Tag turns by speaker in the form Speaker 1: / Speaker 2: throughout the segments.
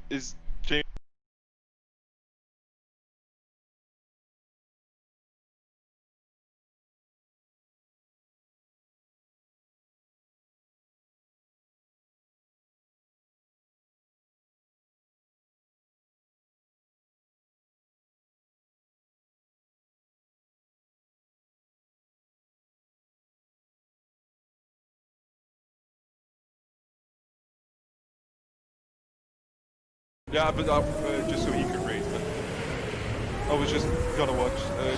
Speaker 1: Is James? Yeah, but just so he can race. But I was just gonna watch.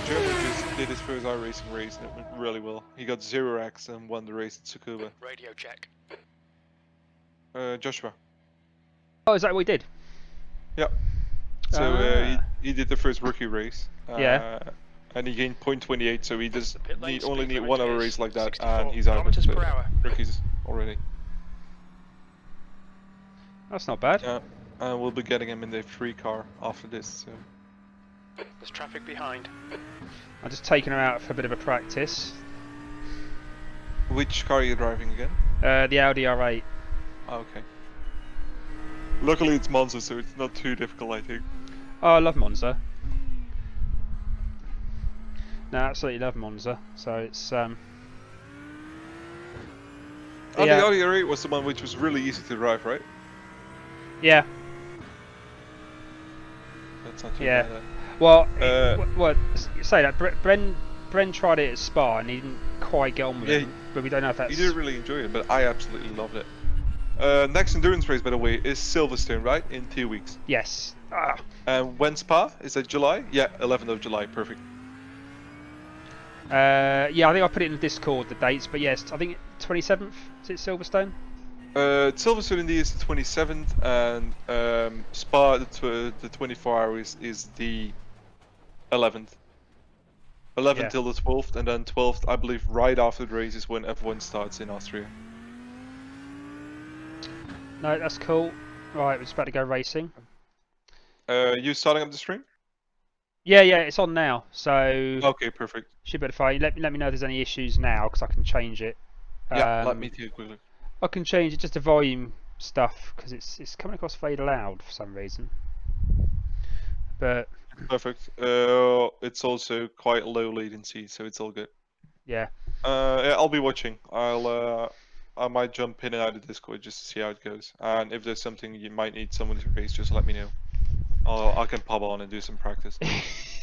Speaker 1: German just did his first Iracing race and it went really well. He got 0x and won the race at Tsukuba.
Speaker 2: Radio check.
Speaker 1: Joshua.
Speaker 3: Oh, is that what we did?
Speaker 1: Yeah. So he did the first rookie race.
Speaker 3: Yeah.
Speaker 1: And he gained 0.28, so he does
Speaker 2: The pit lane
Speaker 1: only
Speaker 2: speed
Speaker 1: need
Speaker 2: limit
Speaker 1: one other
Speaker 2: is
Speaker 1: race like that,
Speaker 2: 64
Speaker 1: and he's out with
Speaker 2: kilometers per hour.
Speaker 1: rookies already.
Speaker 3: That's not bad.
Speaker 1: Yeah, and we'll be getting him in the free car after this. So.
Speaker 2: There's traffic behind.
Speaker 3: I'm just taking her out for a bit of a practice.
Speaker 1: Which car are you driving again?
Speaker 3: The Audi R8.
Speaker 1: Oh, okay. Luckily it's Monza, so it's not too difficult, I think.
Speaker 3: Oh, I love Monza. No, absolutely love Monza. So it's
Speaker 1: Oh, the Audi R8 was the one which was really easy to drive, right?
Speaker 3: Yeah.
Speaker 1: That's not too
Speaker 3: Yeah.
Speaker 1: bad.
Speaker 3: Well, say that Bren tried it at Spa and he didn't quite get on with it, but we don't know if that's.
Speaker 1: He didn't really enjoy it, but I absolutely loved it. Next endurance race, by the way, is Silverstone, right? In 2 weeks.
Speaker 3: Yes.
Speaker 1: And when Spa? Is that July? Yeah, 11th of July. Perfect.
Speaker 3: Yeah, I think I put it in the Discord, the dates, but yes, I think 27th, is it Silverstone?
Speaker 1: Silverstone indeed is the 27th, and Spa, the 24 hours, is the 11th. 11th till the 12th, and then 12th, I believe, right after the race is when everyone starts in Austria.
Speaker 3: No, that's cool. Right, we're just about to go racing.
Speaker 1: You starting up the stream?
Speaker 3: Yeah, it's on now, so...
Speaker 1: Okay, perfect.
Speaker 3: Should be able to find. Let me know if there's any issues now, because I can change it.
Speaker 1: Yeah, let me do it quickly.
Speaker 3: I can change it just to volume stuff, because it's coming across very loud for some reason. But...
Speaker 1: Perfect. It's also quite low latency, so it's all good.
Speaker 3: Yeah.
Speaker 1: Yeah, I'll be watching. I might jump in and out of Discord just to see how it goes. And if there's something you might need someone to race, just let me know. I can pop on and do some practice.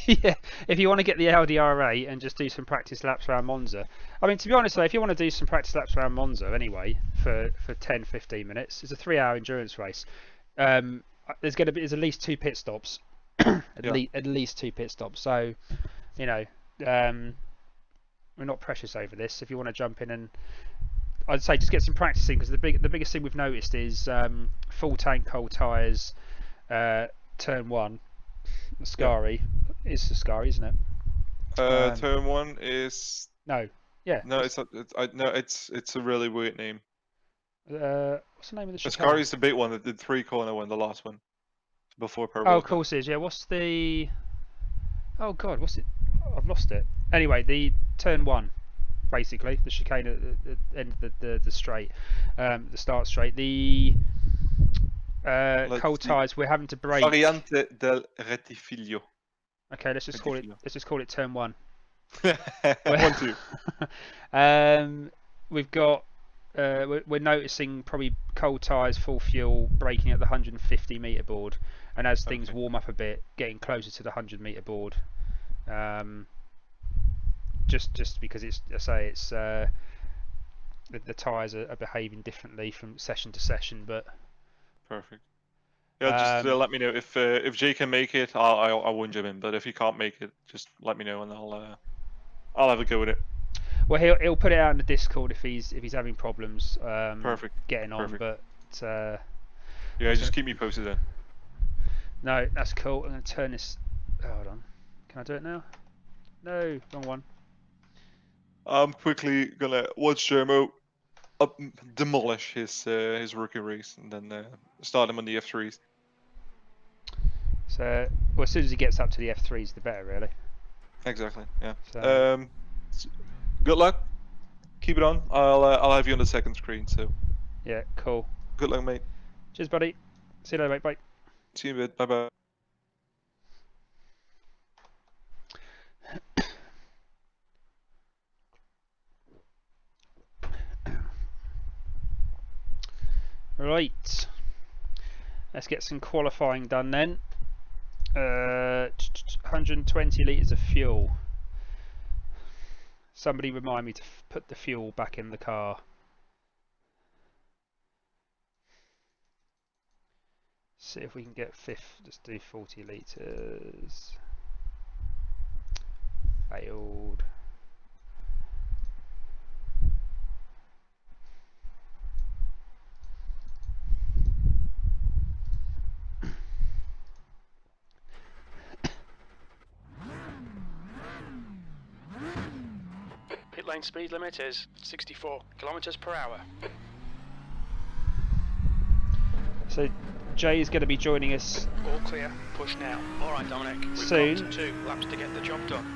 Speaker 3: Yeah, if you want to get the Audi R8 and just do some practice laps around Monza. I mean, to be honest though, if you want to do some practice laps around Monza anyway, for 10-15 minutes, it's a 3-hour endurance race. There's at least 2 pit stops. At least 2 pit stops. So, you know, we're not precious over this. If you want to jump in and, I'd say just get some practicing, because the biggest thing we've noticed is full tank cold tyres, turn 1, Ascari. It's Ascari, isn't it?
Speaker 1: Turn 1 is...
Speaker 3: No. Yeah.
Speaker 1: No, it's not. It's a really weird name.
Speaker 3: What's the name of the chicane?
Speaker 1: Ascari is the big one, the 3-corner one, the last one. Before Purple.
Speaker 3: Oh, of course it is. Yeah, what's the... Oh god, what's it? I've lost it. Anyway, the turn 1, basically, the chicane at the end of the straight, the start straight. The cold tyres, we're having to brake.
Speaker 1: Variante del Rettifilo.
Speaker 3: Okay, let's just call it turn 1.
Speaker 1: 1,
Speaker 3: 2. We've got we're noticing probably cold tyres, full fuel, braking at the 150 metre board, and as things warm up a bit, getting closer to the 100 metre board. Just because it's the tyres are behaving differently from session to session, but
Speaker 1: perfect. Yeah, just let me know if Jay can make it. I won't jump in, but if he can't make it, just let me know and I'll have a go with it.
Speaker 3: Well, he'll put it out in the Discord if he's having problems.
Speaker 1: Perfect.
Speaker 3: Getting on,
Speaker 1: Perfect.
Speaker 3: but
Speaker 1: yeah, just keep me posted then.
Speaker 3: No, that's cool. I'm gonna turn this. Hold on. Can I do it now? No, wrong one.
Speaker 1: I'm quickly gonna watch Jermo demolish his rookie race and then start him on the F3s.
Speaker 3: So, well, as soon as he gets up to the F3s, the better, really.
Speaker 1: Exactly. Yeah.
Speaker 3: So,
Speaker 1: good luck. Keep it on. I'll have you on the second screen. So.
Speaker 3: Yeah. Cool.
Speaker 1: Good luck, mate.
Speaker 3: Cheers, buddy. See you later, mate. Bye.
Speaker 1: See you in a bit. Bye bye.
Speaker 3: Right. Let's get some qualifying done then. 120 litres of fuel. Somebody remind me to put the fuel back in the car. See if we can get just do 40 litres. Failed.
Speaker 2: Pit lane speed limit is 64 kilometers per hour.
Speaker 3: So Jay is going to be joining us
Speaker 2: All clear. Push now. All right, Dominic. We've
Speaker 3: soon.
Speaker 2: got 2 laps to get the job done.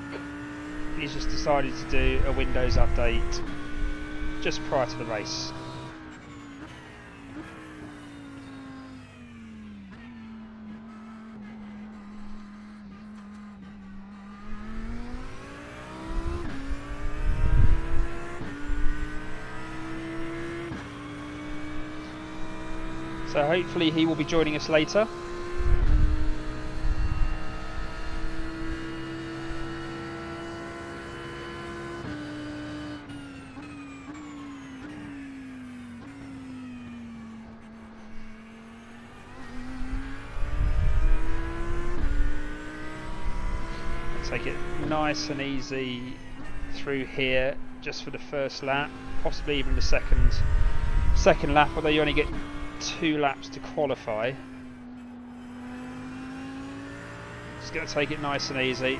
Speaker 3: He's just decided to do a Windows update just prior to the race. So hopefully he will be joining us later. Take it nice and easy through here just for the first lap, possibly even the second lap, although you only get 2 laps to qualify. Just going to take it nice and easy.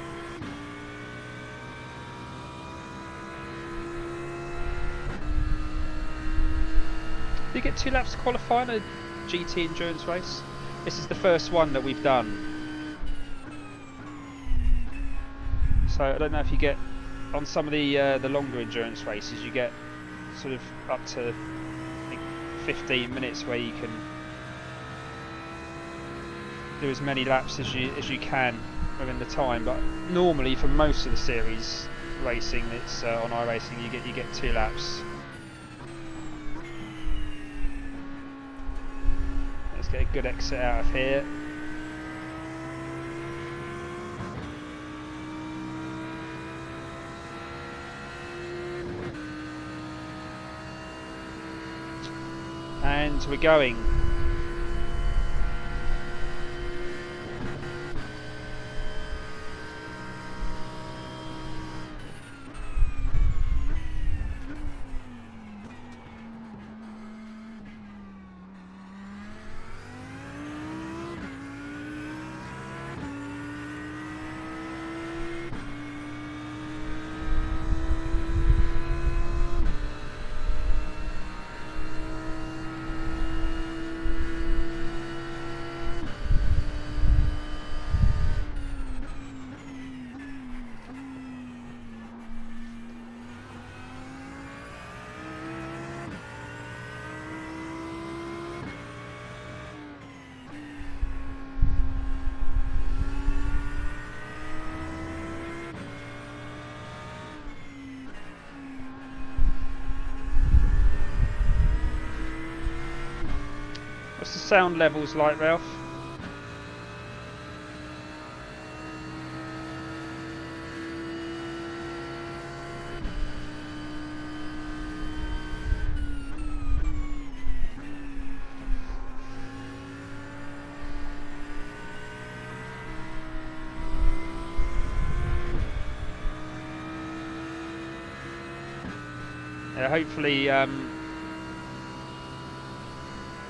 Speaker 3: Do you get 2 laps to qualify in a GT endurance race? This is the first one that we've done. So I don't know if you get on some of the longer endurance races, you get sort of up to I think 15 minutes where you can do as many laps as you can within the time. But normally for most of the series racing, it's on iRacing you get 2 laps. Let's get a good exit out of here. And we're going. What's the sound levels like, Ralph? Yeah, hopefully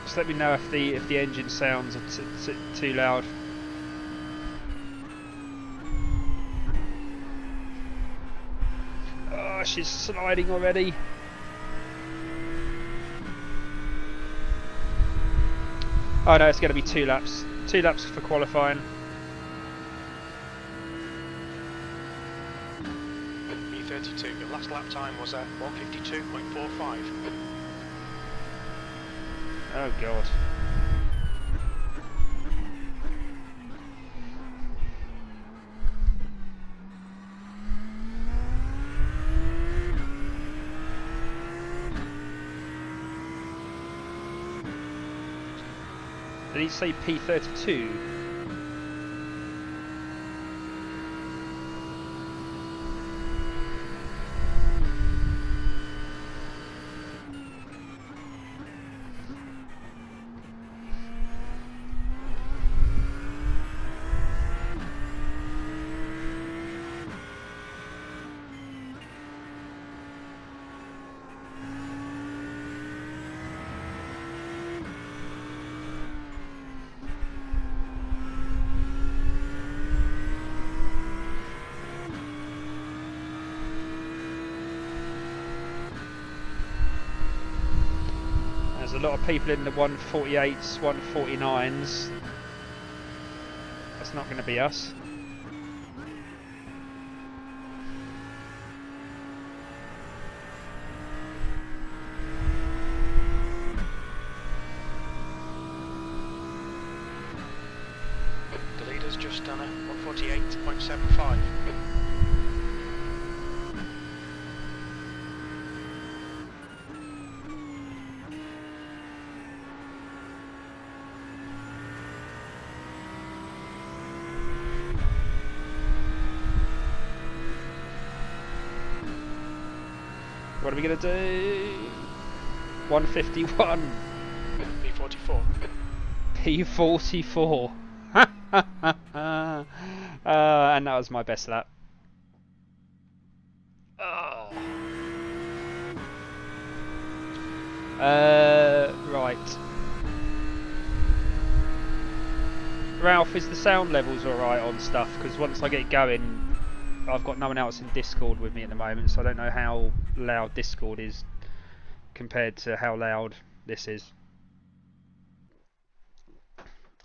Speaker 3: just let me know if the engine sounds are too loud. Oh, she's sliding already. Oh no, it's going to be 2 laps. 2 laps for qualifying.
Speaker 2: E32, your last lap time was 1:52.45.
Speaker 3: Oh god. Did he say P32? There's a lot of people in the 148s, 149s. That's not going to be us.
Speaker 2: The leader's just done a 148.75.
Speaker 3: What are we going to do? 151.
Speaker 2: P44.
Speaker 3: P44. And that was my best lap. Oh. Right. Ralph, is the sound levels alright on stuff? Because once I get going, I've got no one else in Discord with me at the moment, so I don't know how loud Discord is compared to how loud this is.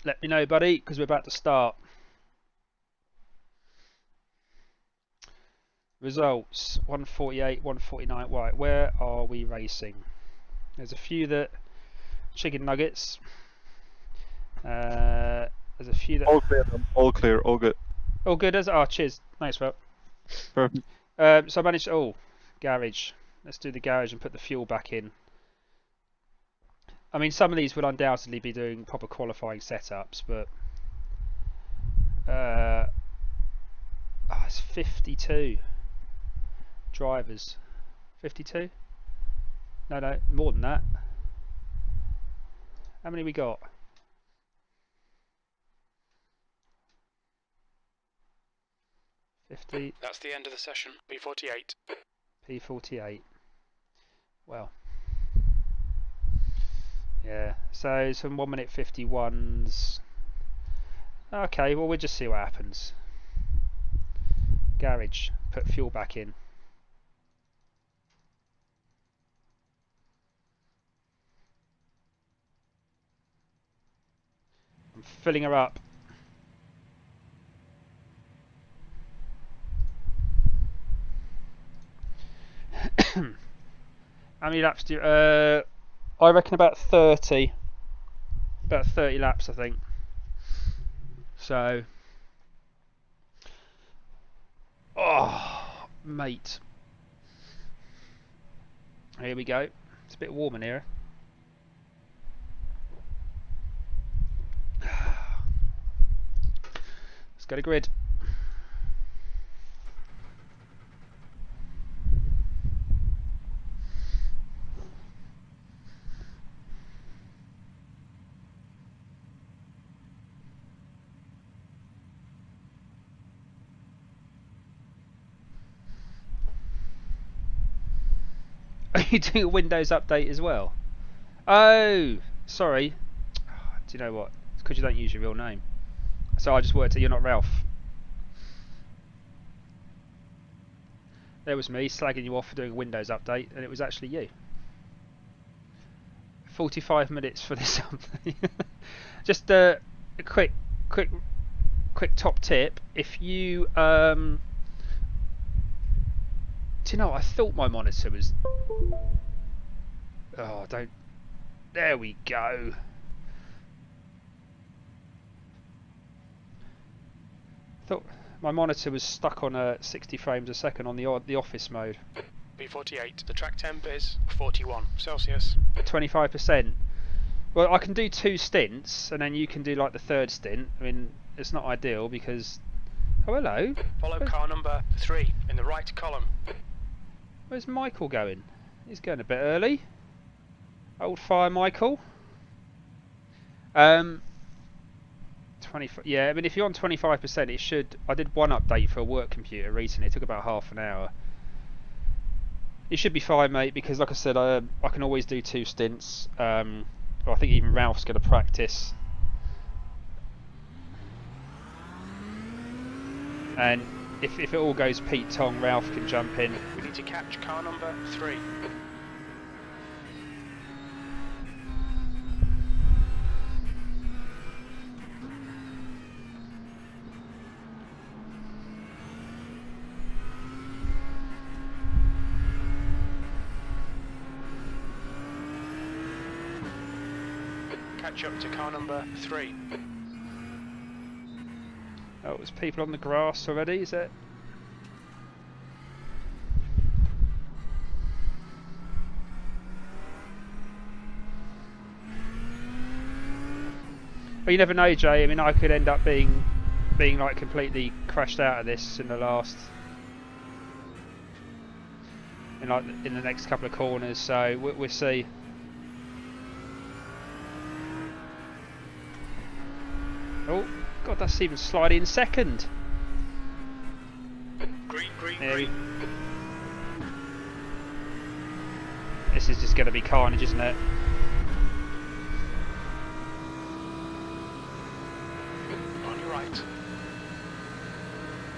Speaker 3: Let me know, buddy, because we're about to start. Results 148, 149. Right, where are we racing? There's a few that chicken nuggets. There's a few that
Speaker 1: All clear, all clear, all good.
Speaker 3: all good as cheers. Thanks, Phil.
Speaker 1: Perfect.
Speaker 3: So I managed. Garage. Let's do the garage and put the fuel back in. I mean, some of these will undoubtedly be doing proper qualifying setups, but it's 52 drivers. 52? No, more than that. How many we got?
Speaker 2: That's the end of the session. P48.
Speaker 3: P48. Well. Yeah, so some 1 minute 51s. Okay, well, we'll just see what happens. Garage, put fuel back in. I'm filling her up. How many laps do you, I reckon about 30. About 30 laps, I think. So, oh, mate. Here we go. It's a bit warm in here. Let's go to grid. Are you doing a Windows update as well? Oh, sorry. Do you know what? It's because you don't use your real name. So I just worked out you're not Ralph. There was me slagging you off for doing a Windows update, and it was actually you. 45 minutes for this update. Just a quick top tip. If you do you know, I thought my monitor was... Oh, don't... There we go. Thought my monitor was stuck on 60 frames a second on the office mode.
Speaker 2: P48. The track temp is 41 Celsius.
Speaker 3: 25%. Well, I can do 2 stints, and then you can do like the 3rd stint. I mean, it's not ideal because... Oh, hello.
Speaker 2: Follow car number 3 in the right column.
Speaker 3: Where's Michael going? He's going a bit early. Old fire Michael. 25. Yeah, I mean, if you're on 25%, it should... I did one update for a work computer recently. It took about half an hour. It should be fine, mate, because like I said, I can always do 2 stints. I think even Ralph's going to practice. And if it all goes Pete Tong, Ralph can jump in.
Speaker 2: We need to catch car number 3. Catch up to car number 3.
Speaker 3: Oh, there's people on the grass already, is it? Well, you never know, Jay. I mean, I could end up being like completely crashed out of this in the last, in the next couple of corners. So we'll see. Oh God, that's even sliding in second.
Speaker 2: Green, green,
Speaker 3: There
Speaker 2: green.
Speaker 3: This is just going to be carnage, isn't it?
Speaker 2: On your right.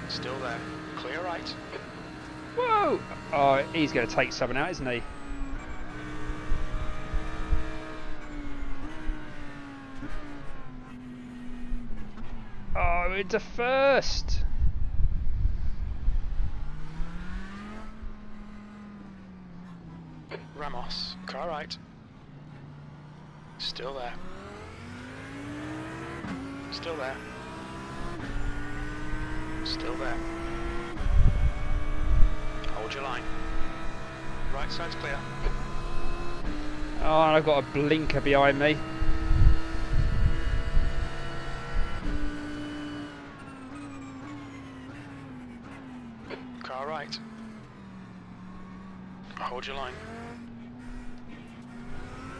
Speaker 2: Still there. Clear right.
Speaker 3: Whoa! Oh, he's going to take someone out, isn't he? Oh, into first.
Speaker 2: Ramos. Car right. Still there. Still there. Still there. Hold your line. Right side's clear.
Speaker 3: Oh, and I've got a blinker behind me.
Speaker 2: Car right. Hold your line.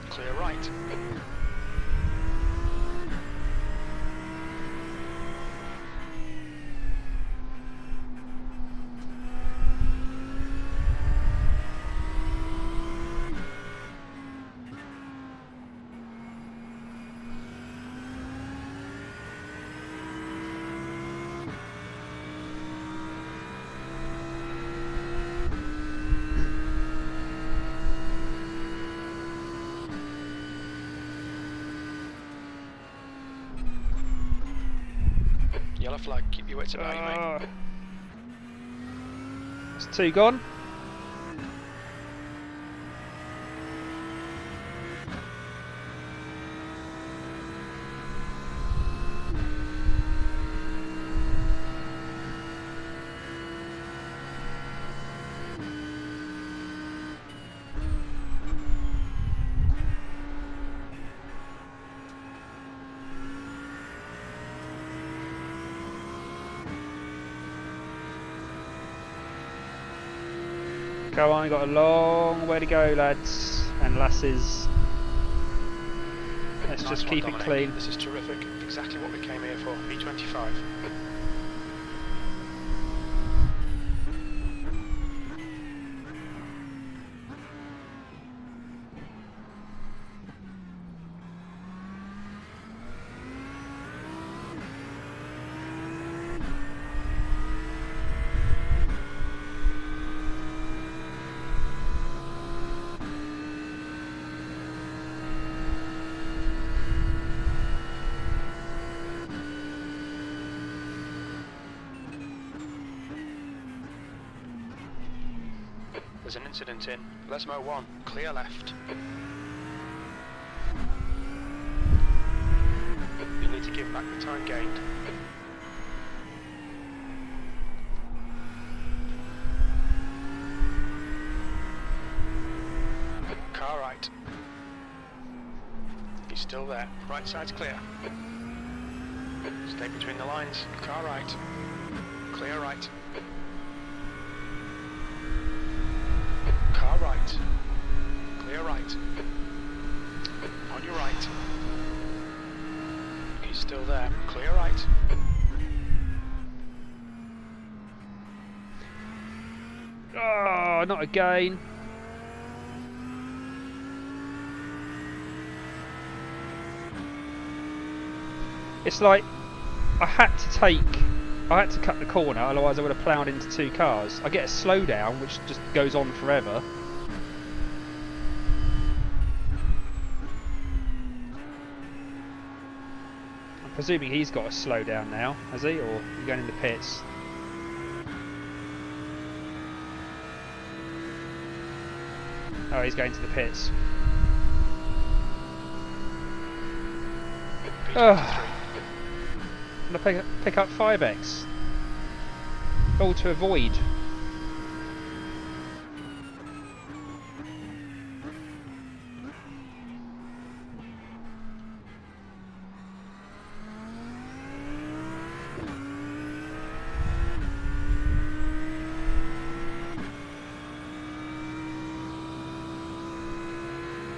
Speaker 2: Clear right. Yellow flag, keep your wits about you, mate.
Speaker 3: It's 2 gone. Go on, got a long way to go, lads and lasses. Let's just keep it clean.
Speaker 2: This is terrific. Exactly what we came here for. B25. There's an incident in Lesmo 1, clear left. You'll need to give back the time gained. Car right. He's Right side's clear. Stay between the lines. Car right. Clear right. Car right. Clear right. On your right. He's still there. Clear right.
Speaker 3: Oh, not again. It's like I had to cut the corner, otherwise I would have ploughed into two cars. I get a slowdown which just goes on forever. I'm presuming he's got a slowdown now, has he? Or you going in the pits? Oh, he's going to the pits. Oh. I'm going to pick up 5x. All to avoid.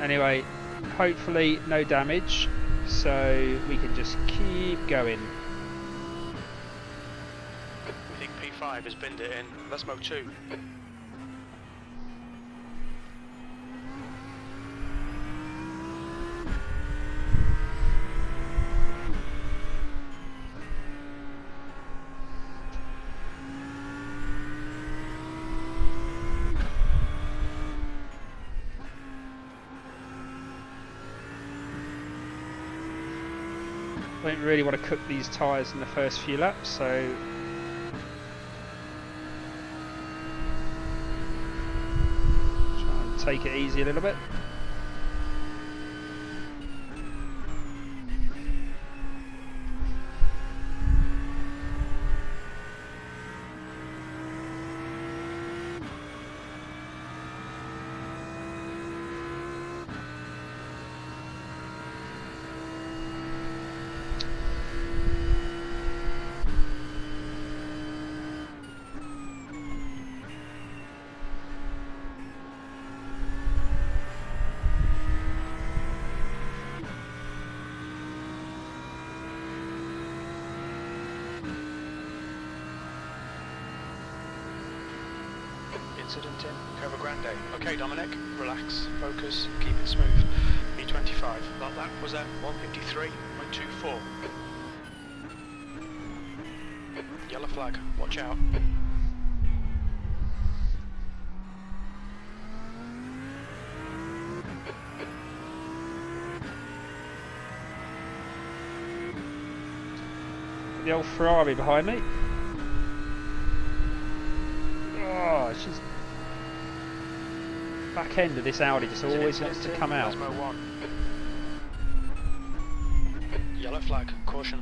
Speaker 3: Anyway, hopefully no damage, so we can just keep going.
Speaker 2: We think P5 has binned it in. Let's move 2.
Speaker 3: I don't really want to cook these tyres in the first few laps, so try and take it easy a little bit.
Speaker 2: Incident in Curva Grande. Okay, Dominic, relax, focus, keep it smooth. B25. That lap was at 153.24. Yellow flag, watch out.
Speaker 3: The old Ferrari behind me. Oh, she's back end of this Audi just always wants to come out.
Speaker 2: Yellow flag, caution.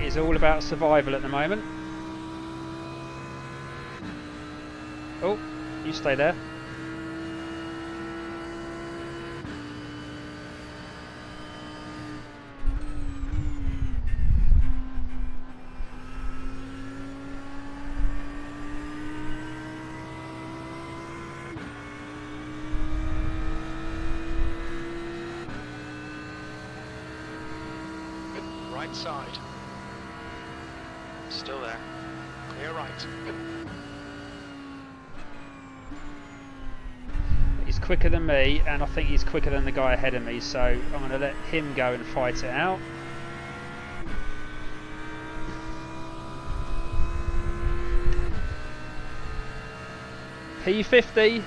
Speaker 3: It's all about survival at the moment. Oh, you stay there.
Speaker 2: Right side. Still there. Clear right.
Speaker 3: He's quicker than me, and I think he's quicker than the guy ahead of me, so I'm going to let him go and fight it out. P50.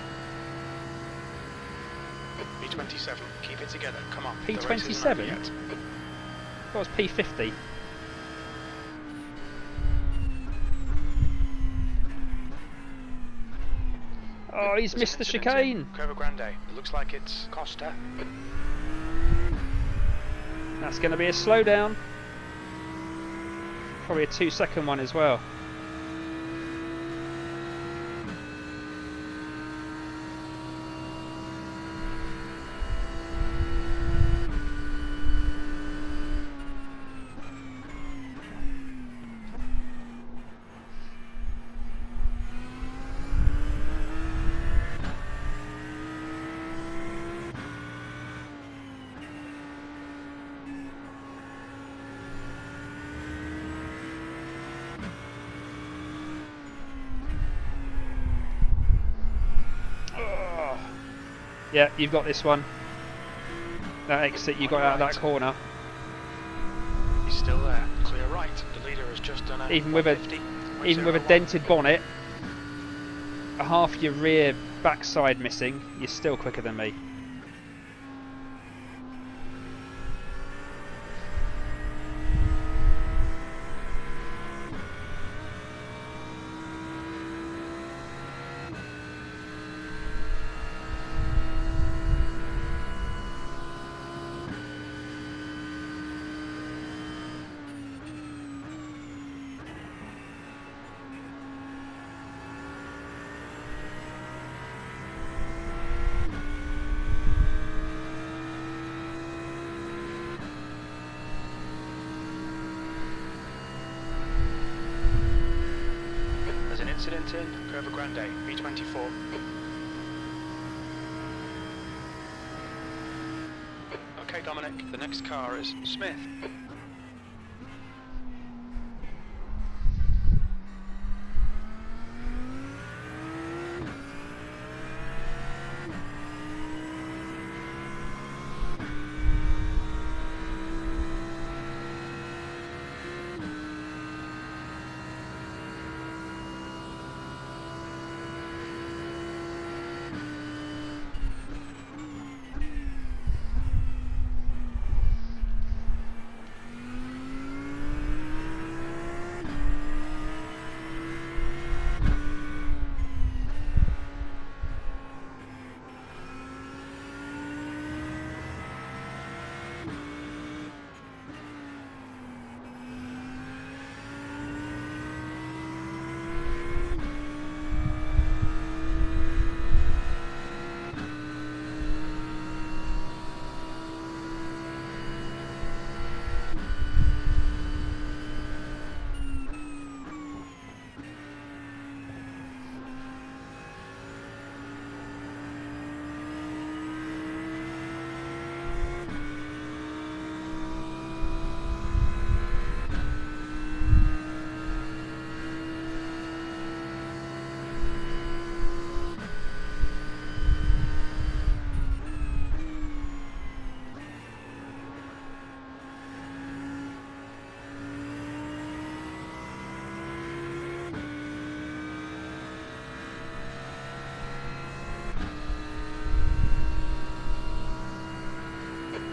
Speaker 2: P27. Keep it together. Come on.
Speaker 3: P27? That was P50. Oh, he's
Speaker 2: There's
Speaker 3: missed
Speaker 2: an
Speaker 3: the
Speaker 2: incident
Speaker 3: chicane.
Speaker 2: in Curva Grande. It looks like it's Costa.
Speaker 3: That's going to be a slowdown. Probably a 2-second one as well. Yeah, you've got this one. That exit you got out of that corner.
Speaker 2: He's still there. Clear right. The leader has just done a
Speaker 3: Even with a
Speaker 2: 150.01.
Speaker 3: dented bonnet, a half your rear backside missing, you're still quicker than me.
Speaker 2: Incident in Curva Grande, V24. Okay, Dominic, the next car is Smith.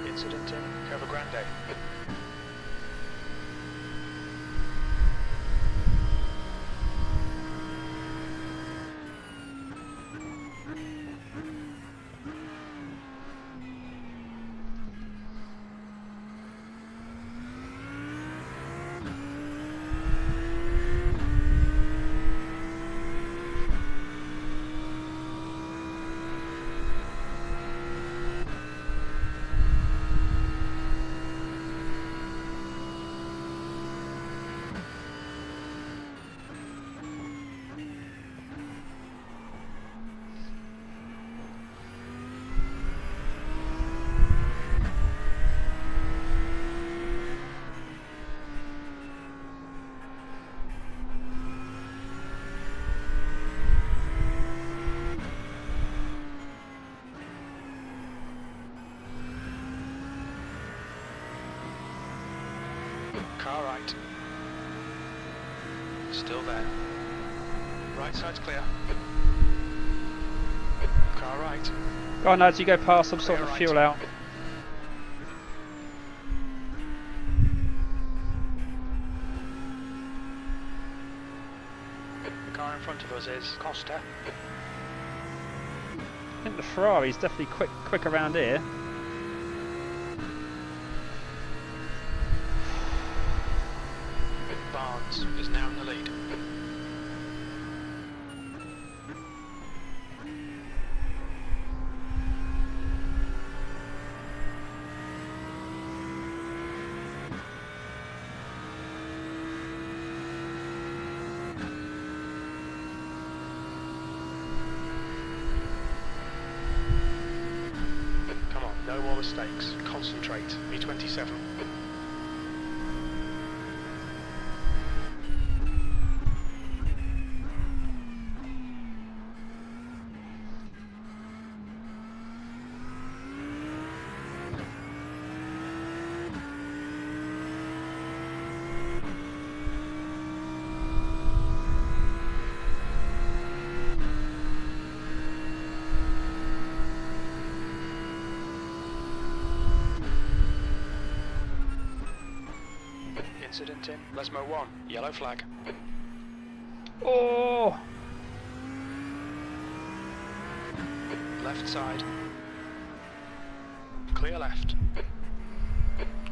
Speaker 2: Incident in Curva Grande. Car right. Still there. Right side's clear. Car right.
Speaker 3: Go on, lads, you go past, I'm sorting the
Speaker 2: Right.
Speaker 3: fuel out.
Speaker 2: The car in front of us is Costa.
Speaker 3: think the Ferrari's definitely quick around here.
Speaker 2: Barnes is now in the lead. Come on, no more mistakes. Concentrate. V27. Incident in Lesmo 1, yellow flag.
Speaker 3: Oh!
Speaker 2: Left side. Clear left.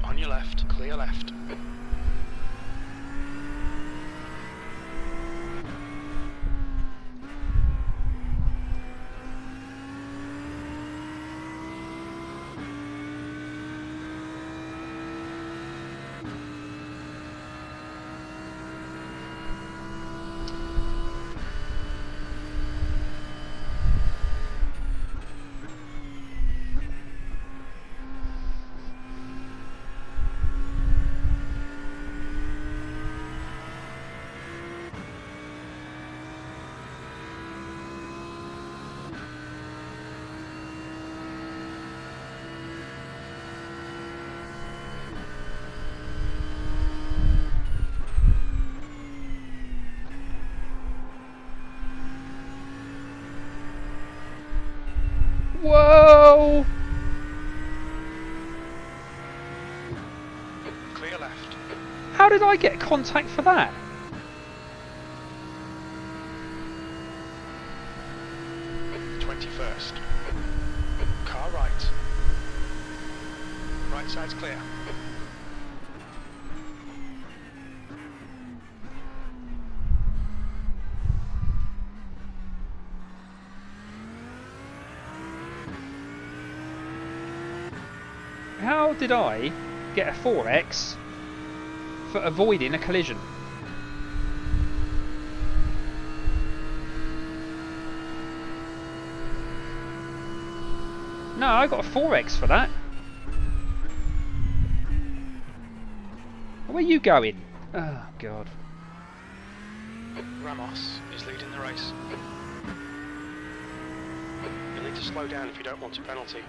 Speaker 2: On your left, clear left.
Speaker 3: Whoa!
Speaker 2: Clear left.
Speaker 3: How did I get contact for that?
Speaker 2: '21st. Car right. Right side's clear.
Speaker 3: How did I get a 4x for avoiding a collision? No, I got a 4x for that. Where are you going? Oh, God.
Speaker 2: Ramos is leading the race. You'll need to slow down if you don't want a penalty.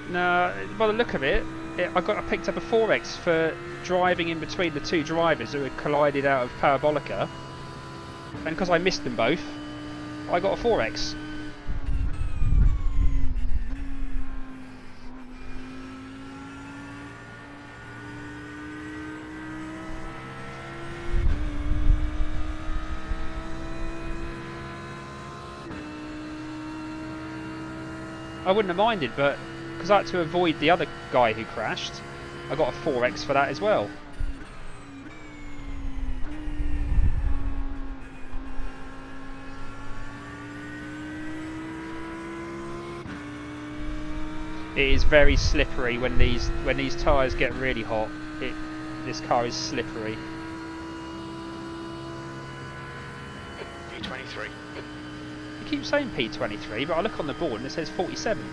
Speaker 3: No, by the look of it, I picked up a 4x for driving in between the two drivers who had collided out of Parabolica, and because I missed them both, I got a 4x. I wouldn't have minded, but because I had to avoid the other guy who crashed, I got a 4x for that as well. It is very slippery when these tyres get really hot. This car is slippery.
Speaker 2: P23.
Speaker 3: You keep saying P23, but I look on the board and it says 47.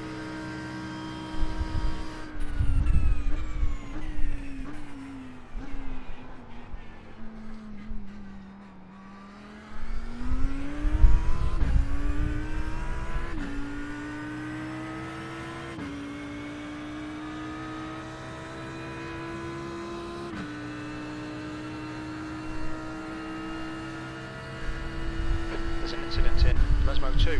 Speaker 2: There's an incident in Lesmo 2.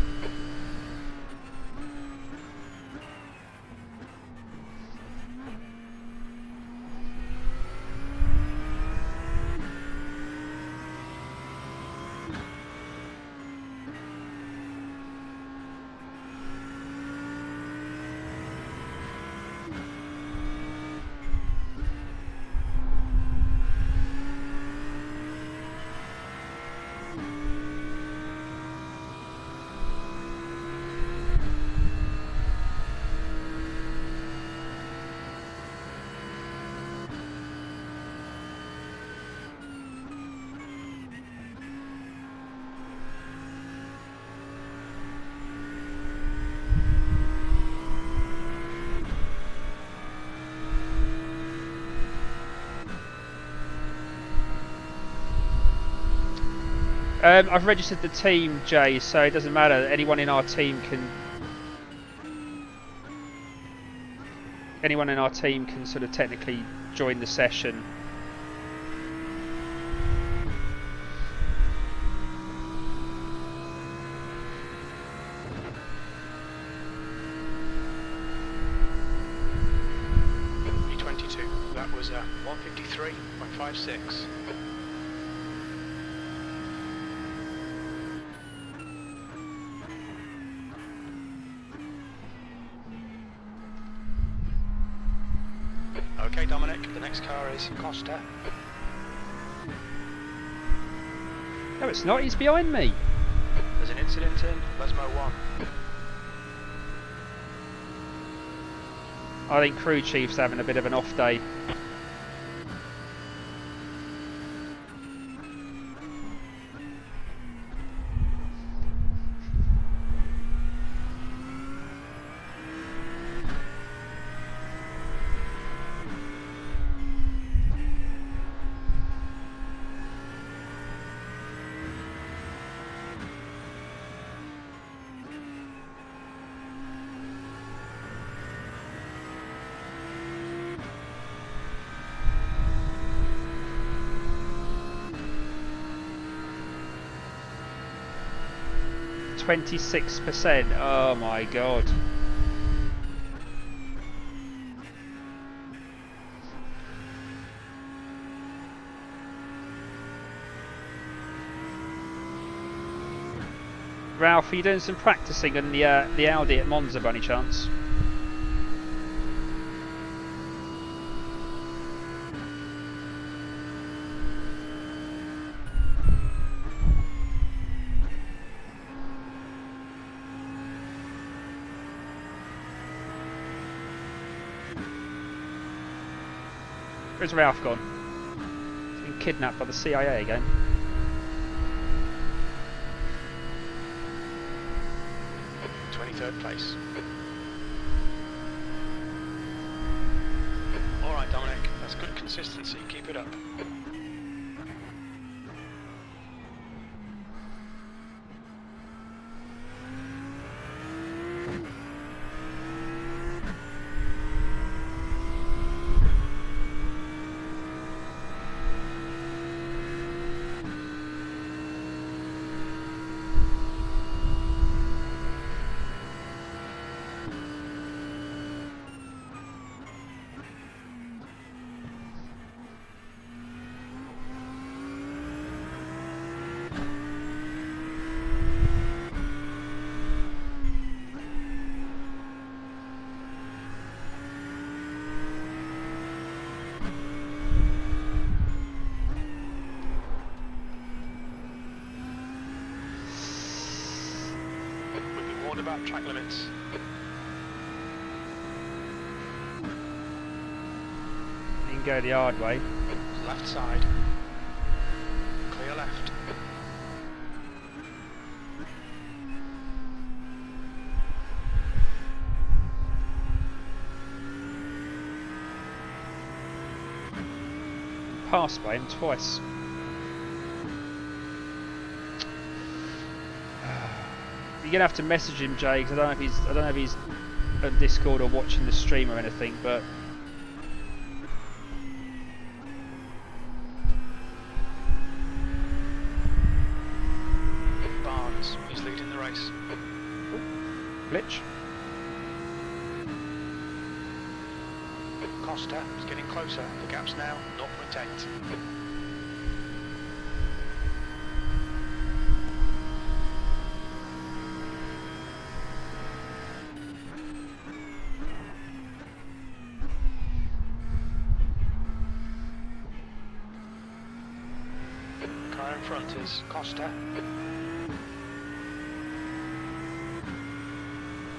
Speaker 3: I've registered the team, Jay, so it doesn't matter. Anyone in our team can sort of technically join the session.
Speaker 2: V22, that was 153.56. Okay, Dominic, the next car is Costa.
Speaker 3: No, it's not. He's behind me.
Speaker 2: There's an incident in Lesmo 1.
Speaker 3: I think crew chief's having a bit of an off day. %26%. Oh my god. Ralph, are you doing some practicing on the Audi at Monza by any chance? Where's Ralph gone? He's been kidnapped by the CIA again.
Speaker 2: Third place. Alright, Dominic, that's good consistency. Keep it up. About track limits.
Speaker 3: You can go the hard way.
Speaker 2: Left side. Clear left.
Speaker 3: Passed by him twice. You're gonna have to message him, Jay, because I don't know if he's on Discord or watching the stream or anything. But
Speaker 2: Barnes is leading the race.
Speaker 3: glitch.
Speaker 2: Costa is getting closer. The gap's now 0.8. Front is Costa.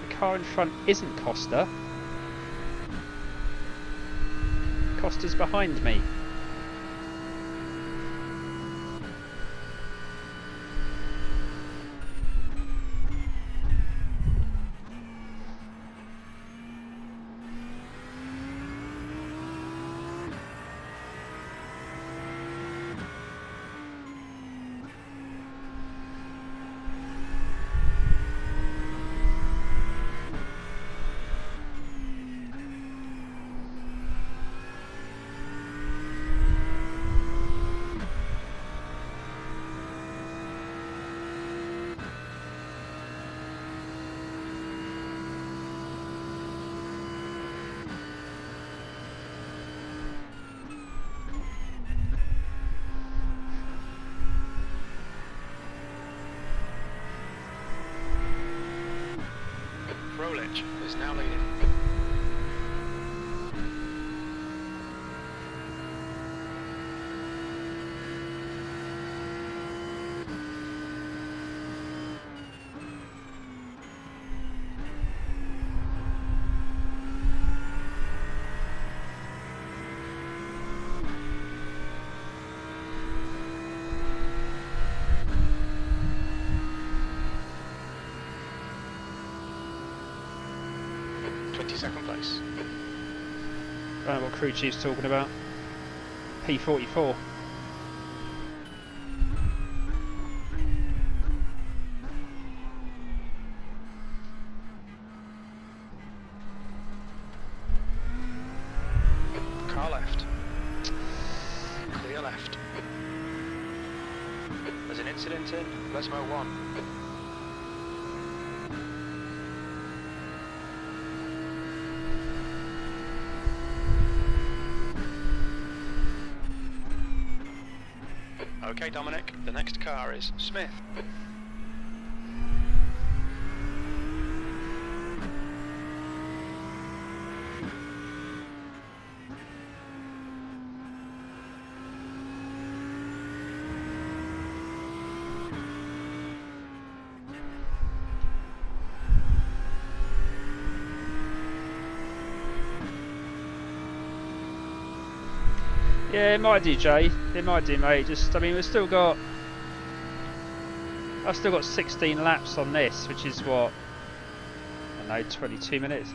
Speaker 3: The car in front isn't Costa. Costa's behind me.
Speaker 2: switch is now leading. Second place.
Speaker 3: I don't know what crew chief's talking about. P44.
Speaker 2: Car left. Clear left. There's an incident in Lesmo 1. Okay, Dominic, the next car is Smith.
Speaker 3: Yeah, it might do, Jay. It might do, mate. Just, I mean, I've still got 16 laps on this, which is what, I don't know, 22 minutes.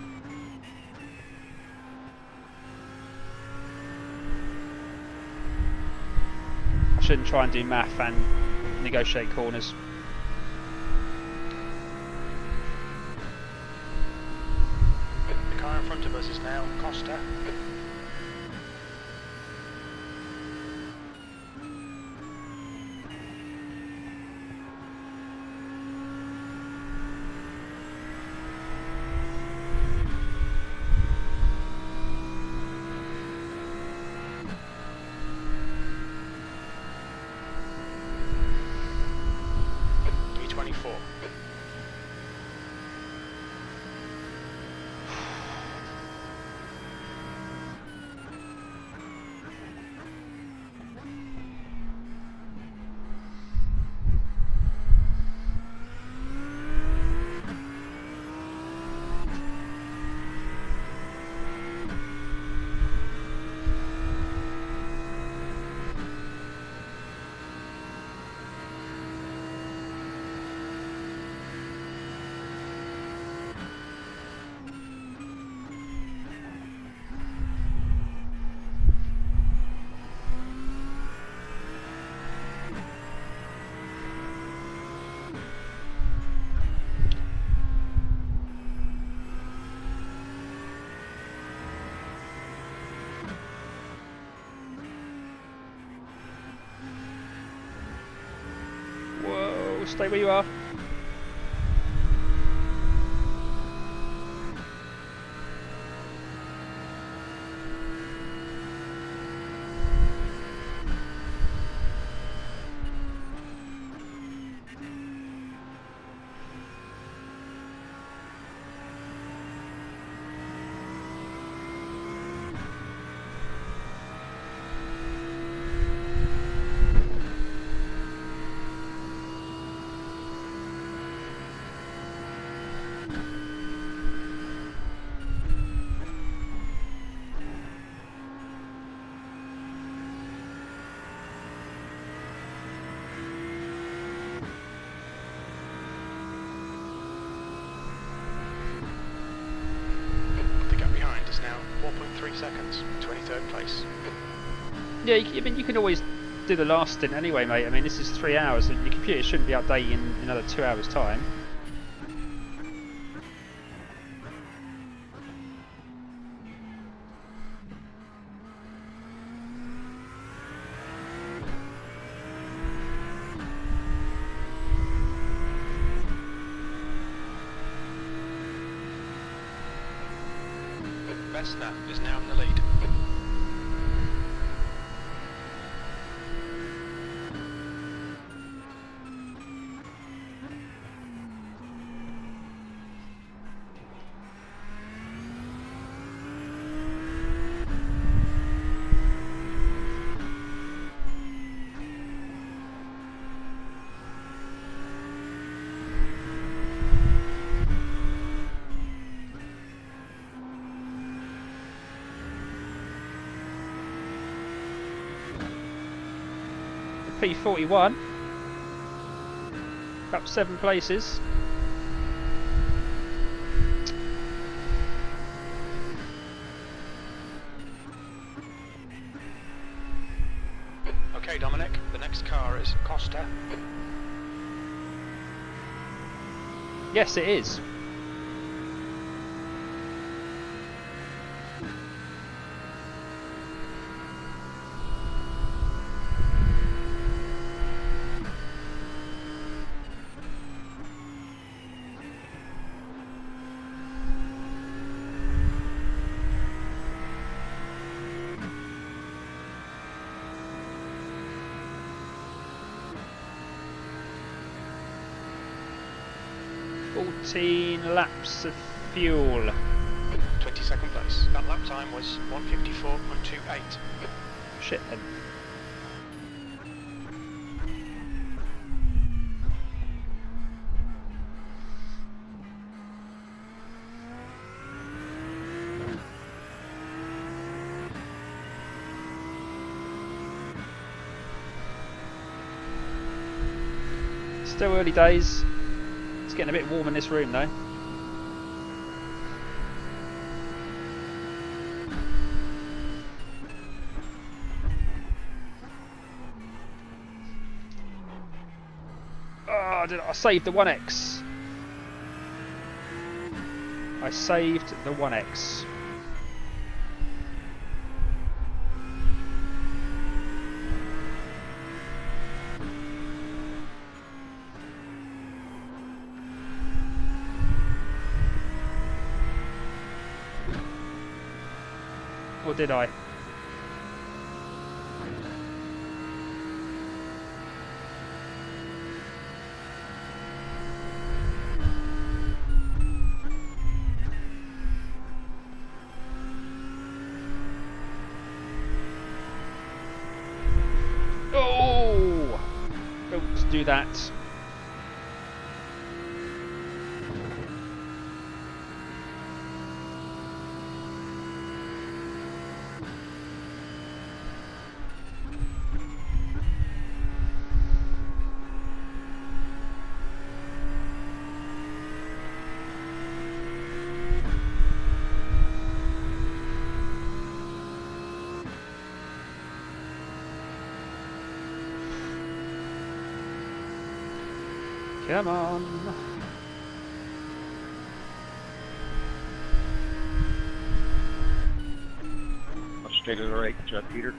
Speaker 3: I shouldn't try and do math and negotiate corners.
Speaker 2: The car in front of us is now Costa.
Speaker 3: Stay where you are.
Speaker 2: now 4.3 seconds, 23rd place.
Speaker 3: Yeah, I mean, you can always do the last stint anyway, mate. I mean, this is 3 hours, and your computer shouldn't be updating in another 2 hours' time.
Speaker 2: Vesna is now in the lead.
Speaker 3: P41. Up 7 places.
Speaker 2: Okay, Dominic, the next car is Costa.
Speaker 3: Yes, it is. Laps of fuel.
Speaker 2: 22nd place. That lap time was 1:54.28.
Speaker 3: Shit then. Still early days. It's getting a bit warm in this room though. Oh, I saved the 1X. I saved the 1X. Or did I? Oh! Don't do that. Come on.
Speaker 4: Much straight to the right, Peter.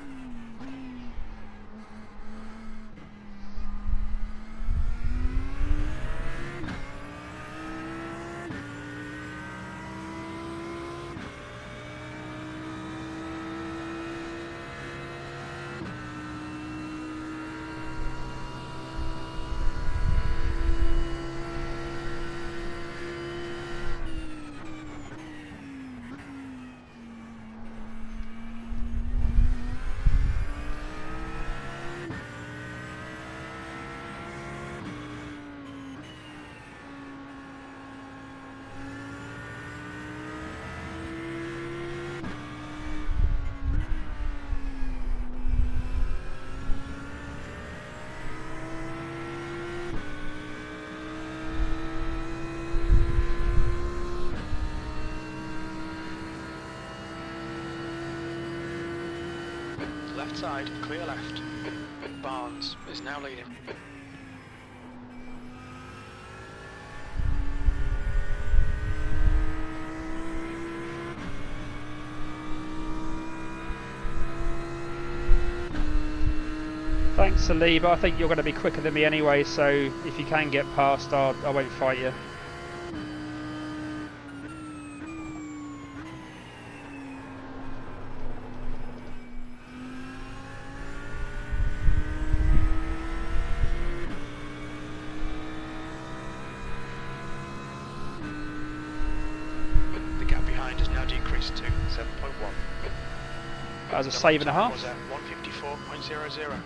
Speaker 2: Left side, clear left. Barnes is now leading.
Speaker 3: Thanks, Saliba. I think you're going to be quicker than me anyway, so if you can get past, I won't fight you.
Speaker 2: The gap behind has now decreased to 7.1.
Speaker 3: That was a save and a half.
Speaker 2: Was at 1:54.00.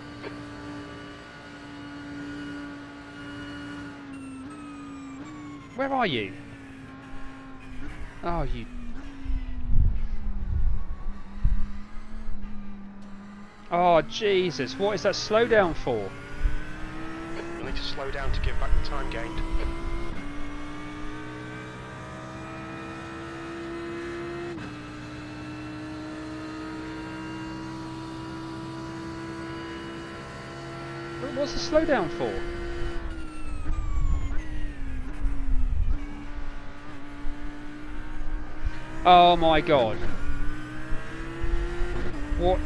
Speaker 3: Where are you? Oh, you... Oh, Jesus. What is that slowdown for?
Speaker 2: to slow down to give back the time gained.
Speaker 3: What's the slowdown for? Oh my god. What?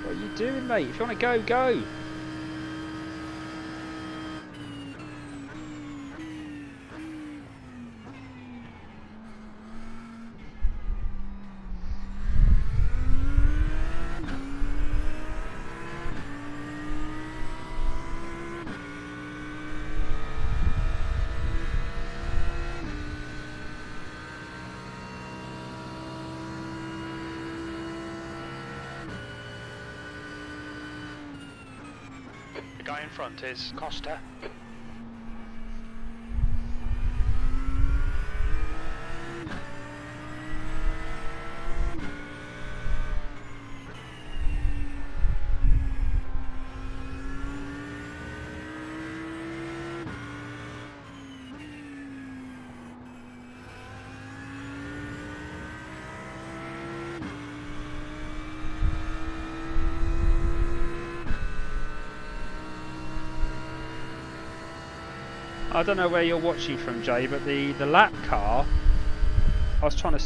Speaker 3: What are you doing, mate? If you want to go, go.
Speaker 2: The guy in front is Costa.
Speaker 3: I don't know where you're watching from, Jay, but the lap car, I was trying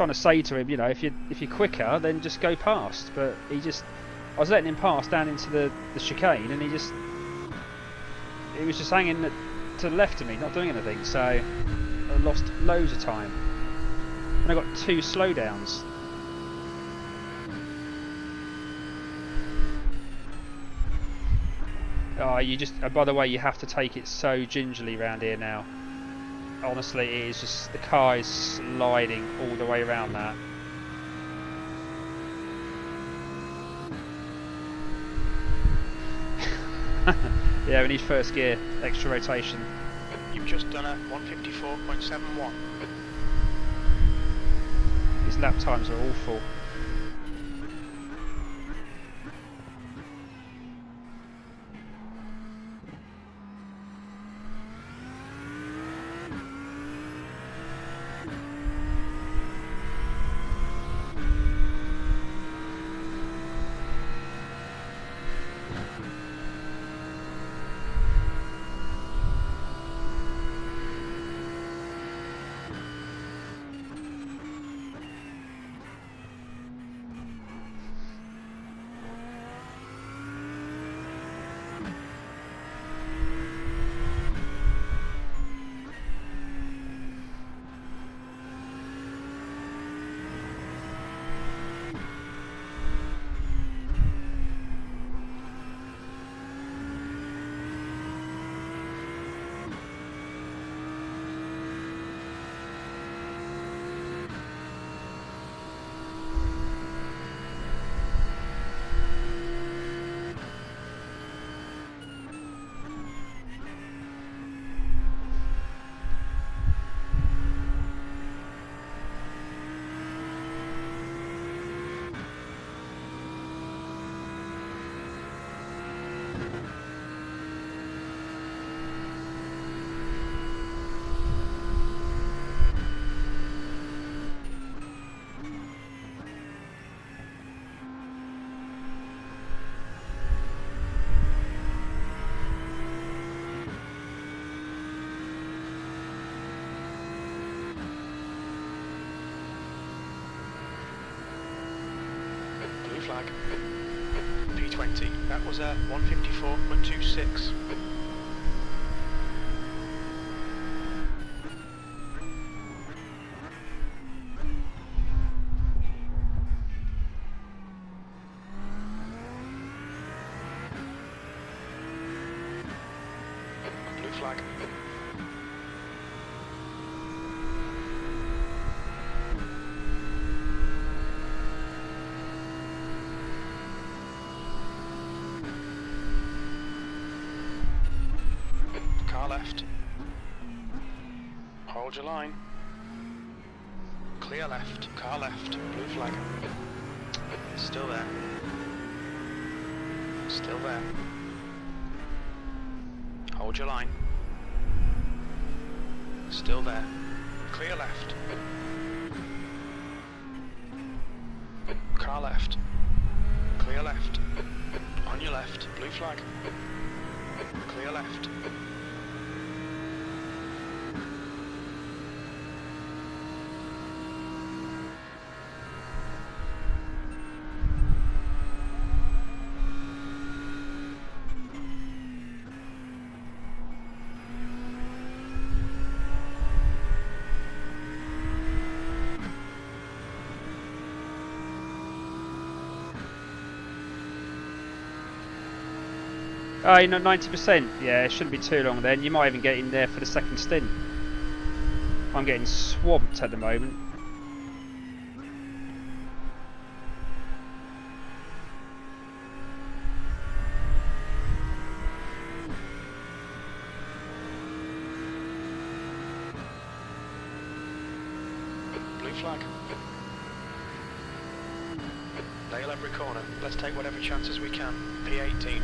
Speaker 3: to say to him, you know, if you're quicker, then just go past. But he just, I was letting him pass down into the chicane, and he was just hanging to the left of me, not doing anything. So I lost loads of time, and I got 2 slowdowns. Oh, you just. By the way, you have to take it so gingerly around here now. Honestly, it is just, the car is sliding all the way around that. Yeah, we need first gear, extra rotation.
Speaker 2: You've just done a 154.71.
Speaker 3: These lap times are awful.
Speaker 2: flag. P20, that was a 154.26. Blue flag. Car left. Hold your line. Clear left. Car left. Blue flag. Still there. Still there. Hold your line. Still there. Clear left. Car left. Clear left. On your left. Blue flag. Clear left.
Speaker 3: Oh, you know, 90%. Yeah, it shouldn't be too long then. You might even get in there for the second stint. I'm getting swamped at the moment.
Speaker 2: Blue flag. Nail every corner. Let's take whatever chances we can. P18.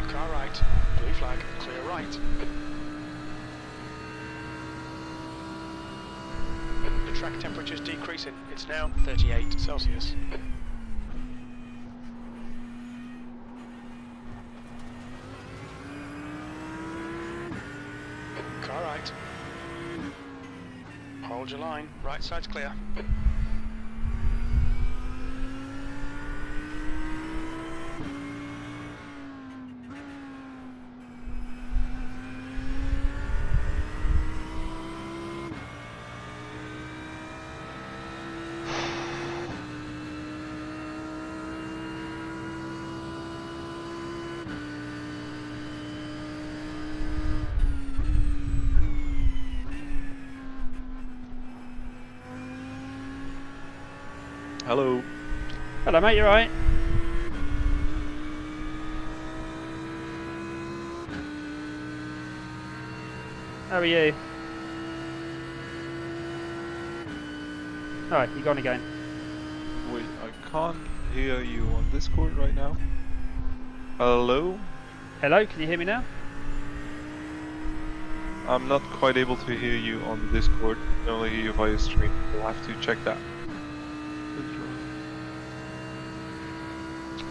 Speaker 2: Car right. Blue flag. Clear right. The track temperature's decreasing. It's now 38 Celsius. Car right. Hold your line. Right side's clear.
Speaker 1: Hello.
Speaker 3: Hello mate, you alright? How are you? Alright, you gone again.
Speaker 1: Wait, I can't hear you on Discord right now. Hello?
Speaker 3: Hello, can you hear me now?
Speaker 1: I'm not quite able to hear you on Discord. I can only hear you via stream. We'll have to check that.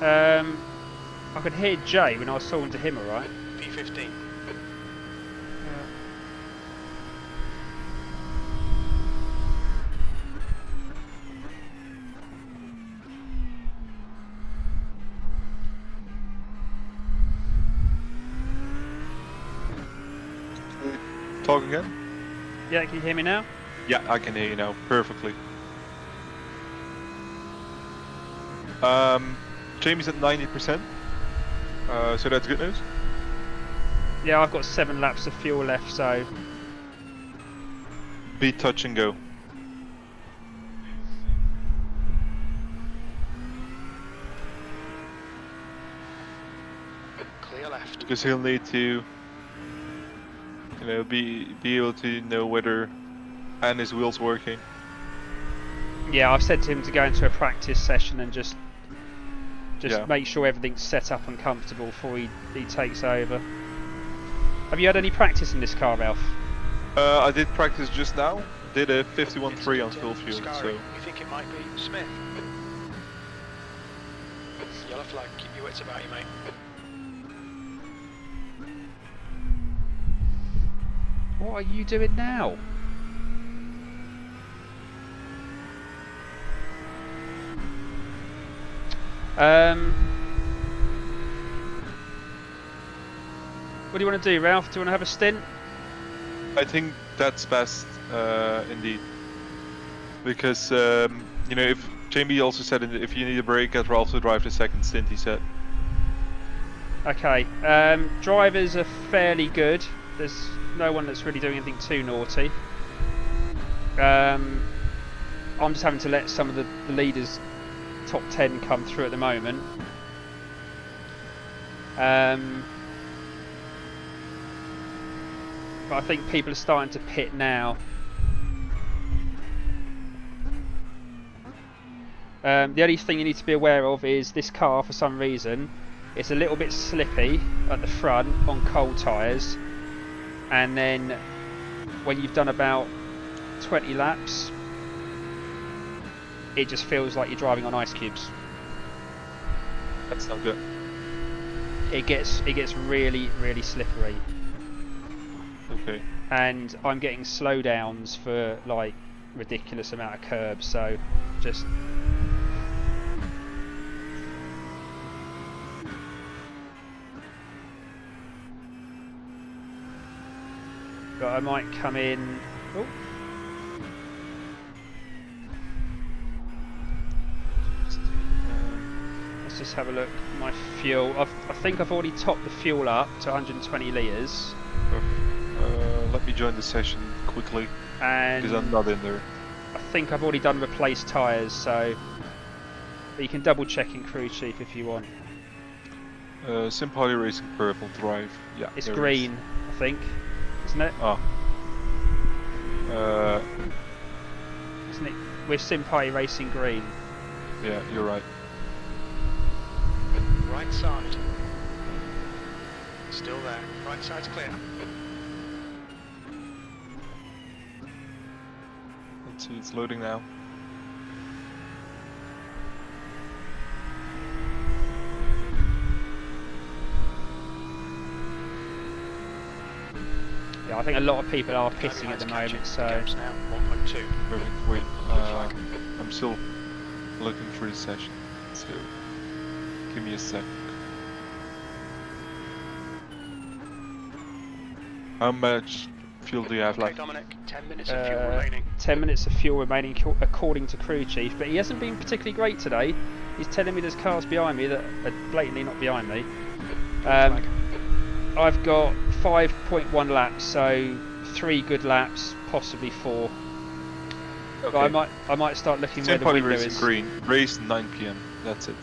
Speaker 3: I could hear Jay when I was talking to him, alright?
Speaker 2: P15.
Speaker 1: Talk again?
Speaker 3: Yeah, can you hear me now?
Speaker 1: Yeah, I can hear you now perfectly. Jamie's at 90%, so that's good news.
Speaker 3: Yeah, I've got 7 laps of fuel left, so...
Speaker 1: Be touch and go.
Speaker 2: Clear left.
Speaker 1: Because he'll need to, you know, be able to know whether and his wheel's working.
Speaker 3: Yeah, I've said to him to go into a practice session and just
Speaker 1: Yeah.
Speaker 3: make sure everything's set up and comfortable before he takes over. Have you had any practice in this car, Ralph?
Speaker 1: I did practice just now. Did a 51.3 on full fuel.
Speaker 2: Scary.
Speaker 1: So
Speaker 2: You think it might be Smith? Yellow flag. Keep your wits about you, mate.
Speaker 3: What are you doing now? What do you want to do, Ralph? Do you want to have a stint?
Speaker 1: I think that's best, indeed. Because you know, if Jamie also said if you need a break, get Ralph to drive the second stint. He said.
Speaker 3: Okay. Drivers are fairly good. There's no one that's really doing anything too naughty. I'm just having to let some of the leaders' top 10 come through at the moment. But I think people are starting to pit now. The only thing you need to be aware of is this car, for some reason, it's a little bit slippy at the front on cold tyres, and then when you've done about 20 laps, it just feels like you're driving on ice cubes.
Speaker 1: That's not good.
Speaker 3: It gets really, really slippery.
Speaker 1: Okay.
Speaker 3: And I'm getting slowdowns for like ridiculous amount of curbs, so just but I might come in. Oh. Let's just have a look. My fuel. I think I've already topped the fuel up to 120 litres.
Speaker 1: Let me join the session quickly,
Speaker 3: And
Speaker 1: because I'm not in there.
Speaker 3: I think I've already done replaced tyres, so but you can double check in crew chief if you want.
Speaker 1: Simple Iracing purple drive. Yeah.
Speaker 3: It's
Speaker 1: there
Speaker 3: green, I think, isn't it?
Speaker 1: Oh.
Speaker 3: Isn't it? We're Simpai Racing green.
Speaker 1: Yeah, you're right.
Speaker 2: Right side. Still there. Right side's clear.
Speaker 1: Let's see, it's loading now.
Speaker 3: Yeah, I think a lot of people are pitting at the moment, so
Speaker 2: Now 1.2.
Speaker 1: Perfect. Wait, I'm still looking through the session, so give me a sec. How much fuel do you have
Speaker 2: Okay,
Speaker 1: left?
Speaker 2: Dominic. 10 minutes of fuel remaining.
Speaker 3: 10 minutes of fuel remaining according to crew chief, but he hasn't been particularly great today. He's telling me there's cars behind me that are blatantly not behind me. I've got 5.1 laps, so 3 good laps, possibly 4.
Speaker 1: Okay.
Speaker 3: But I might start looking where the
Speaker 1: Simple
Speaker 3: window
Speaker 1: Racing
Speaker 3: is.
Speaker 1: green. Race 9 PM. That's it.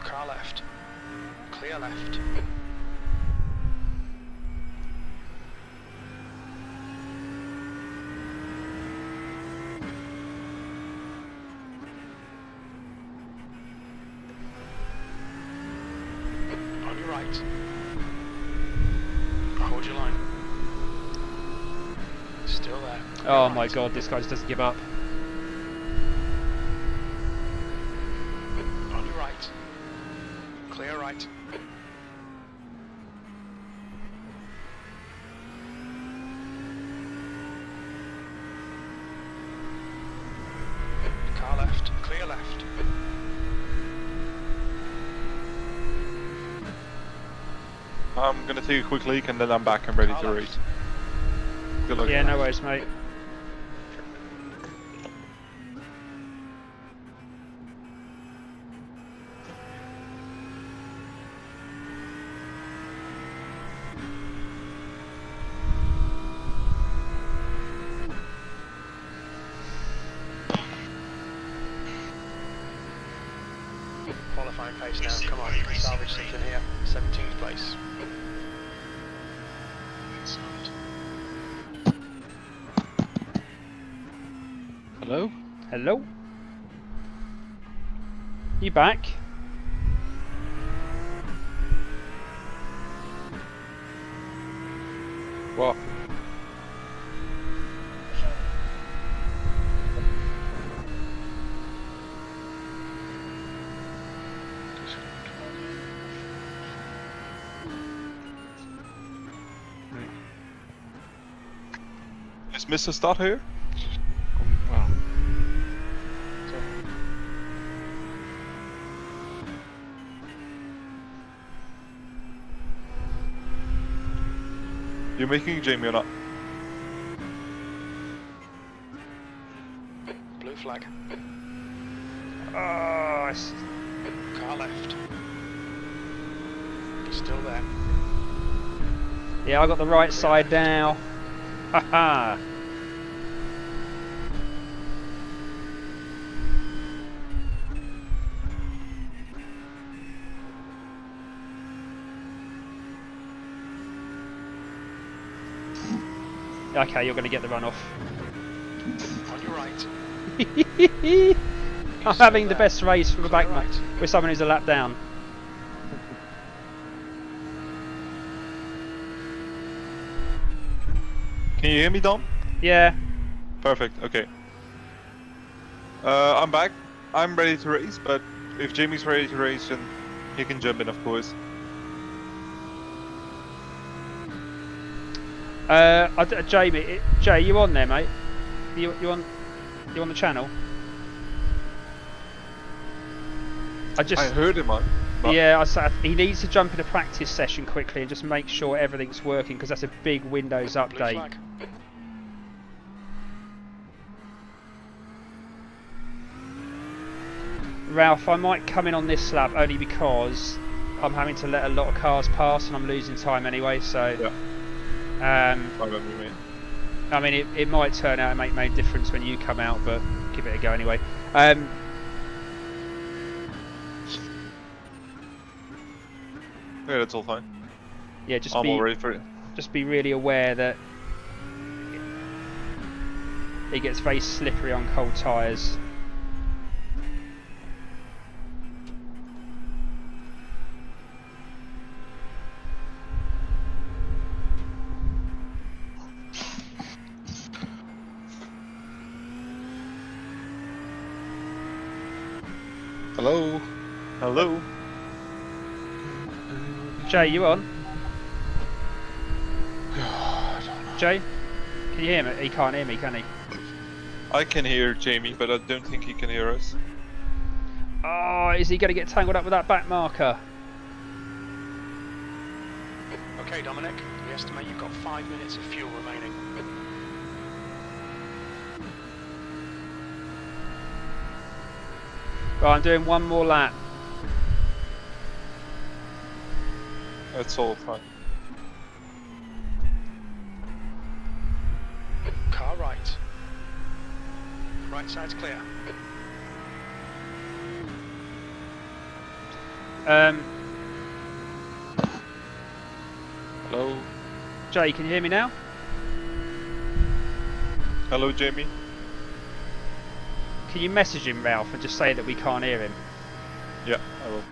Speaker 2: Car left. Clear left. On your right. Hold your line. Still there.
Speaker 3: Oh
Speaker 2: Your
Speaker 3: my
Speaker 2: right.
Speaker 3: god, this guy just doesn't give up.
Speaker 2: On your right. Clear right. Car left. Clear left.
Speaker 1: I'm gonna take a quick leak and then I'm back and ready
Speaker 2: Car
Speaker 1: to
Speaker 2: left.
Speaker 1: race. Good luck.
Speaker 3: Yeah, no worries, mate.
Speaker 2: Qualifying pace now. Come on, you can salvage something here. 17th place.
Speaker 1: Hello?
Speaker 3: Hello? You back?
Speaker 1: What? Is Mr. Start here?
Speaker 4: Wow.
Speaker 1: You making Jamie or not?
Speaker 2: Blue flag.
Speaker 3: Oh, it's...
Speaker 2: Car left. He's still there.
Speaker 3: Yeah, I got the right side now. Haha. Okay, you're going to get the runoff.
Speaker 2: On your right.
Speaker 3: I'm having the best race from the back
Speaker 2: Right.
Speaker 3: with someone who's a lap down.
Speaker 1: Can you hear me, Dom?
Speaker 3: Yeah.
Speaker 1: Perfect, okay. I'm back. I'm ready to race, but if Jamie's ready to race, then he can jump in, of course.
Speaker 3: Jamie, Jay, you on there, mate? You on the channel? I
Speaker 1: heard him on. But
Speaker 3: yeah, he needs to jump in a practice session quickly and just make sure everything's working because that's a big Windows
Speaker 2: Blue
Speaker 3: update.
Speaker 2: flag.
Speaker 3: Ralph, I might come in on this lap only because I'm having to let a lot of cars pass and I'm losing time anyway. So,
Speaker 1: yeah, fine with me, mate.
Speaker 3: I mean, it might turn out to make no difference when you come out, but give it a go anyway.
Speaker 1: Yeah, that's all fine.
Speaker 3: Yeah, just
Speaker 1: I'm all ready for it.
Speaker 3: just be really aware that it gets very slippery on cold tyres.
Speaker 4: Hello.
Speaker 1: Hello.
Speaker 3: Jay, you on? Jay, can you hear me? He can't hear me, can he?
Speaker 1: I can hear Jamie, but I don't think he can hear us.
Speaker 3: Oh, is he going to get tangled up with that back marker?
Speaker 2: Okay, Dominic. We estimate you've got 5 minutes of fuel remaining.
Speaker 3: Right, I'm doing one more lap.
Speaker 1: That's all fine.
Speaker 2: Car right. Right side's clear.
Speaker 1: Hello.
Speaker 3: Jay, can you hear me now?
Speaker 1: Hello, Jamie.
Speaker 3: Can you message him, Ralph, and just say that we can't hear him?
Speaker 1: Yeah, I will.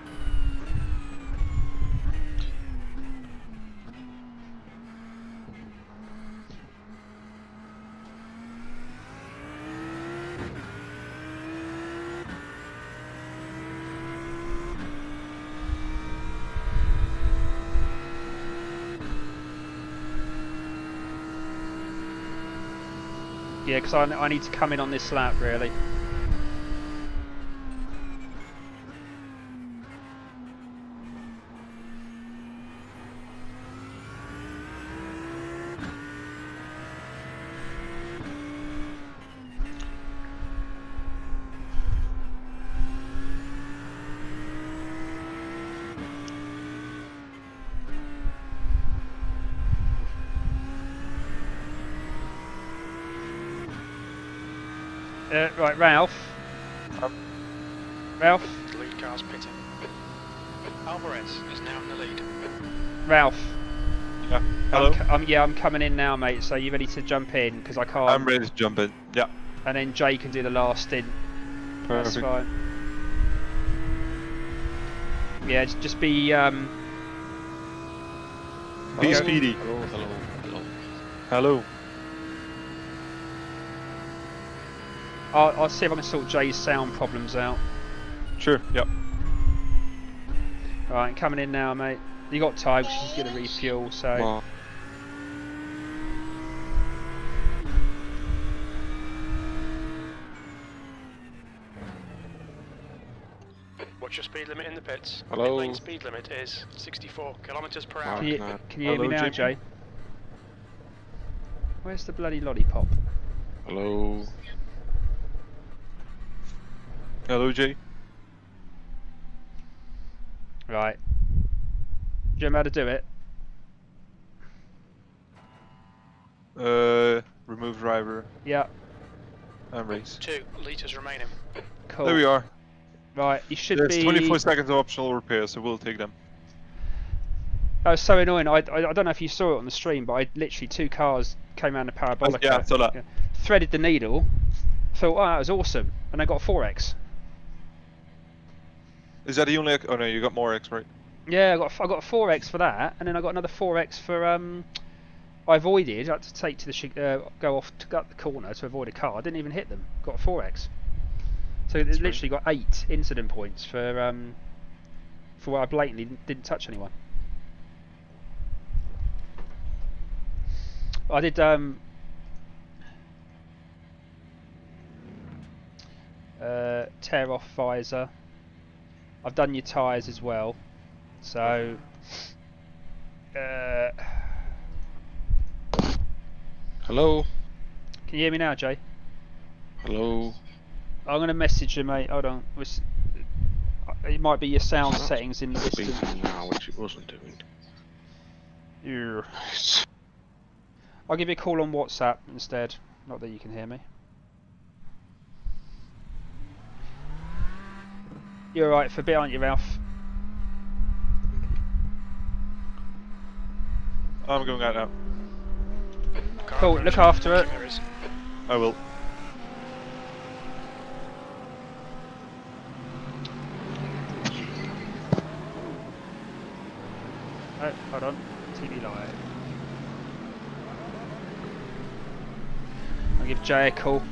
Speaker 3: Yeah, because I need to come in on this lap, really. Right, Ralph. Ralph.
Speaker 2: The lead car's pitting. Alvarez is now in the lead.
Speaker 3: Ralph.
Speaker 1: Yeah. Hello.
Speaker 3: I'm coming in now, mate. So you ready to jump in? Because I can't.
Speaker 1: I'm ready to jump in. Yeah.
Speaker 3: and then Jay can do the last stint. That's
Speaker 1: Perfect.
Speaker 3: fine. Yeah, just be
Speaker 1: Be
Speaker 3: Go.
Speaker 1: speedy.
Speaker 4: Hello.
Speaker 1: Hello.
Speaker 3: I'll see if I can sort Jay's sound problems out.
Speaker 1: Sure. Yep.
Speaker 3: Right, coming in now, mate. You got time because she's going to refuel, so.
Speaker 4: Well,
Speaker 2: What's your speed limit in the pits?
Speaker 4: Hello?
Speaker 2: Pit lane speed limit is 64 kilometers per hour.
Speaker 3: Can you,
Speaker 4: no.
Speaker 3: can you hear me
Speaker 1: Hello,
Speaker 3: now,
Speaker 1: JP?
Speaker 3: Jay? Where's the bloody lollipop?
Speaker 4: hello.
Speaker 1: Hello, Jay.
Speaker 3: Right. Do you know how to do it?
Speaker 1: Remove driver
Speaker 3: Yeah.
Speaker 1: and race.
Speaker 2: 2 litres remaining.
Speaker 3: Cool.
Speaker 1: There we are.
Speaker 3: Right, you should
Speaker 1: There's
Speaker 3: be.
Speaker 1: 24 seconds of optional repair, so we'll take them.
Speaker 3: That was so annoying. I don't know if you saw it on the stream, but I literally 2 cars came around the parabolic.
Speaker 1: Yeah, I saw that.
Speaker 3: Threaded the needle. Thought, oh, that was awesome, and I got a 4x.
Speaker 1: Is that the only? Oh no, you got more X, right?
Speaker 3: Yeah, I got a 4x for that, and then I got another 4x for I avoided. I had to take to the go off to gut the corner to avoid a car. I didn't even hit them. Got a 4x. So it literally got 8 incident points for where I blatantly didn't touch anyone. I did tear off visor. I've done your tyres as well. So
Speaker 4: Hello.
Speaker 3: can you hear me now, Jay?
Speaker 4: Hello.
Speaker 3: I'm going to message you, mate. Hold on. It might be your sound
Speaker 4: That's
Speaker 3: settings in the distance.
Speaker 4: Speaking now, which it wasn't doing.
Speaker 3: Yeah. I'll give you a call on WhatsApp instead. Not that you can hear me. You're alright for a bit, aren't you, Ralph?
Speaker 1: I'm going out now.
Speaker 2: Car
Speaker 3: Cool,
Speaker 2: approaching
Speaker 3: look after it.
Speaker 2: mirrors.
Speaker 1: I will.
Speaker 3: Oh, hold on. TV live. I'll give Jay a call.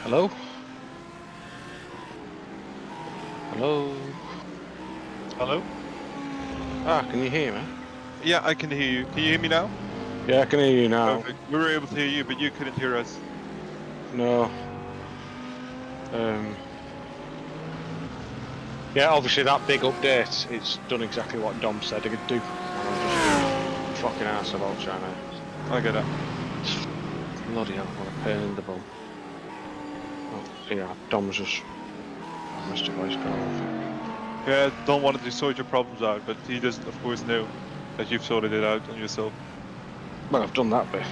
Speaker 4: Hello. Hello.
Speaker 1: Hello?
Speaker 4: Ah, can you hear me?
Speaker 1: Yeah, I can hear you. Can you hear me now?
Speaker 4: Yeah, I can hear you now.
Speaker 1: Perfect. We were able to hear you, but you couldn't hear us.
Speaker 4: No. Yeah, obviously that big update is done exactly what Dom said it could do. And I'm just fucking ass about trying to.
Speaker 1: I get it.
Speaker 4: Bloody hell, what a pain in the bum. Oh, yeah, Dom's just missed a voice call.
Speaker 1: Yeah, don't want to sort your problems out, but he doesn't, of course, know that you've sorted it out on yourself.
Speaker 4: Well, I've done that bit.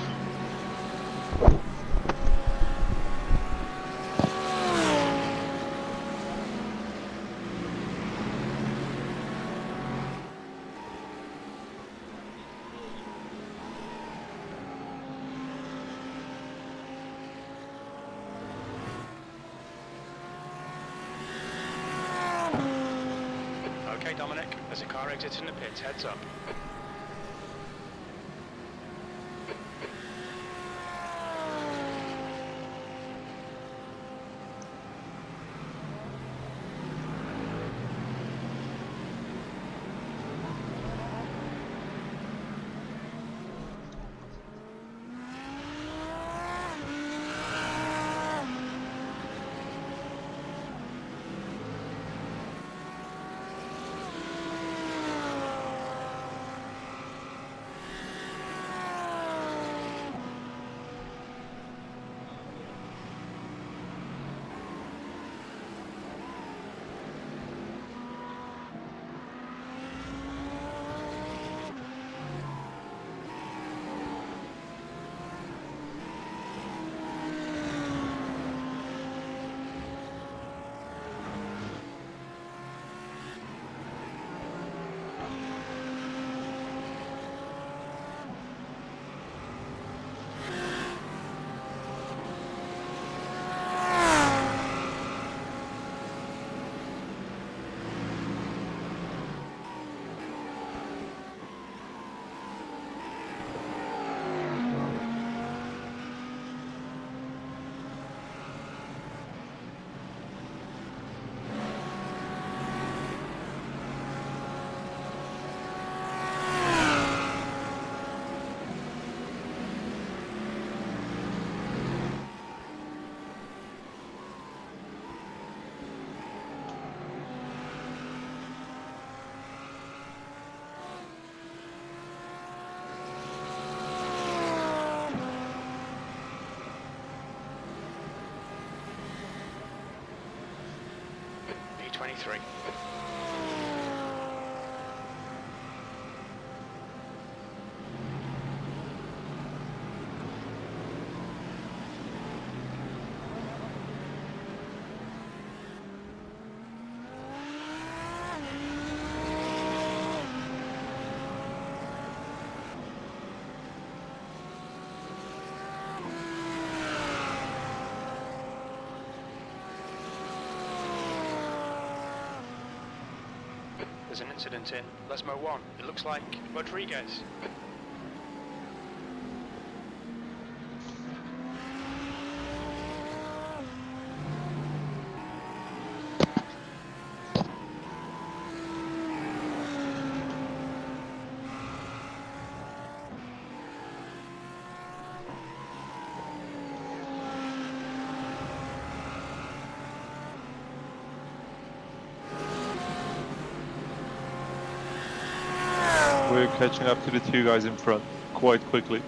Speaker 2: Okay, Dominic, as a car exiting the pits, heads up. 153. There's an incident in Lesmo 1. It looks like Rodriguez.
Speaker 1: We're catching up to the two guys in front quite quickly.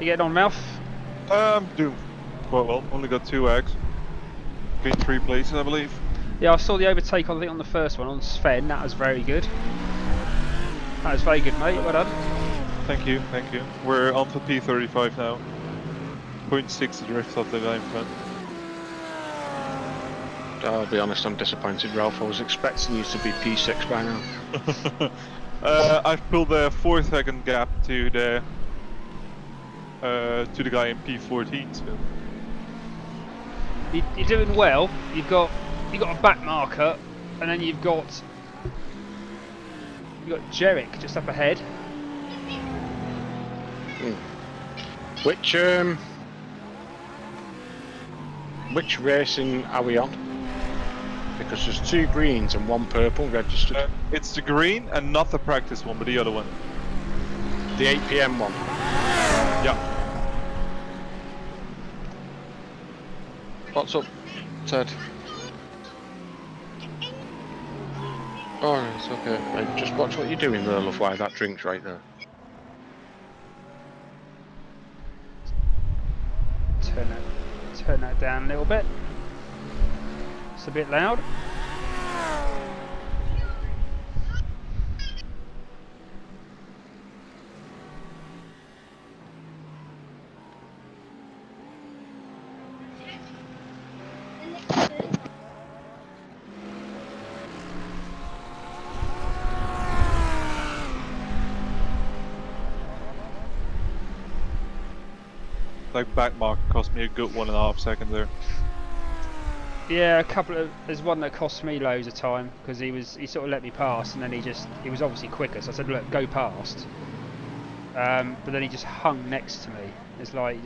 Speaker 3: You getting on, Mouth?
Speaker 1: Doing quite well. Only got 2 eggs. Gained 3 places, I believe.
Speaker 3: Yeah, I saw the overtake I think on the first one on Sven. That was very good. That was very good, mate. Well done.
Speaker 1: Thank you, thank you. We're on for P35 now. 0.6 to drift off the line front.
Speaker 4: I'll be honest, I'm disappointed, Ralph. I was expecting you to be P6 by now.
Speaker 1: I've pulled a 4-second gap to the guy in P14. So.
Speaker 3: You're doing well. You've got a back marker, and then you've got Jerick just up ahead.
Speaker 4: Which racing are we on? Because there's 2 greens and 1 purple registered.
Speaker 1: It's the green and not the practice one, but the other one.
Speaker 4: The 8 PM one.
Speaker 1: Yeah.
Speaker 4: What's up, Ted? Oh, it's okay. Right, just watch what you're doing there, love, while that drink's right there.
Speaker 3: Turn that down a little bit. It's a bit loud.
Speaker 1: Like back mark cost me a good 1.5 seconds there.
Speaker 3: Yeah, there's one that cost me loads of time because he sort of let me pass and then he was obviously quicker, so I said look, go past. But then he just hung next to me. It's like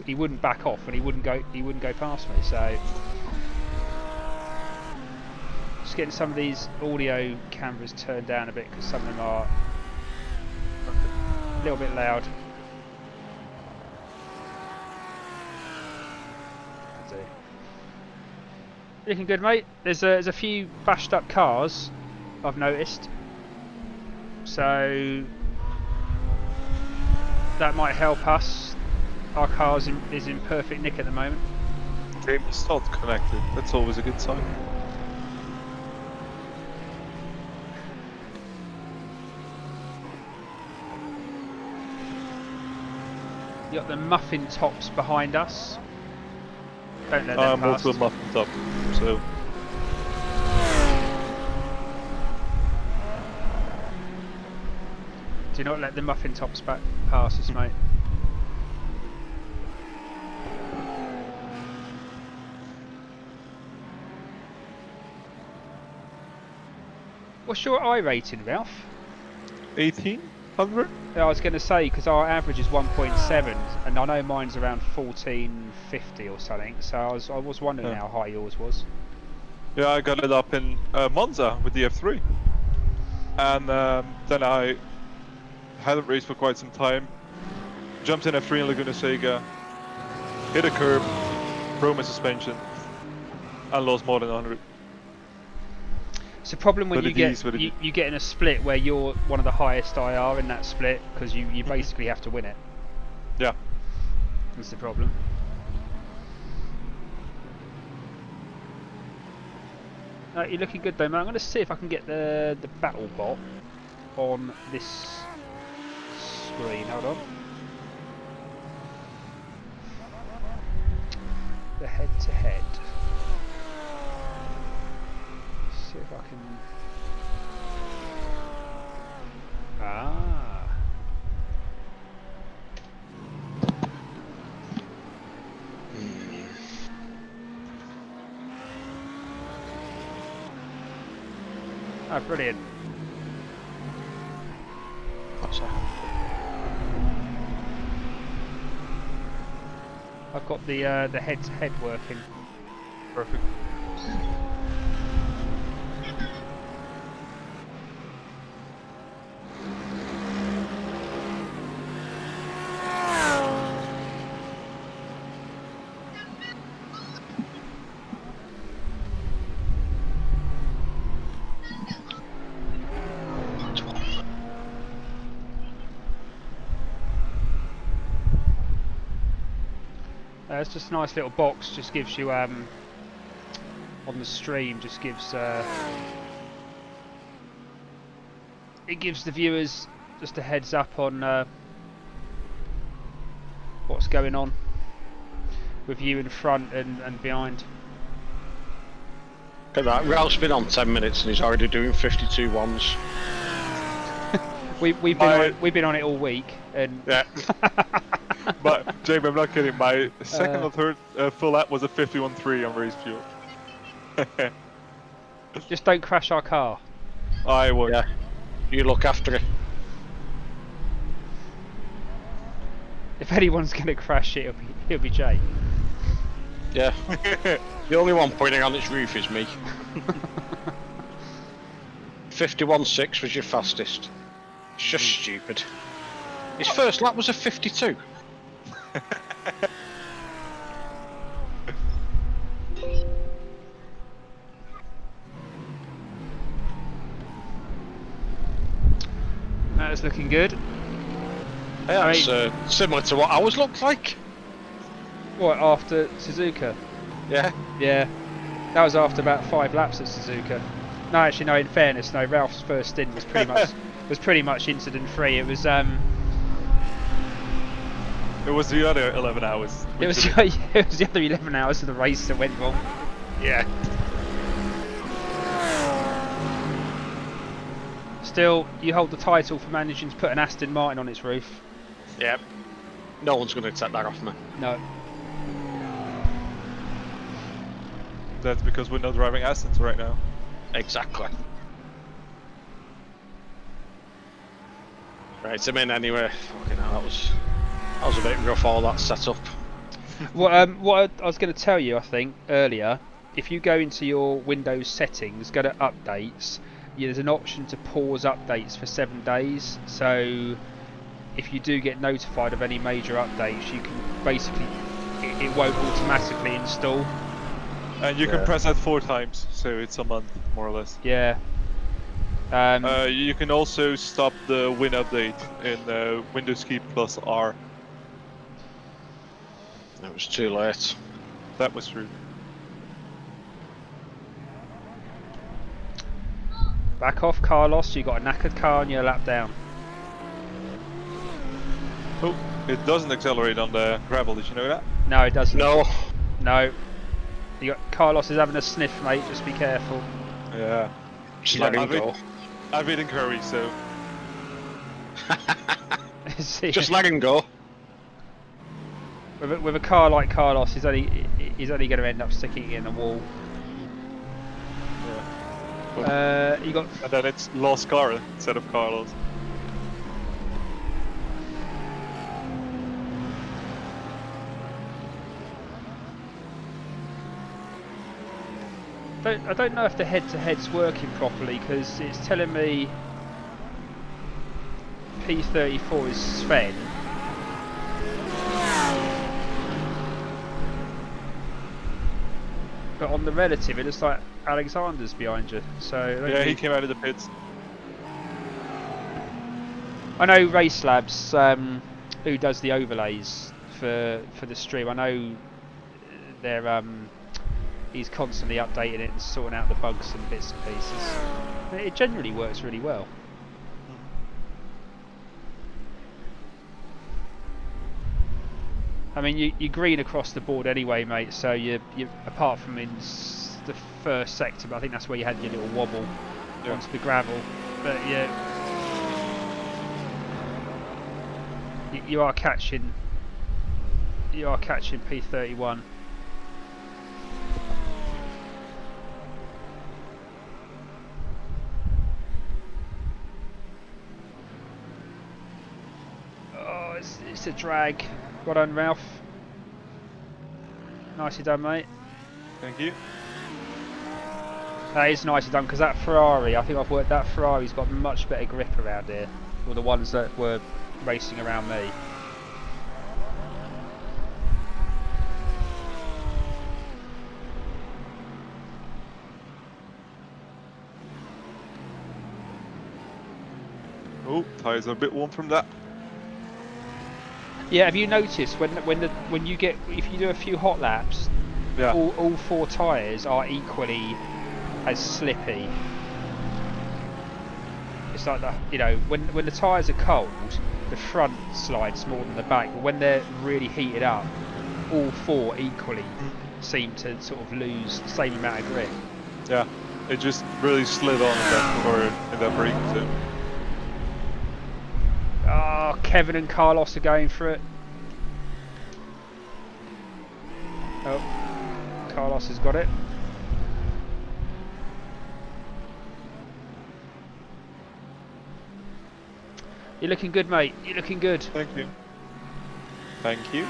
Speaker 3: he wouldn't back off and he wouldn't go past me. So just getting some of these audio cameras turned down a bit because some of them are a little bit loud. Looking good, mate. There's a few bashed up cars I've noticed, so that might help us. Our car is in perfect nick at the moment.
Speaker 1: Cable's not connected. That's always a good sign.
Speaker 3: You got the muffin tops behind us. Don't let them
Speaker 1: I'm
Speaker 3: past.
Speaker 1: also muffled up, so.
Speaker 3: Do not let the muffin tops pass us, mate. What's your I rating, Ralph?
Speaker 1: 1800?
Speaker 3: Yeah, I was going to say, because our average is 1.7, and I know mine's around 1450 or something, so I was wondering how high yours was.
Speaker 1: Yeah, I got it up in Monza with the F3. And then I hadn't raced for quite some time. Jumped in F3 in Laguna Seca, hit a curb, broke my suspension, and lost more than 100.
Speaker 3: It's a problem when you get in a split where you're one of the highest IR in that split because you basically have to win it.
Speaker 1: Yeah.
Speaker 3: That's the problem. You're looking good though, man. I'm going to see if I can get the battle bot on this screen. Hold on. The head-to-head. See if I can. Ah, brilliant.
Speaker 4: What's that?
Speaker 3: I've got the head-to-head working.
Speaker 1: Perfect.
Speaker 3: It's just a nice little box. Just gives you on the stream. Just gives it gives the viewers just a heads up on what's going on with you in front and behind.
Speaker 4: Look at that, Ralph's been on 10 minutes and he's already doing 52 ones.
Speaker 3: We've been on it all week, and
Speaker 1: Yeah. But Jamie, I'm not kidding. My second or third full lap was a 51.3 on race fuel.
Speaker 3: just don't crash our car.
Speaker 1: I would.
Speaker 4: Yeah, you look after it.
Speaker 3: If anyone's going to crash it, it'll be Jay.
Speaker 4: Yeah. The only one pointing on its roof is me. 51.6 was your fastest. It's just stupid. His first lap was a 52.
Speaker 3: That's looking good.
Speaker 4: Yeah, it's similar to what ours looked like.
Speaker 3: What, after Suzuka?
Speaker 4: Yeah.
Speaker 3: Yeah, that was after about 5 laps at Suzuka. No, actually, no. In fairness, no. Ralph's first stint was pretty much incident free. It was
Speaker 1: It was the other 11 hours.
Speaker 3: it was the other 11 hours of the race that went wrong.
Speaker 4: Yeah.
Speaker 3: Still, you hold the title for managing to put an Aston Martin on its roof.
Speaker 4: Yep. No one's going to take that off me.
Speaker 3: No.
Speaker 1: That's because we're not driving Astons right now.
Speaker 4: Exactly. Right, I'm in anyway. Fucking hell, that was a bit rough, all that setup.
Speaker 3: What I was going to tell you, I think earlier, if you go into your Windows settings, go to updates, there's an option to pause updates for 7 days. So if you do get notified of any major updates, you can basically it won't automatically install.
Speaker 1: And you can press that 4 times, so it's a month, more or less.
Speaker 3: Yeah.
Speaker 1: You can also stop the Win update in Windows Key plus R.
Speaker 4: It was too late.
Speaker 1: That was true.
Speaker 3: Back off, Carlos. You got a knackered car and you're a lap down.
Speaker 1: Oh, it doesn't accelerate on the gravel. Did you know that?
Speaker 3: No, it doesn't.
Speaker 4: No.
Speaker 3: No. Carlos is having a sniff, mate. Just be careful.
Speaker 1: Yeah.
Speaker 4: Just let him go.
Speaker 1: I've eaten curry, so.
Speaker 4: Just let him go.
Speaker 3: With a car like Carlos, he's only going to end up sticking it in the wall.
Speaker 1: Yeah.
Speaker 3: You got.
Speaker 1: And then it's Lost Car instead of Carlos.
Speaker 3: I don't know if the head-to-head's working properly because it's telling me P34 is Sven. But on the relative, it looks like Alexander's behind you. So
Speaker 1: yeah, he came out of the pits.
Speaker 3: I know Race Labs, who does the overlays for the stream. I know they're he's constantly updating it and sorting out the bugs and bits and pieces. It generally works really well. I mean, you're green across the board anyway, mate. So you apart from in the first sector, but I think that's where you had your little wobble onto the gravel. But yeah, you are catching P31. Oh, it's a drag. Well done, Ralph. Nicely done, mate.
Speaker 1: Thank you.
Speaker 3: That is nicely done because that Ferrari, I think I've worked that Ferrari's got much better grip around here. Or the ones that were racing around me.
Speaker 1: Oh, tyres are a bit warm from that.
Speaker 3: Yeah, have you noticed when you get, if you do a few hot laps,
Speaker 1: Yeah.
Speaker 3: all 4 tyres are equally as slippy. It's like when the tyres are cold, the front slides more than the back, but when they're really heated up, all 4 equally seem to sort of lose the same amount of grip.
Speaker 1: Yeah. It just really slid on in that braking zone.
Speaker 3: Oh, Kevin and Carlos are going for it. Oh, Carlos has got it. You're looking good, mate. You're looking good.
Speaker 1: Thank you. Thank you.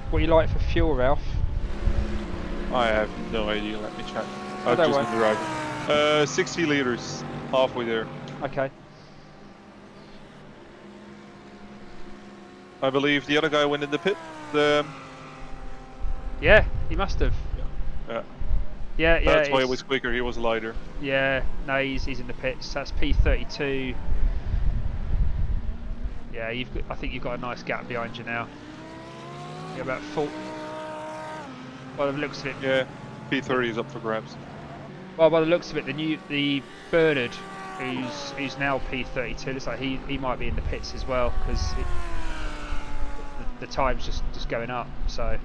Speaker 3: What do you like for fuel, Ralph?
Speaker 1: I have no idea. Let me check.
Speaker 3: Oh,
Speaker 1: I've
Speaker 3: don't
Speaker 1: just been driving. 60 liters, halfway there.
Speaker 3: Okay.
Speaker 1: I believe the other guy went in the pit.
Speaker 3: Yeah, he must have.
Speaker 1: Yeah.
Speaker 3: Yeah.
Speaker 1: That's why it was quicker. He was lighter.
Speaker 3: Yeah, no, he's in the pits. That's P32. Yeah, I think you've got a nice gap behind you now. You're about 4. By the looks of it.
Speaker 1: Yeah. P30 is up for grabs.
Speaker 3: Well, by the looks of it, the Bernard, who's now P32, looks like he might be in the pits as well, because the time's just going up. So.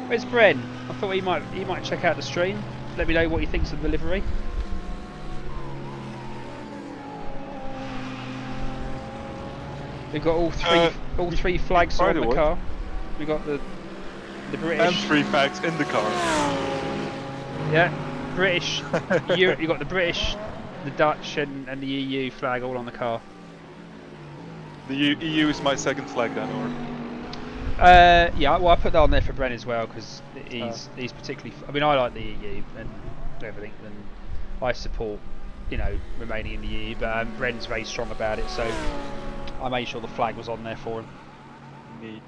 Speaker 3: Where's Bren? I thought he might check out the stream. Let me know what he thinks of the livery. We've got all three flags on the car. We got the British
Speaker 1: and 3 flags in the car.
Speaker 3: Yeah, British. You got the British, the Dutch, and the EU flag all on the car.
Speaker 1: The EU is my second flag then, or?
Speaker 3: Yeah, well I put that on there for Bren as well because he's particularly. I mean, I like the EU and everything, and I support remaining in the EU. But Bren's very strong about it, so I made sure the flag was on there for him.
Speaker 1: Neat.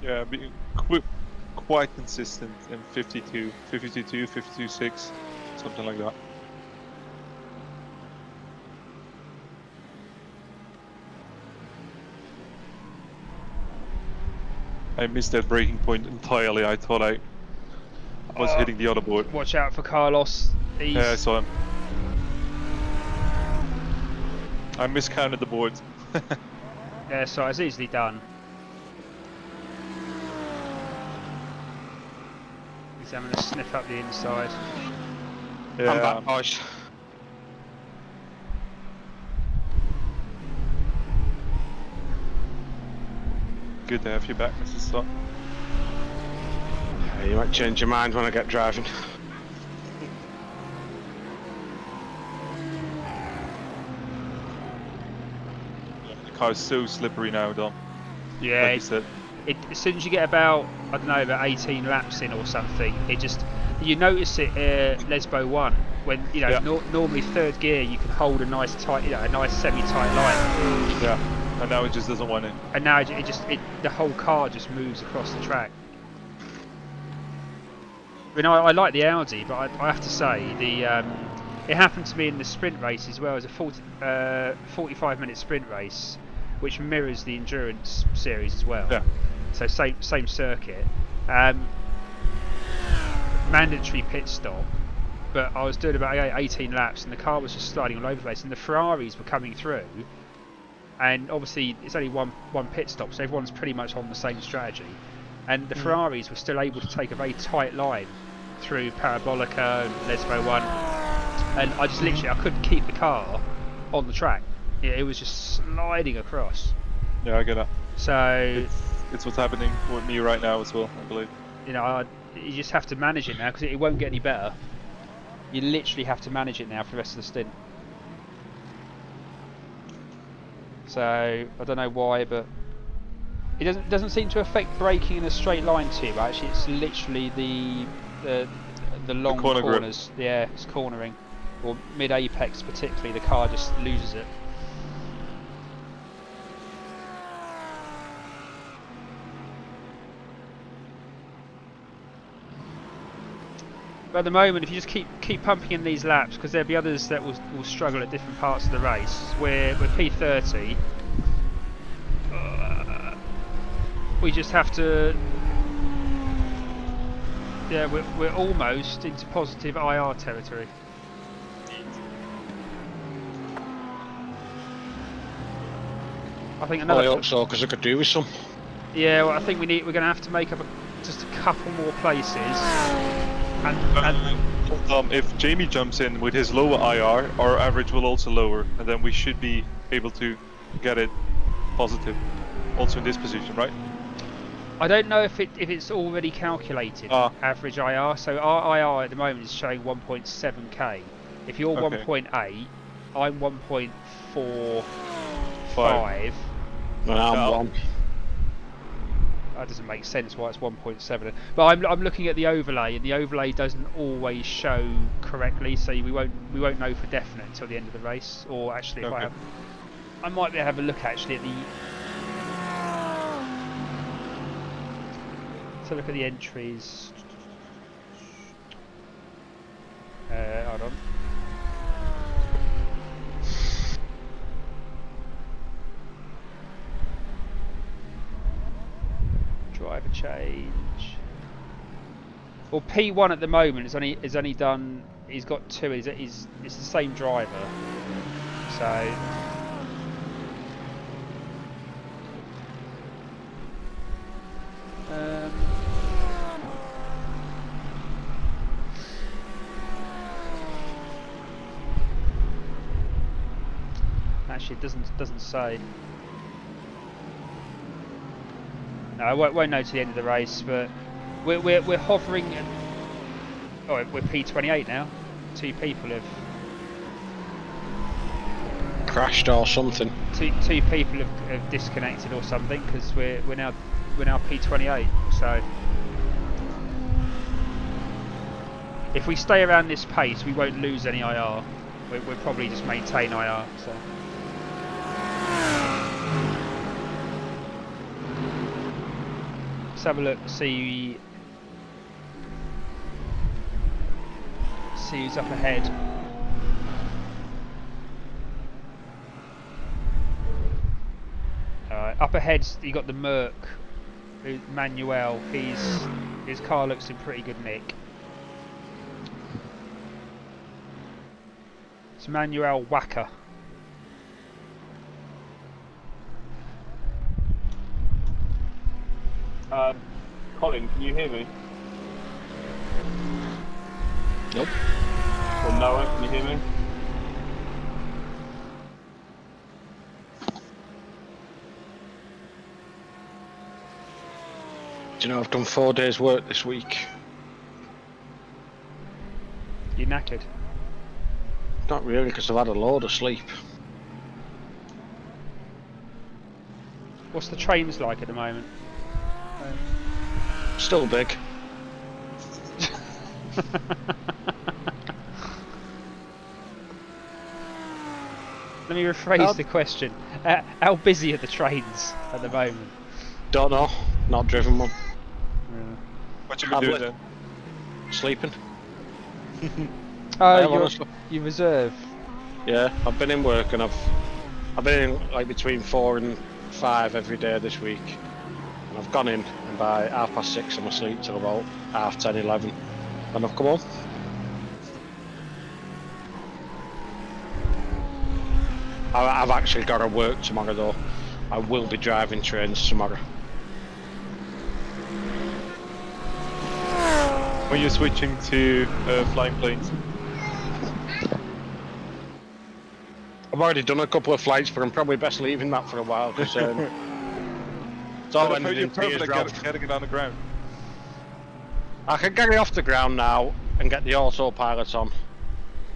Speaker 1: Yeah, being quite consistent in 52, 52, 52.6, something like that. I missed that braking point entirely. I thought I was hitting the other board.
Speaker 3: Watch out for Carlos.
Speaker 1: Yeah, I saw him. I miscounted the boards.
Speaker 3: Yeah, so it's easily done. He's having a sniff up the inside.
Speaker 1: Yeah.
Speaker 4: I'm back, boys.
Speaker 1: Good to have you back, Mrs. Scott.
Speaker 4: You might change your mind when I get driving.
Speaker 1: The car's so slippery now, Dom.
Speaker 3: Yeah,
Speaker 1: Like you said.
Speaker 3: as soon as you get about, I don't know, about 18 laps in or something, you notice it Lesbo 1 when normally third gear you can hold a nice tight, a nice semi-tight line.
Speaker 1: Yeah, and now it just doesn't want it.
Speaker 3: And now the whole car just moves across the track. I mean, I like the Audi, but I have to say it happened to me in the sprint race as well. As a 45-minute sprint race, which mirrors the Endurance Series as well.
Speaker 1: Yeah.
Speaker 3: So same circuit. Mandatory pit stop, but I was doing about 18 laps and the car was just sliding all over the place, and the Ferraris were coming through, and obviously it's only one pit stop, so everyone's pretty much on the same strategy, and the Ferraris were still able to take a very tight line through Parabolica and Lesbo 1, and I just literally I couldn't keep the car on the track. It was just sliding across.
Speaker 1: Yeah, I get that.
Speaker 3: So
Speaker 1: It's what's happening with me right now as well, I believe.
Speaker 3: You know, you just have to manage it now because it won't get any better. You literally have to manage it now for the rest of the stint. So I don't know why, but it doesn't seem to affect braking in a straight line too much. It's literally the long
Speaker 1: corner grip.
Speaker 3: corners. Yeah, it's cornering, or mid apex particularly. The car just loses it. But at the moment, if you just keep pumping in these laps, because there'll be others that will struggle at different parts of the race. We're P30. We just have to. Yeah, we're almost into positive IR territory. I think another.
Speaker 4: I hope so, because I could do with some.
Speaker 3: Yeah, well, I think we're going to have to make up just a couple more places.
Speaker 1: If Jamie jumps in with his lower IR, our average will also lower, and then we should be able to get it positive, also in this position, right?
Speaker 3: I don't know if it's already calculated average IR. So our IR at the moment is showing 1.7k. If you're 1.8, I'm 1.45.
Speaker 4: And I'm 1.
Speaker 3: That doesn't make sense why it's 1.7. But I'm looking at the overlay, and the overlay doesn't always show correctly, so we won't know for definite until the end of the race. Or actually, if I might be able to have a look actually at the. So look at the entries. Hold on. Driver change. Well, P1 at the moment is only done. He's got 2. It's the same driver. So. Actually, it doesn't say. No, I won't know to the end of the race, but we're hovering. We're P28 now. 2 people have
Speaker 4: crashed or something.
Speaker 3: Two people have disconnected or something, because we're now P28. So if we stay around this pace, we won't lose any IR. We'll probably just maintain IR. So. Let's have a look, see who's up ahead. Up ahead, you got the Merc, Manuel. His car looks in pretty good nick. It's Manuel Wacker.
Speaker 5: Colin, can you hear me?
Speaker 4: Nope.
Speaker 5: Or Noah, can you hear me?
Speaker 4: Do you know I've done 4 days work this week?
Speaker 3: You knackered?
Speaker 4: Not really, because I've had a load of sleep.
Speaker 3: What's the trains like at the moment?
Speaker 4: Still big.
Speaker 3: Let me rephrase the question. How busy are the trains at the moment?
Speaker 4: Don't know. Not driven one.
Speaker 3: Yeah.
Speaker 1: What you been doing then?
Speaker 4: Sleeping.
Speaker 3: Oh, you reserve?
Speaker 4: Yeah, I've been in work, and I've been in like between 4 and 5 every day this week. And I've gone in, and by 6:30 I'm asleep till about 10:30, 11, and I've come home. I've actually got to work tomorrow though. I will be driving trains tomorrow.
Speaker 1: When you're switching to flying planes?
Speaker 4: I've already done a couple of flights, but I'm probably best leaving that for a while, because It's all
Speaker 1: But I found
Speaker 4: ended
Speaker 1: you
Speaker 4: in tears,
Speaker 1: perfect
Speaker 4: Ralph.
Speaker 1: at getting it on the ground.
Speaker 4: I can get it off the ground now and get the autopilot on.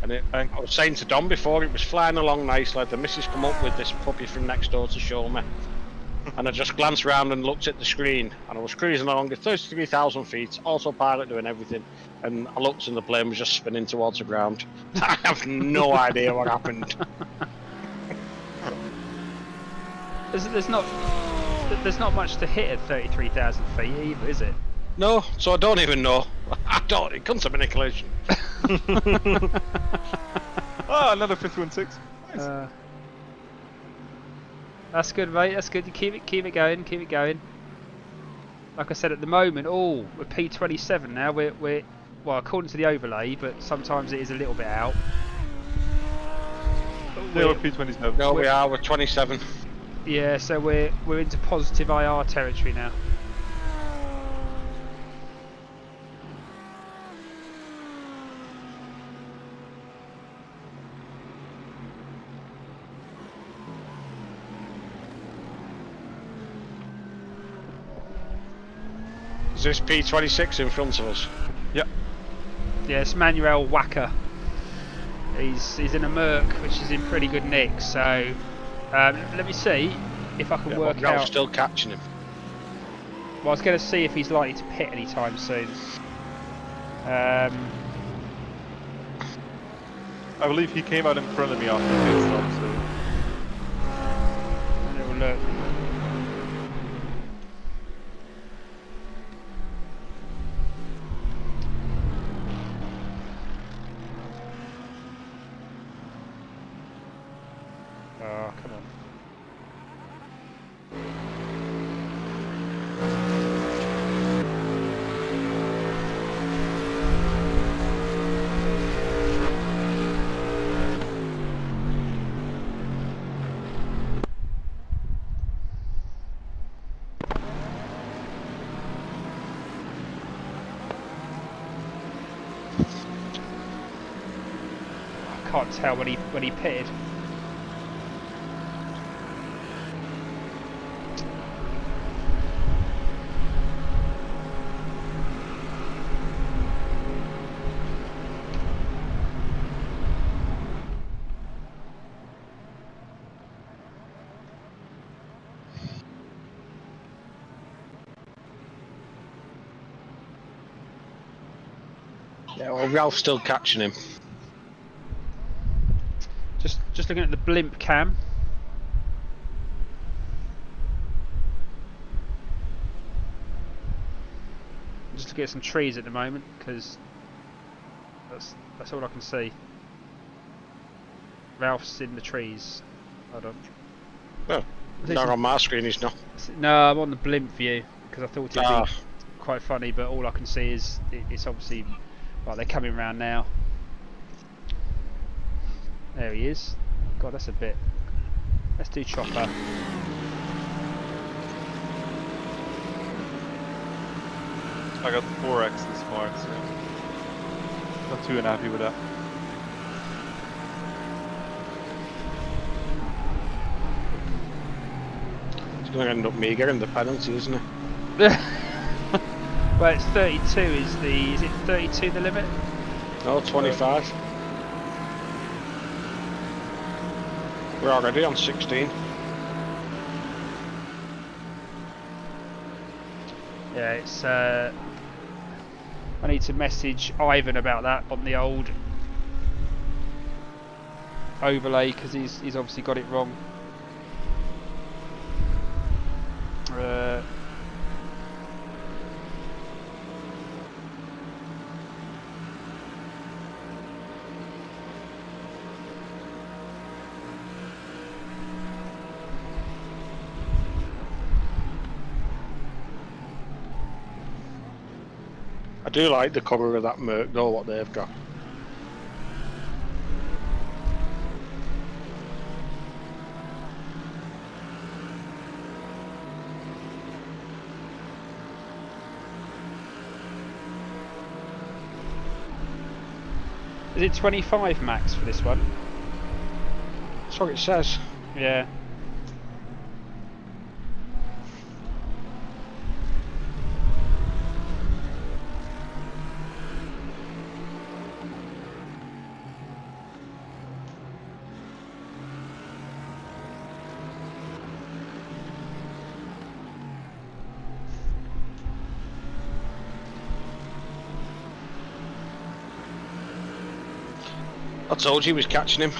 Speaker 4: And I was saying to Dom before, it was flying along nicely. The missus come up with this puppy from next door to show me. And I just glanced around and looked at the screen, and I was cruising along at 33,000 feet, autopilot doing everything. And I looked and the plane was just spinning towards the ground. I have no idea what happened.
Speaker 3: There's not much to hit at 33,000 feet either, is it?
Speaker 4: No, so I don't even know. It couldn't have been a collision.
Speaker 1: Oh, another 516. Nice.
Speaker 3: That's good, mate. That's good. You keep it going. Keep it going. Like I said, at the moment, we're P27 now. We're well, according to the overlay, but sometimes it is a little bit out.
Speaker 1: Yeah, we're P27.
Speaker 4: No, we're 27.
Speaker 3: Yeah, so we're into positive IR territory now.
Speaker 4: Is this P26 in front of us?
Speaker 1: Yep.
Speaker 3: Yeah, it's Manuel Wacker. He's in a Merc, which is in pretty good nick. So let me see if I can work out.
Speaker 4: I'm still catching him.
Speaker 3: Well, I was going to see if he's likely to pit anytime soon. I
Speaker 1: believe he came out in front of me after the pit stop, so...
Speaker 3: A little look. Oh, come on. I can't tell when he pitted.
Speaker 4: Yeah, well, Ralph's still catching him.
Speaker 3: Just looking at the blimp cam. Just looking at some trees at the moment because that's all I can see. Ralph's in the trees. Hold on.
Speaker 4: Well, not on my screen, he's not.
Speaker 3: No, I'm on the blimp view because I thought it'd
Speaker 4: Ah.
Speaker 3: be quite funny, but all I can see is it's obviously right. They're coming around now. There he is. God, that's a bit. Let's do chopper.
Speaker 1: I got the 4X this far, so... Not too unhappy with that.
Speaker 4: It's going to end up me getting the penalty, isn't it?
Speaker 3: Well, it's 32 is it 32 the limit?
Speaker 4: No, 25. We're already on 16.
Speaker 3: Yeah, it's I need to message Ivan about that on the old overlay because he's obviously got it wrong.
Speaker 4: I do like the cover of that Merc though, what they've got.
Speaker 3: Is it 25 max for this one?
Speaker 4: That's what it says.
Speaker 3: Yeah.
Speaker 4: I told you he was catching him.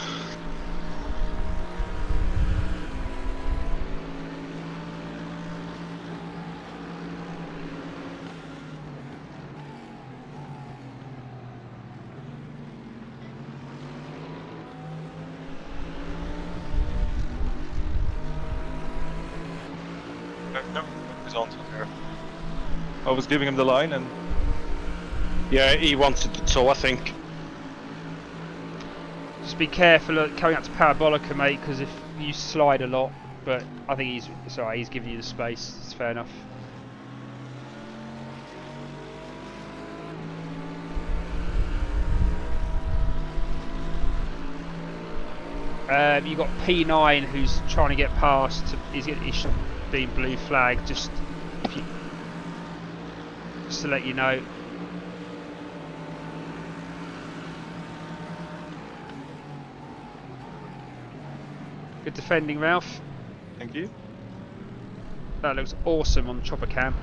Speaker 1: No, he's on to there. I was giving him the line and...
Speaker 4: Yeah, he wanted the toe, I think.
Speaker 3: Just be careful coming up to Parabolica, mate, because if you slide a lot, but I think it's alright, he's giving you the space, it's fair enough. You got P9 who's trying to get past, he's being blue flag, just to let you know. Good defending, Ralph.
Speaker 1: Thank you.
Speaker 3: That looks awesome on chopper cam.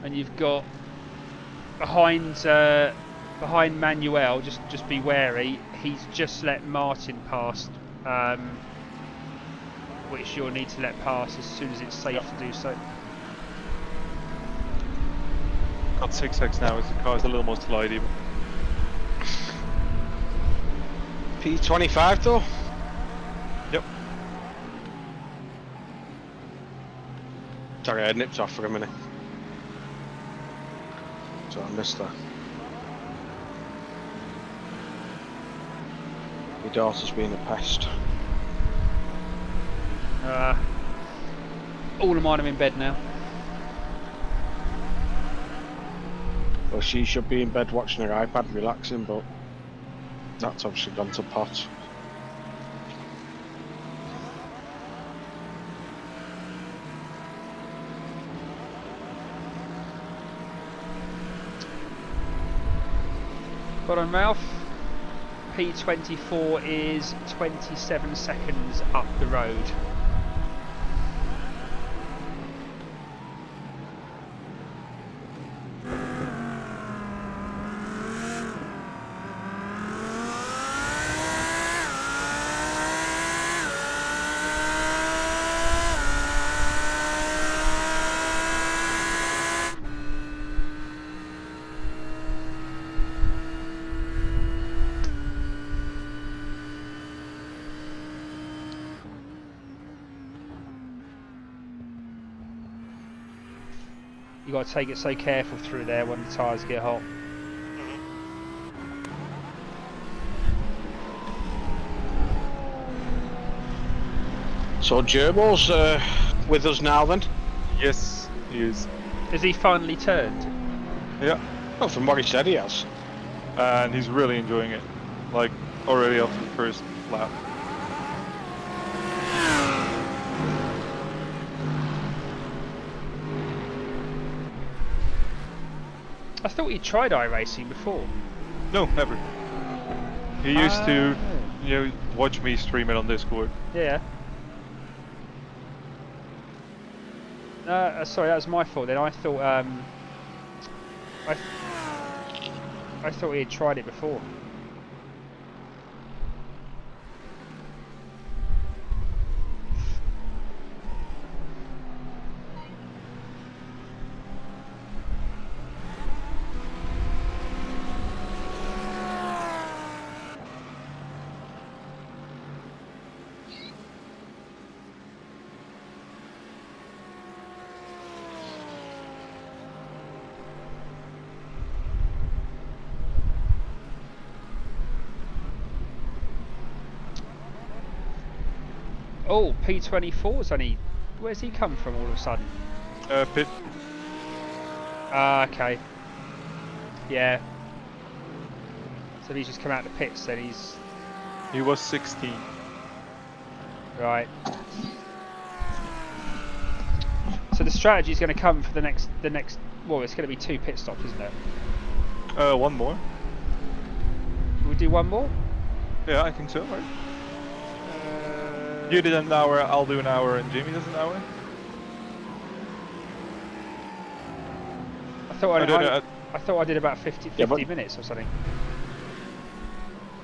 Speaker 3: And you've got behind Manuel, just be wary, he's just let Martin past, which you'll need to let pass as soon as it's safe to do so.
Speaker 1: Got 6x now, as the car's a little more slidey.
Speaker 4: P25 though?
Speaker 1: Yep.
Speaker 4: Sorry, I nipped off for a minute. So I missed that. My daughter's being a pest.
Speaker 3: All of mine are in bed now.
Speaker 4: Well, she should be in bed watching her iPad relaxing, but that's obviously gone to pot.
Speaker 3: Got on Ralph. P24 is 27 seconds up the road. You got to take it so careful through there when the tyres get hot.
Speaker 4: So Gerbo's with us now then?
Speaker 1: Yes, he is.
Speaker 3: Has he finally turned?
Speaker 1: Yeah,
Speaker 4: Well, from what he said he has.
Speaker 1: and he's really enjoying it. Like, already after the first lap.
Speaker 3: I thought he tried iRacing before.
Speaker 1: No, never. He used to, watch me stream it on Discord.
Speaker 3: Yeah. Sorry, that was my fault then. I thought I thought he had tried it before. Oh, P24's only... Where's he come from all of a sudden?
Speaker 1: Pit.
Speaker 3: Ah, okay. Yeah. So he's just come out the pits. Then he's
Speaker 1: He was 16.
Speaker 3: right. So the strategy is going to come for the next. Well, it's going to be 2 pit stops, isn't it?
Speaker 1: One more.
Speaker 3: We'll do one more.
Speaker 1: Yeah, I think so, right? You did an hour, I'll do an hour, and Jamie does an hour.
Speaker 3: I thought
Speaker 1: don't know,
Speaker 3: I thought I did about 50 minutes or something.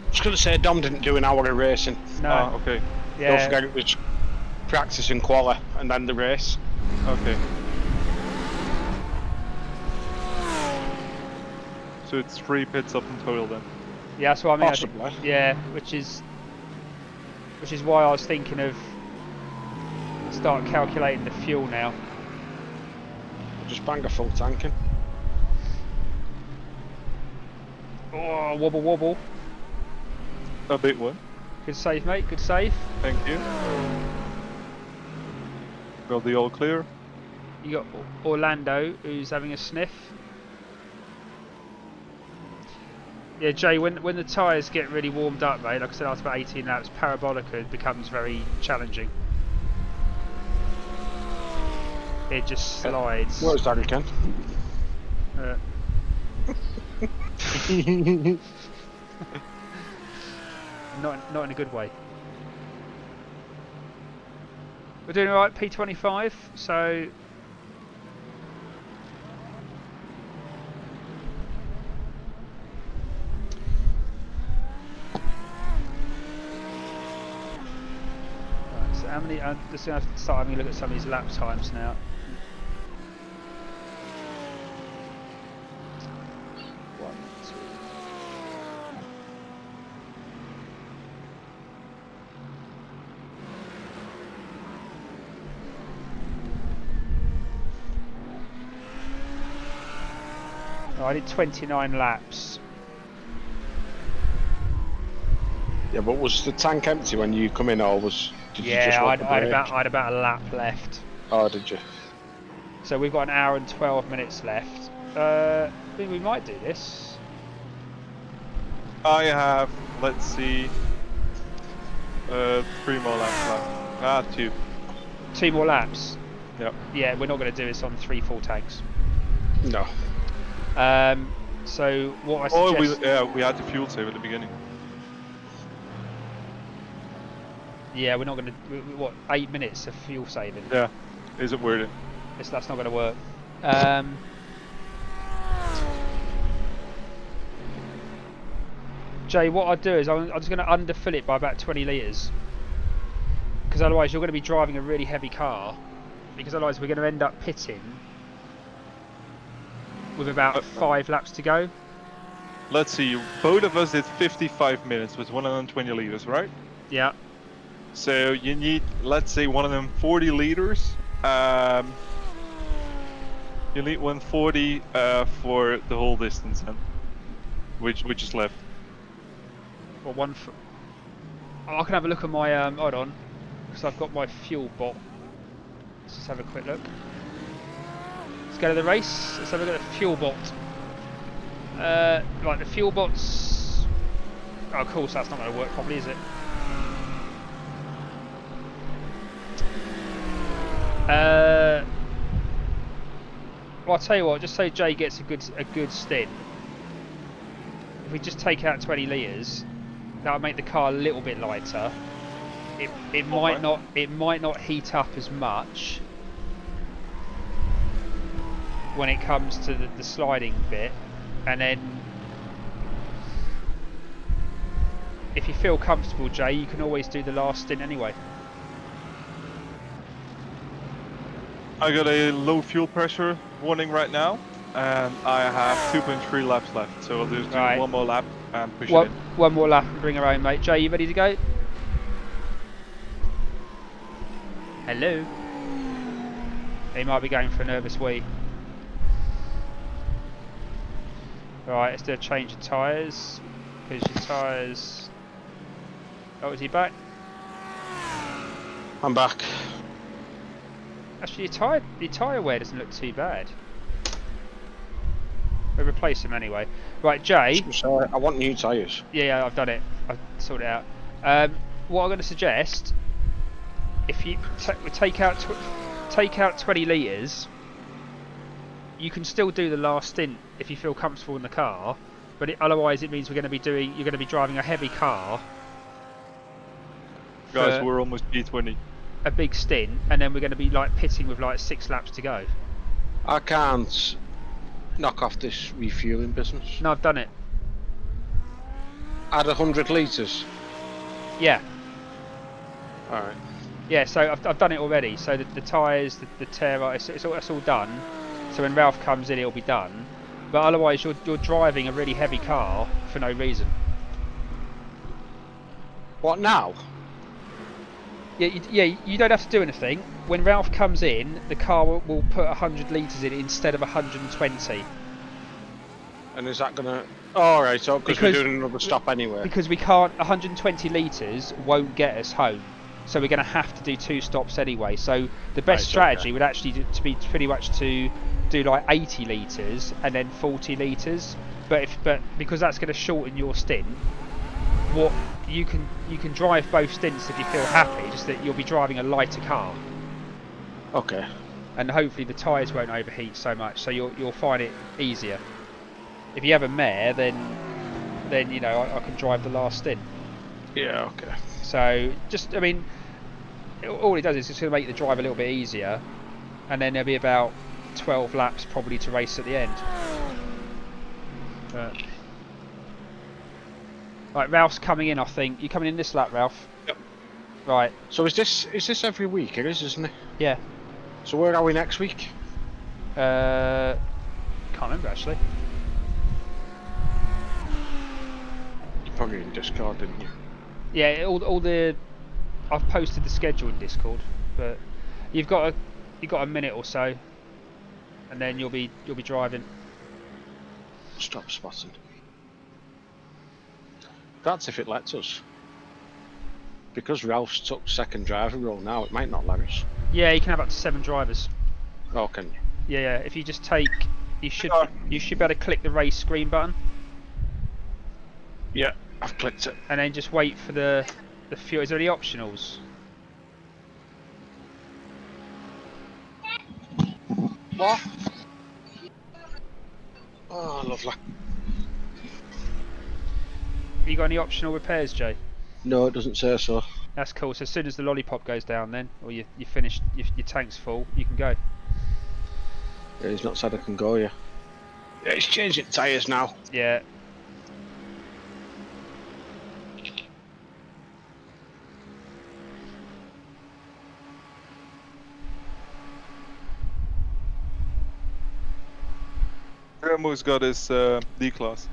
Speaker 4: I was going to say Dom didn't do an hour of racing.
Speaker 3: No.
Speaker 1: okay.
Speaker 3: Yeah.
Speaker 4: Don't forget it was practice and quali and then the race.
Speaker 1: Okay. So it's 3 pits up in total then.
Speaker 3: Yeah, that's what I mean.
Speaker 4: Possibly.
Speaker 3: Yeah, which is why I was thinking of start calculating the fuel now.
Speaker 4: Just bang a full tank in.
Speaker 3: Oh, wobble wobble.
Speaker 1: A big one.
Speaker 3: Good save, mate. Good save.
Speaker 1: Thank you. Got the all clear.
Speaker 3: You got Orlando, who's having a sniff. Yeah, Jay, when the tyres get really warmed up, mate, like I said, after about 18 laps, Parabolica becomes very challenging. It just slides.
Speaker 4: Where's that again?
Speaker 3: Not in a good way. We're doing alright, P25, so... Right, so how many... I'm just going to have to start having a look at some of these lap times now. I did 29 laps.
Speaker 4: Yeah, but was the tank empty when you come in, or did you just
Speaker 3: I had about a lap left.
Speaker 4: Oh, did you?
Speaker 3: So we've got an hour and 12 minutes left. I think we might do this.
Speaker 1: I have, let's see, 3 more laps left. 2.
Speaker 3: 2 more laps.
Speaker 1: Yep.
Speaker 3: Yeah, we're not going to do this on 3 full tanks.
Speaker 4: No.
Speaker 3: So what I suggest...
Speaker 1: we had the fuel save at the beginning.
Speaker 3: Yeah, we're not going to... What, 8 minutes of fuel saving?
Speaker 1: Yeah, is it worth it?
Speaker 3: That's not going to work. Jay, what I'd do is I'm just going to underfill it by about 20 litres. Because otherwise you're going to be driving a really heavy car. Because otherwise we're going to end up pitting with about 5 laps to go.
Speaker 1: Let's see, both of us did 55 minutes with 120 litres, right?
Speaker 3: Yeah.
Speaker 1: So you need, let's say, one of them 40 litres. You need 140 for the whole distance, then, which is left.
Speaker 3: Well, I can have a look at my hold on, because I've got my fuel bot. Let's just have a quick look. Let's go to the race. Let's have a look at the fuel bot. Like the fuel bots. Oh, of course, that's not going to work properly, is it? Well, I'll tell you what. Just so Jay gets a good stint. If we just take out 20 litres, that'll make the car a little bit lighter. It might not heat up as much when it comes to the sliding bit, and then if you feel comfortable, Jay, you can always do the last stint anyway.
Speaker 1: I got a low fuel pressure warning right now, and I have 2.3 laps left, so I'll just do one more lap and push it in.
Speaker 3: One more lap and bring her home, mate. Jay, you ready to go? Hello? He might be going for a nervous wee. Right, let's do a change of tyres, because your tyres... Oh, is he back?
Speaker 4: I'm back.
Speaker 3: Actually, your tyre wear doesn't look too bad. We'll replace him anyway. Right, Jay.
Speaker 4: So I want new tyres.
Speaker 3: Yeah, I've done it. I've sorted it out. What I'm going to suggest, if you take out 20 litres, you can still do the last stint if you feel comfortable in the car, but otherwise it means you're going to be driving a heavy car.
Speaker 1: Guys, we're almost P20.
Speaker 3: A big stint, and then we're going to be like pitting with like 6 laps to go.
Speaker 4: I can't knock off this refueling business.
Speaker 3: No, I've done it.
Speaker 4: Add 100 litres.
Speaker 3: Yeah.
Speaker 4: Alright.
Speaker 3: Yeah, so I've done it already. So the tyres, the tear, it's all done. So when Ralph comes in, it'll be done. But otherwise, you're driving a really heavy car for no reason.
Speaker 4: What now?
Speaker 3: Yeah, you don't have to do anything. When Ralph comes in, the car will put 100 litres in instead of 120.
Speaker 4: And is that gonna? Alright, so because we're doing another stop anyway.
Speaker 3: Because we can't, 120 litres won't get us home. So we're going to have to do 2 stops anyway. So the best strategy would actually be pretty much to do like 80 litres and then 40 litres. But because that's going to shorten your stint, what you can drive both stints if you feel happy. Just that you'll be driving a lighter car.
Speaker 4: Okay.
Speaker 3: And hopefully the tyres won't overheat so much, so you'll find it easier. If you have a mare, then you know I can drive the last stint.
Speaker 4: Yeah. Okay.
Speaker 3: So I mean, all it does is it's going to make the drive a little bit easier, and then there'll be about 12 laps probably to race at the end. Right, Ralph's coming in. I think you coming in this lap, Ralph.
Speaker 4: Yep.
Speaker 3: Right.
Speaker 4: So is this every week? It is, isn't it?
Speaker 3: Yeah.
Speaker 4: So where are we next week?
Speaker 3: Can't remember actually.
Speaker 4: You probably in Discord, didn't you?
Speaker 3: Yeah, all the I've posted the schedule in Discord, but you've got a minute or so, and then you'll be driving.
Speaker 4: Stop spotting. That's if it lets us. Because Ralph's took second driver role now, it might not let us.
Speaker 3: Yeah, you can have up to 7 drivers.
Speaker 4: Oh, can you?
Speaker 3: Yeah. If you just take, you should be able to click the race screen button.
Speaker 4: Yeah, I've clicked it.
Speaker 3: And then just wait for the fuel. Is there any optionals?
Speaker 4: What? Oh, lovely.
Speaker 3: Have you got any optional repairs, Jay?
Speaker 4: No, it doesn't say so.
Speaker 3: That's cool. So as soon as the lollipop goes down, then, or you finished, your tank's full, you can go.
Speaker 4: Yeah, he's not said I can go yet. Yeah, he's changing tyres now.
Speaker 3: Yeah.
Speaker 1: Gramo's got his D class.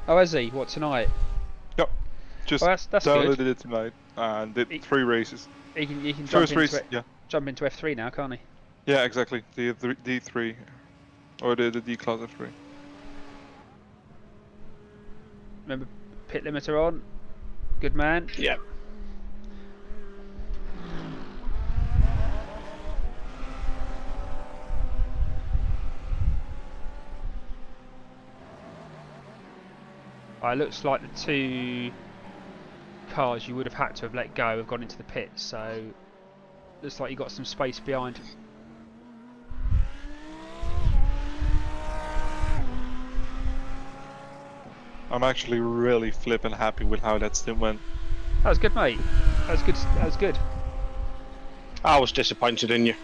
Speaker 3: Oh, has he? What, tonight?
Speaker 1: Yep. Just
Speaker 3: that's
Speaker 1: downloaded
Speaker 3: good.
Speaker 1: it tonight and did 3 races.
Speaker 3: He can
Speaker 1: First race, yeah.
Speaker 3: jump into F3 now, can't he?
Speaker 1: Yeah, exactly. The D3 or the D class F3.
Speaker 3: Remember, pit limiter on. Good man.
Speaker 4: Yep.
Speaker 3: It looks like the 2 cars you would have had to have let go have gone into the pit, so looks like you got some space behind.
Speaker 1: I'm actually really flippin' happy with how that stint went.
Speaker 3: That was good, mate. That was good. That was good.
Speaker 4: I was disappointed in you.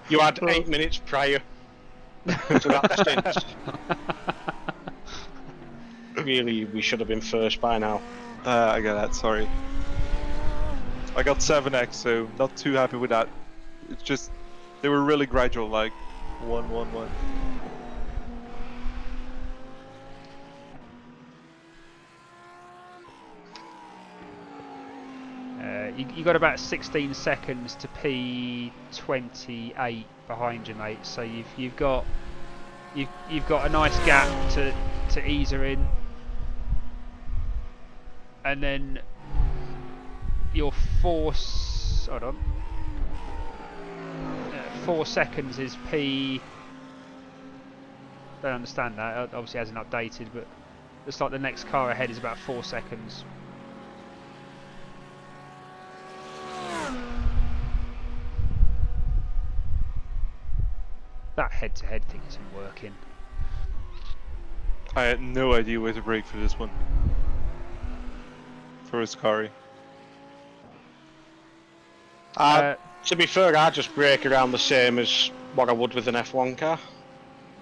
Speaker 4: You had 8 minutes prior to that stint. Really, we should have been first by now.
Speaker 1: I get that, sorry. I got 7x, so not too happy with that. It's just, they were really gradual, like 1, 1, 1.
Speaker 3: You got about 16 seconds to P28 behind you, mate. So you've got a nice gap to ease her in, and then you'll force. Hold on. 4 seconds is P. Don't understand that. It obviously hasn't updated, but looks like the next car ahead is about 4 seconds. That head-to-head thing isn't working.
Speaker 1: I had no idea where to brake for this one. For Ascari.
Speaker 4: To be fair, I just brake around the same as what I would with an F1 car.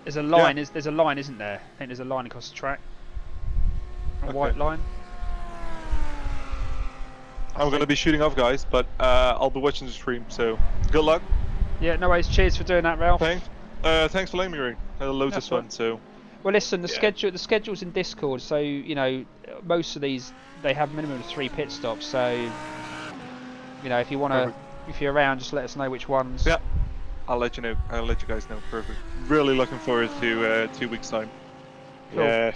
Speaker 3: There's a line. There's a line, isn't there? I think there's a line across the track. A white line.
Speaker 1: I'm going to be shooting off, guys, but I'll be watching the stream, so good luck.
Speaker 3: Yeah, no worries. Cheers for doing that, Ralph.
Speaker 1: Thanks for letting me ring. I had loads of fun, so...
Speaker 3: Well, listen, the schedule's in Discord, so, you know, most of these, they have minimum of 3 pit stops, so, you know, if you want to, if you're around, just let us know which ones.
Speaker 1: Yeah, I'll let you know. I'll let you guys know. Perfect. Really looking forward to 2 weeks' time.
Speaker 3: Cool.
Speaker 4: Yeah.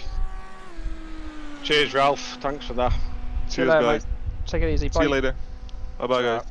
Speaker 4: Cheers, Ralph. Thanks for that.
Speaker 1: Cheers,
Speaker 3: later,
Speaker 1: guys.
Speaker 3: mate. Take it easy. Bye.
Speaker 1: See you later. Bye-bye, guys.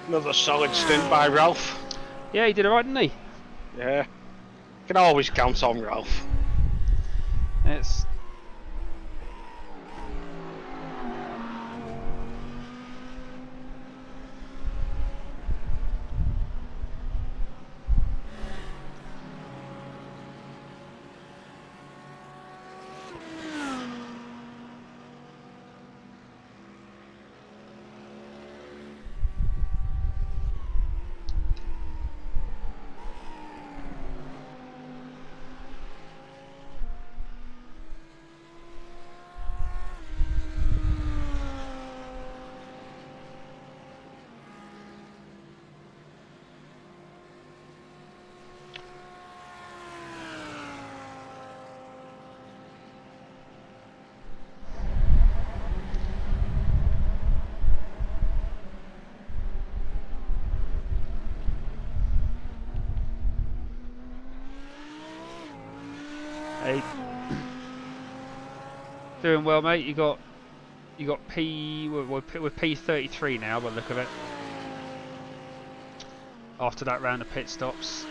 Speaker 4: Another solid stint by Ralph.
Speaker 3: Yeah, he did alright, didn't he?
Speaker 4: Yeah. Can always count on Ralph.
Speaker 3: It's... Hey. Doing well, mate. You got P. We're P33 now, by the look of it. After that round of pit stops.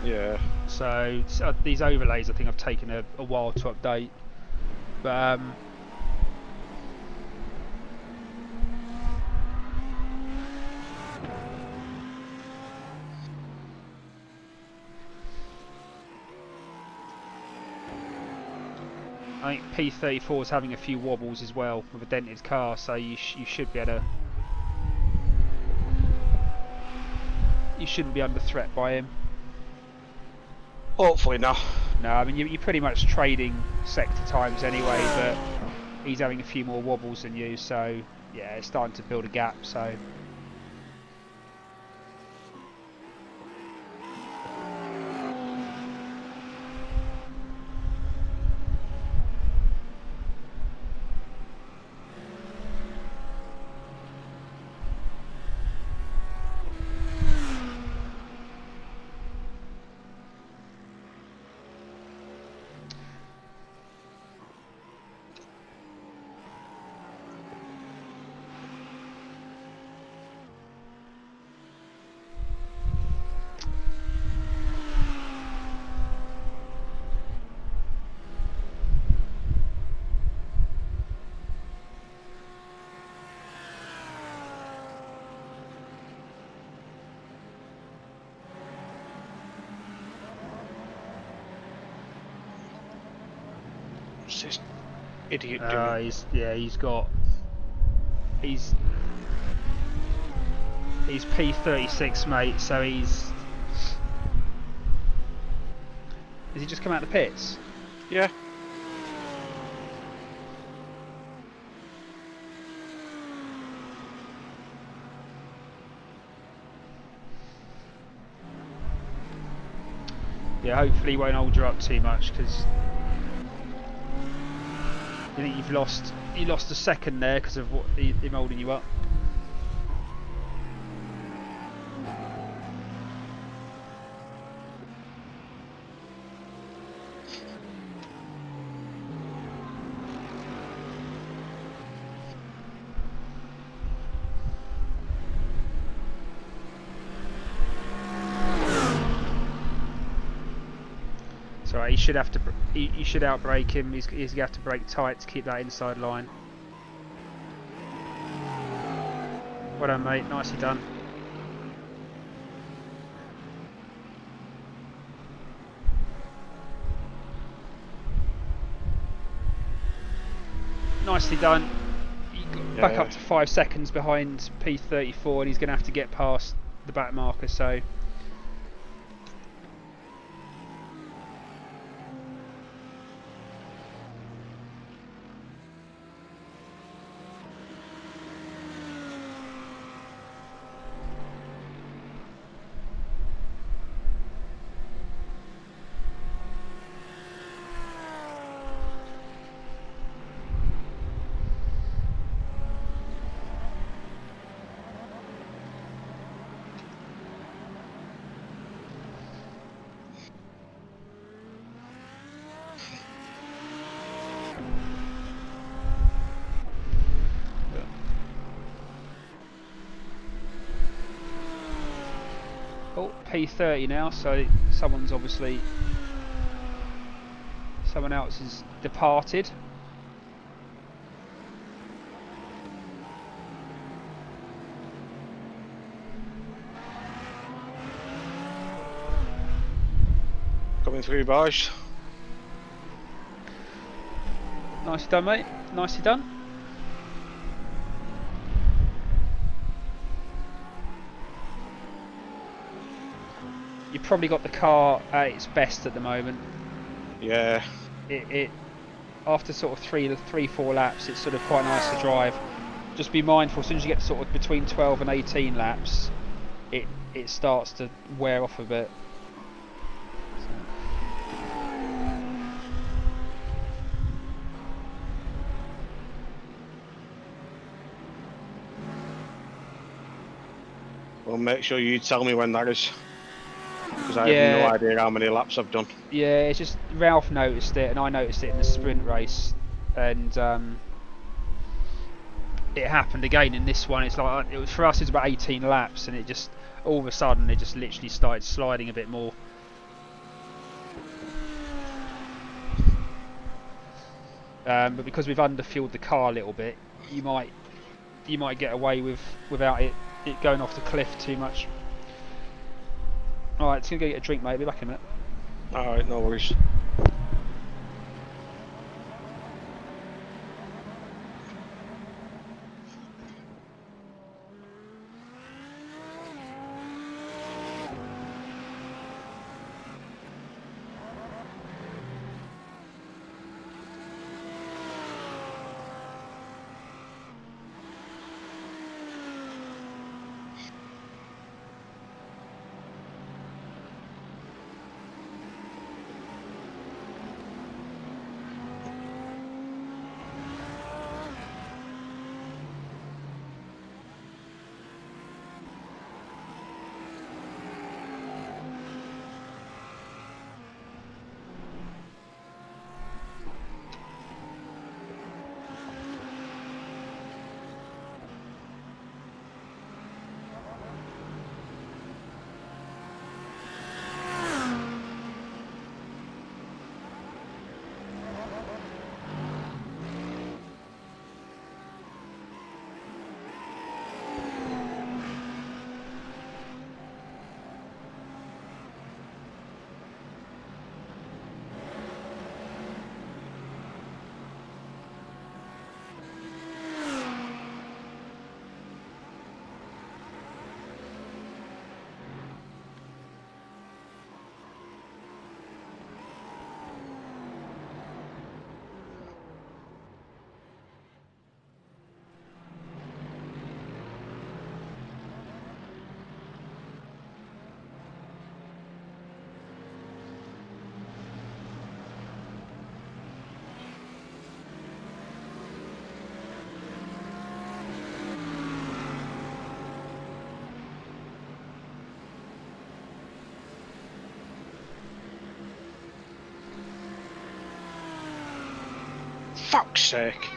Speaker 4: Yeah.
Speaker 3: So these overlays, I think, have taken a while to update. But I think P34 is having a few wobbles as well with a dented car, so you should be able to. You shouldn't be under threat by him.
Speaker 4: Hopefully not.
Speaker 3: No, I mean you're pretty much trading sector times anyway, but he's having a few more wobbles than you, so yeah, it's starting to build a gap. So.
Speaker 4: What's this idiot doing?
Speaker 3: He's P36, mate. So he's. Has he just come out of the pits?
Speaker 4: Yeah.
Speaker 3: Yeah, hopefully he won't hold you up too much, because I think you lost a second there because of what him holding you up. So he should have to. You should outbrake him. He's going to have to brake tight to keep that inside line. Well done, mate. Nicely done. Nicely done. He got back up to 5 seconds behind P34, and he's going to have to get past the back marker. So. Oh, P30 now, so someone else has departed.
Speaker 4: Coming through, boys.
Speaker 3: Nicely done, mate. Nicely done. You've probably got the car at its best at the moment.
Speaker 4: Yeah.
Speaker 3: It after sort of three, 4 laps, it's sort of quite nice to drive. Just be mindful, as soon as you get sort of between 12 and 18 laps, it starts to wear off a bit.
Speaker 4: Well, make sure you tell me when that is, because I have no idea how many laps I've done.
Speaker 3: Yeah, it's just Ralph noticed it, and I noticed it in the sprint race, and it happened again in this one. It's like it was for us. It's about 18 laps, and it just all of a sudden it just literally started sliding a bit more. But because we've underfueled the car a little bit, you might get away without it going off the cliff too much. Alright, it's gonna go get a drink, mate. Be back in a minute.
Speaker 4: Alright, no worries. fuck's sake.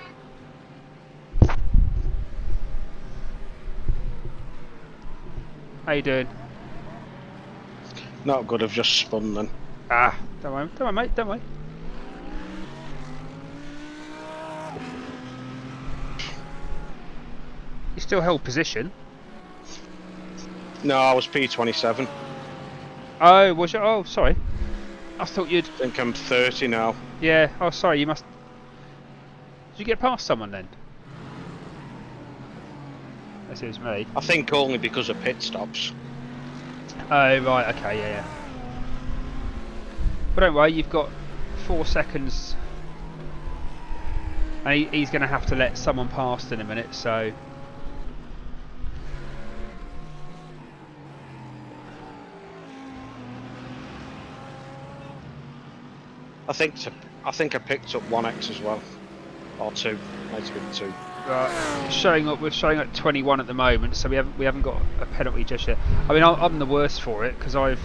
Speaker 3: How you doing?
Speaker 4: Not good, I've just spun then.
Speaker 3: Ah, don't worry, mate, don't worry. You still held position.
Speaker 4: No, I was P27.
Speaker 3: Oh, was you? Oh, sorry. I thought you'd.
Speaker 4: I think I'm 30 now.
Speaker 3: Yeah. Oh, sorry. You must. Did you get past someone then? Unless it was me.
Speaker 4: I think only because of pit stops.
Speaker 3: Oh, right. Okay. Yeah. Yeah. But don't worry. You've got 4 seconds. And he's going to have to let someone past in a minute. So.
Speaker 4: I think I picked up 1x as well, or 2. Might have been 2.
Speaker 3: Right, we're showing up 21 at the moment, so we haven't got a penalty just yet. I mean, I'm the worst for it because I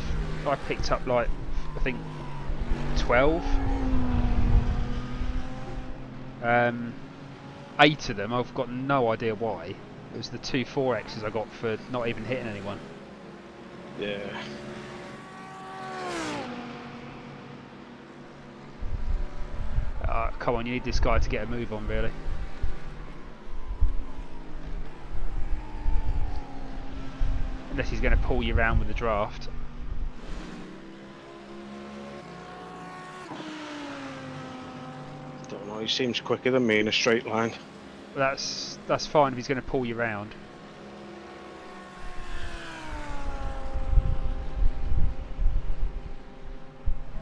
Speaker 3: picked up like I think 12. 8 of them. I've got no idea why. It was the 2 4x's I got for not even hitting anyone.
Speaker 4: Yeah.
Speaker 3: Come on, you need this guy to get a move on, really. Unless he's going to pull you around with the draft.
Speaker 4: Don't know, he seems quicker than me in a straight line.
Speaker 3: That's fine if he's going to pull you around.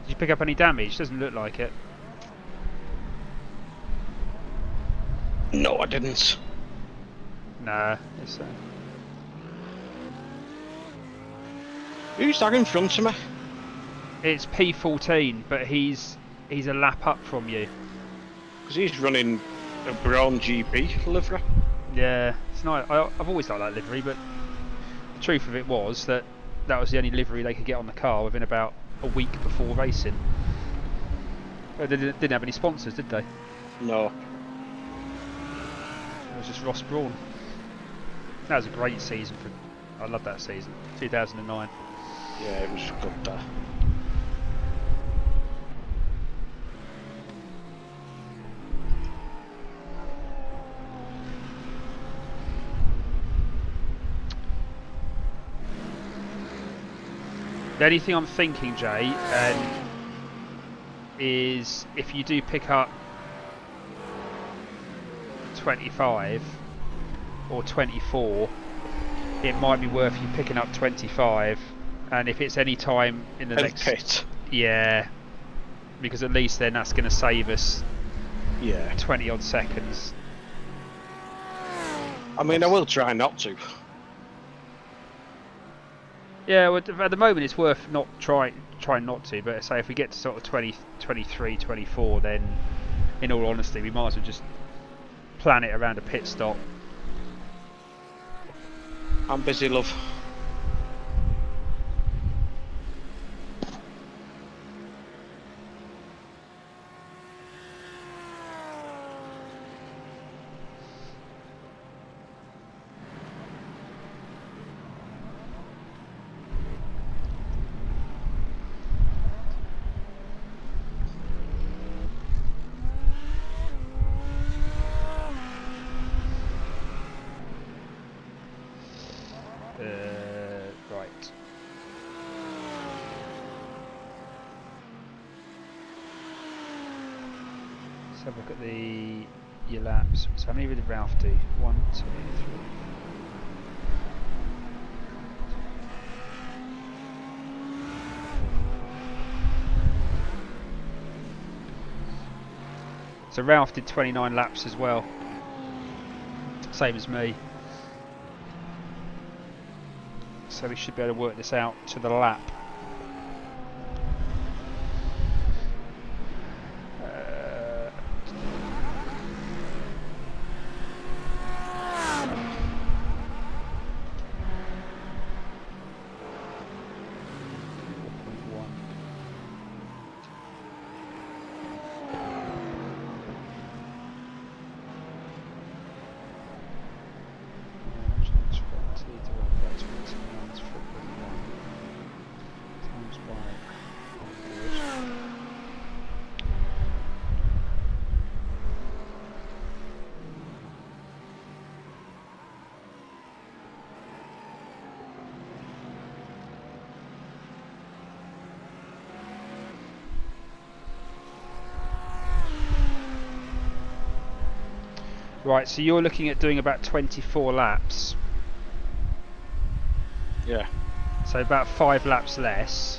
Speaker 3: Did you pick up any damage? Doesn't look like it.
Speaker 4: No, I didn't.
Speaker 3: Nah, it's
Speaker 4: Who's that in front of me?
Speaker 3: it's P14, but he's a lap up from you.
Speaker 4: Because he's running a brown GP livery.
Speaker 3: Yeah, it's nice. I've always liked that livery, but the truth of it was that was the only livery they could get on the car within about a week before racing. They didn't have any sponsors, did they?
Speaker 4: No.
Speaker 3: It was just Ross Brawn. That was a great season I love that season, 2009.
Speaker 4: Yeah, it was good there.
Speaker 3: The only thing I'm thinking, Jay, is if you do pick up 25 or 24, it might be worth you picking up 25, and if it's any time in the next
Speaker 4: pit.
Speaker 3: Yeah, because at least then that's going to save us 20 odd seconds.
Speaker 4: I mean, I will try not to.
Speaker 3: Yeah, well, at the moment it's worth not trying not to, but say if we get to sort of 20, 23, 24, then in all honesty we might as well just plan it around a pit stop.
Speaker 4: I'm busy, love.
Speaker 3: Right. Let's have a look at your laps. So how many did Ralph do? 1, 2, 3. So Ralph did 29 laps as well. Same as me. So we should be able to work this out to the lap. Right, so you're looking at doing about 24 laps.
Speaker 4: Yeah.
Speaker 3: So about 5 laps less.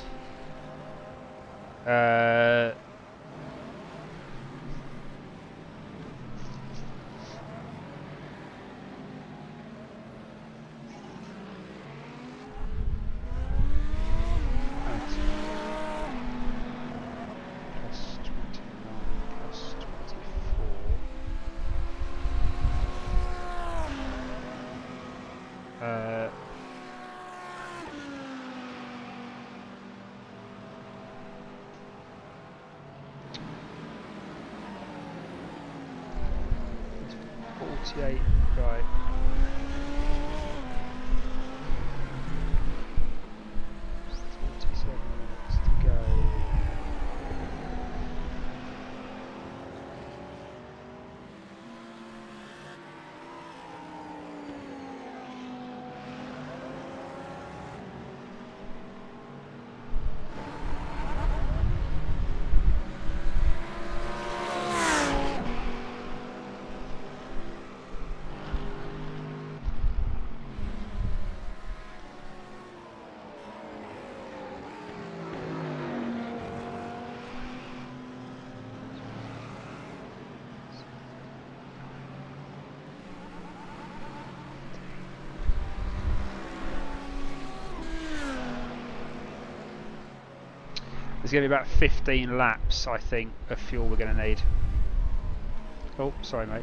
Speaker 3: Plus 29 plus 24. 48, right. Minutes to go. There's going to be about 15 laps, I think, of fuel we're going to need. Oh, sorry, mate.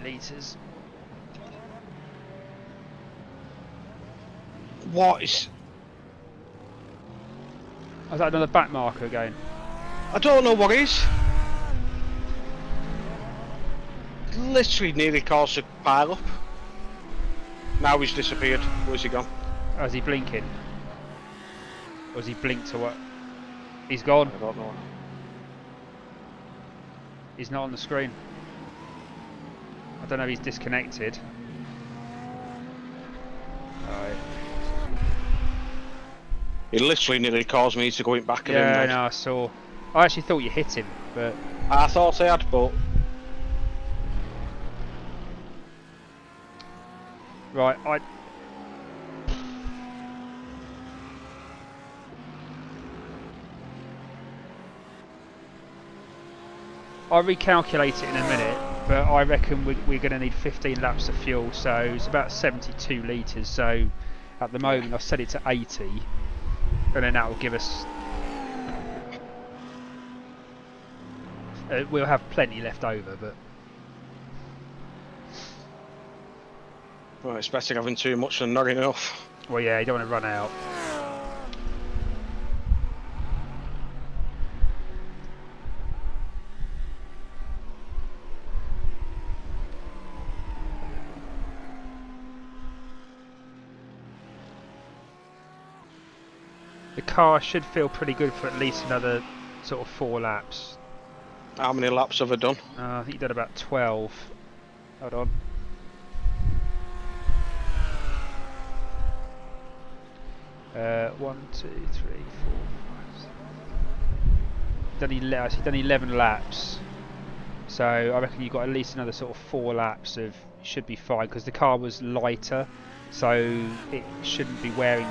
Speaker 3: Litres.
Speaker 4: What is...
Speaker 3: Oh, is that another back marker again?
Speaker 4: I don't know what is. Literally nearly caused a pile up. Now he's disappeared. Where's he gone?
Speaker 3: Oh, is he blinking? Or has he blinked to what? He's gone.
Speaker 4: I don't know.
Speaker 3: He's not on the screen. I don't know if he's disconnected. Right.
Speaker 4: He literally nearly caused me to going back again.
Speaker 3: Yeah, no, I saw. I actually thought you hit him, but
Speaker 4: I thought I had, but...
Speaker 3: Right, I'll recalculate it in a minute, but I reckon we're going to need 15 laps of fuel, so it's about 72 litres, so at the moment I've set it to 80, and then that will give us... we'll have plenty left over, but...
Speaker 4: Well, it's better having too much than not enough.
Speaker 3: Well, yeah, you don't want to run out. The car should feel pretty good for at least another sort of 4 laps.
Speaker 4: How many laps have I done?
Speaker 3: I think you did about 12. Hold on. One, two, three, four, five, six. Done 11 laps. So I reckon you've got at least another sort of 4 laps of should be fine because the car was lighter, so it shouldn't be wearing.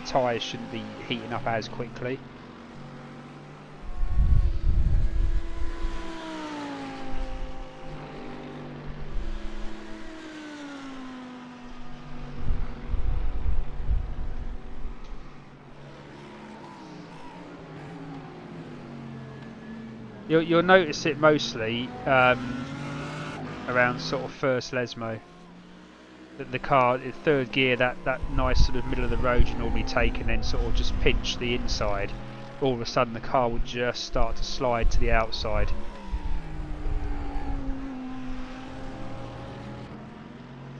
Speaker 3: The tyres shouldn't be heating up as quickly. You'll notice it mostly around sort of first Lesmo. That the car, in third gear, that nice sort of middle of the road you normally take, and then sort of just pinch the inside. All of a sudden, the car will just start to slide to the outside.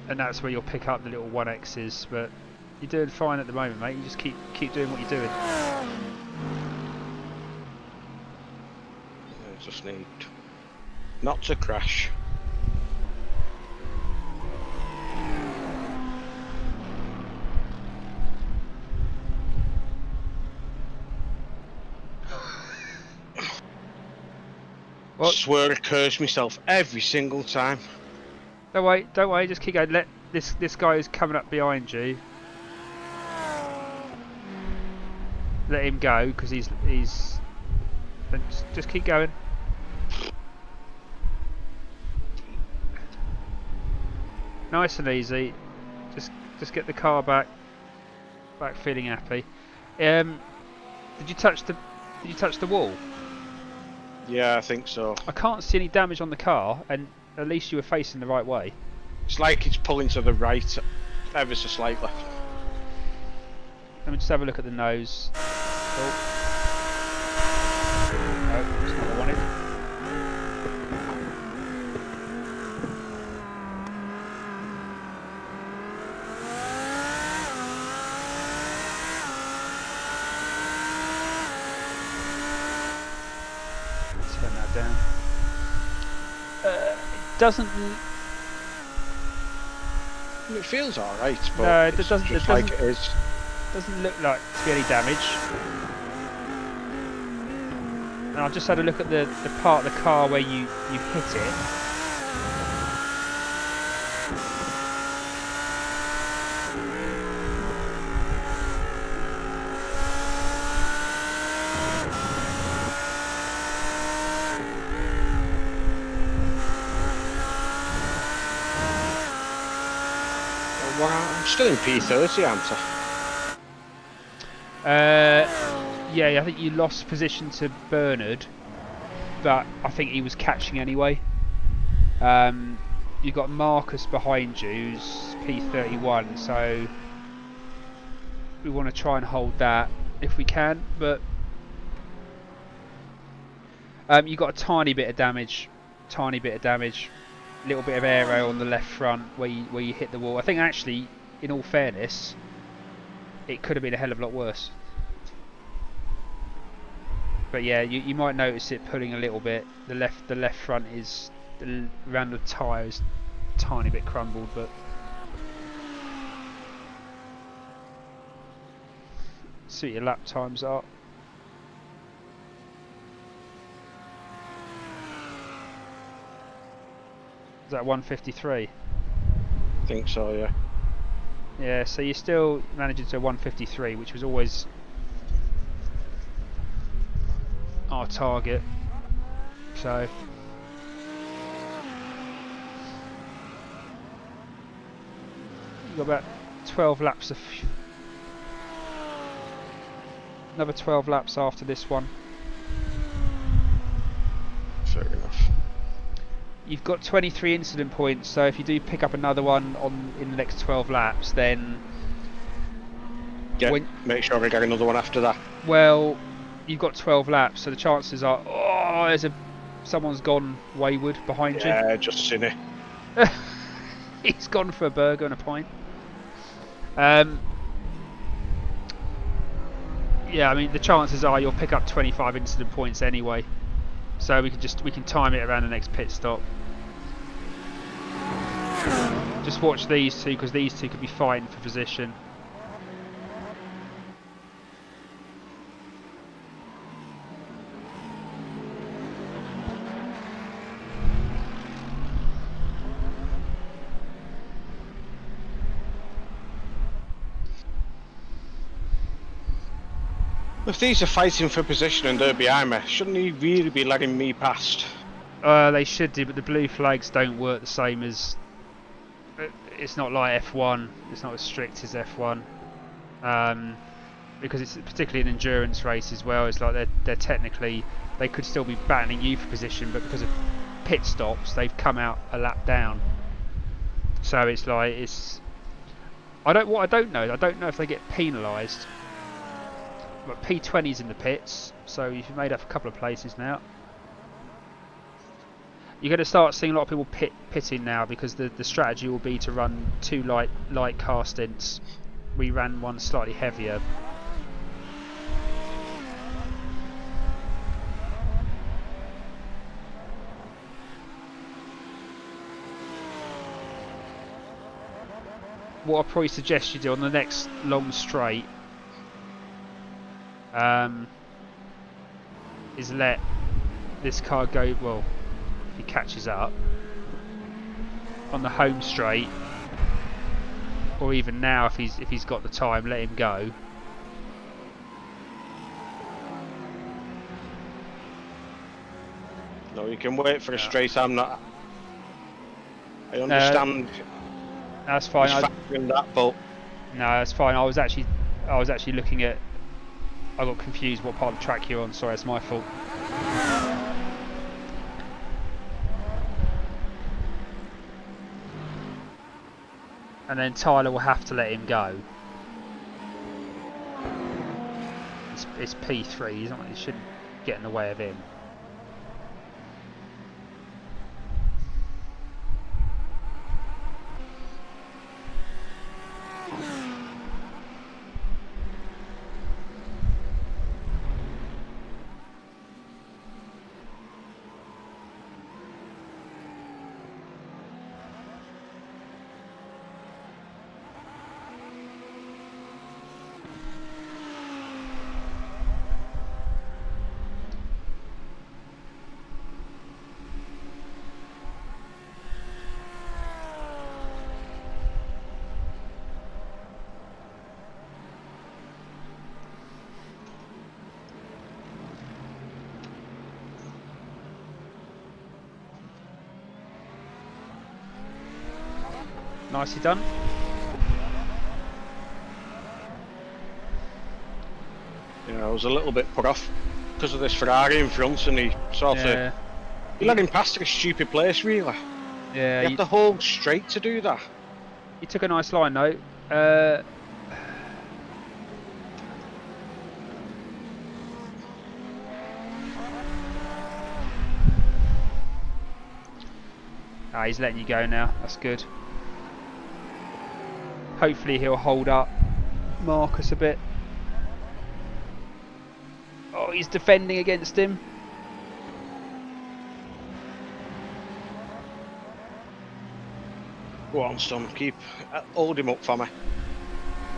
Speaker 3: and that's where you'll pick up the little 1Xs. But you're doing fine at the moment, mate. You just keep doing what you're doing.
Speaker 4: I just need not to crash.
Speaker 3: What?
Speaker 4: Swear I curse myself every single time.
Speaker 3: Don't worry. Just keep going. Let this guy who's coming up behind you. Let him go because he's. Just keep going. Nice and easy. Just get the car back feeling happy. Did you touch the wall?
Speaker 4: Yeah, I think so.
Speaker 3: I can't see any damage on the car, and at least you were facing the right way.
Speaker 4: It's like it's pulling to the right ever so slightly.
Speaker 3: Let me just have a look at the nose. Oh. No, it's not what I wanted. Turn that down. It doesn't.
Speaker 4: It feels alright, but
Speaker 3: No,
Speaker 4: it's
Speaker 3: it doesn't.
Speaker 4: just
Speaker 3: It
Speaker 4: like
Speaker 3: doesn't.
Speaker 4: it is.
Speaker 3: Doesn't look like to be any damage. And I've just had a look at the part of the car where you hit it.
Speaker 4: Well, I'm still in P30, aren't I?
Speaker 3: Yeah, I think you lost position to Bernard, but I think he was catching anyway. You've got Marcus behind you, who's P31, so we want to try and hold that if we can, but you've got a tiny bit of damage, little bit of aero on the left front where you hit the wall. I think actually, in all fairness, it could have been a hell of a lot worse. But yeah, you might notice it pulling a little bit. The left front is around the tyres, a tiny bit crumbled, but see what your lap times are. Is that 153?
Speaker 4: I think so, yeah.
Speaker 3: Yeah, so you're still managing to 153, which was always our target. So you've got about 12 laps of another 12 laps after this one.
Speaker 4: Fair enough.
Speaker 3: You've got 23 incident points, so if you do pick up another one in the next 12 laps, then
Speaker 4: Make sure I get another one after that.
Speaker 3: Well, you've got 12 laps, so the chances are, someone's gone wayward behind you.
Speaker 4: Yeah, just seen it.
Speaker 3: He's gone for a burger and a pint. Yeah, I mean the chances are you'll pick up 25 incident points anyway, so we can time it around the next pit stop. Just watch these two, because these two could be fighting for position.
Speaker 4: If these are fighting for position and they're behind me, shouldn't he really be letting me past?
Speaker 3: They should do, but the blue flags don't work the same as. It's not like F1. It's not as strict as F1, because it's particularly an endurance race as well. It's like they're technically, they could still be battling you for position, but because of pit stops, they've come out a lap down. So it's like I don't know. I don't know if they get penalised. But P20's in the pits, so you've made up a couple of places now. You're going to start seeing a lot of people pitting now because the strategy will be to run 2 light car stints. We ran one slightly heavier. What I'd probably suggest you do on the next long straight is let this car go, well, if he catches up on the home straight, or even now if he's got the time, let him go.
Speaker 4: No, you can wait for a straight. I understand.
Speaker 3: That's fine.
Speaker 4: He's factoring that, but
Speaker 3: no, that's fine. I was actually looking at. I got confused what part of the track you're on. Sorry, it's my fault. And then Tyler will have to let him go. It's P3. He shouldn't get in the way of him. Nicely done.
Speaker 4: Yeah, I was a little bit put off because of this Ferrari in front, and he sort of he let him pass to a stupid place, really.
Speaker 3: Yeah,
Speaker 4: you have to hold straight to do that.
Speaker 3: He took a nice line though. He's letting you go now. That's good. Hopefully he'll hold up Marcus a bit. Oh, he's defending against him.
Speaker 4: Go on, son. Hold him up for me.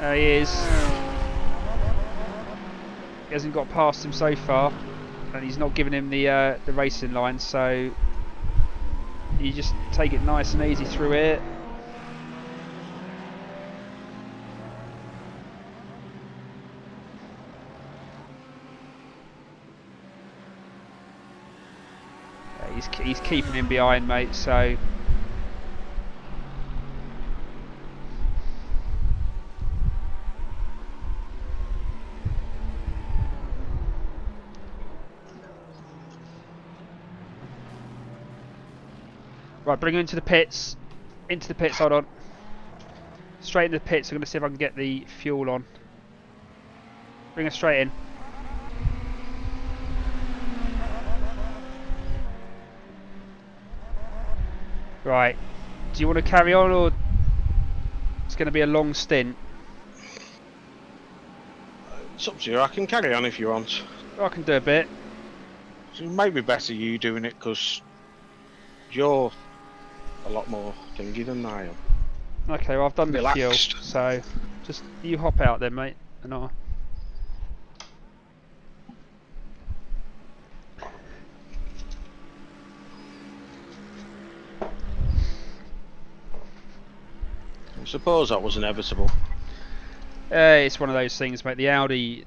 Speaker 3: There he is. He hasn't got past him so far, and he's not giving him the racing line. So you just take it nice and easy through it. He's keeping him behind, mate, so right, bring him into the pits. Hold on. Straight into the pits. I'm going to see if I can get the fuel on. Bring her straight in. Right, do you want to carry on, or it's going to be a long stint?
Speaker 4: It's up to you. I can carry on if you want.
Speaker 3: I can do a bit.
Speaker 4: So it might be better you doing it because you're a lot more thingy than I am.
Speaker 3: Okay, well I've done the fuel,
Speaker 4: Relaxed.
Speaker 3: so just you hop out then, mate, and I'll...
Speaker 4: I suppose that was inevitable.
Speaker 3: It's one of those things, mate. The Audi,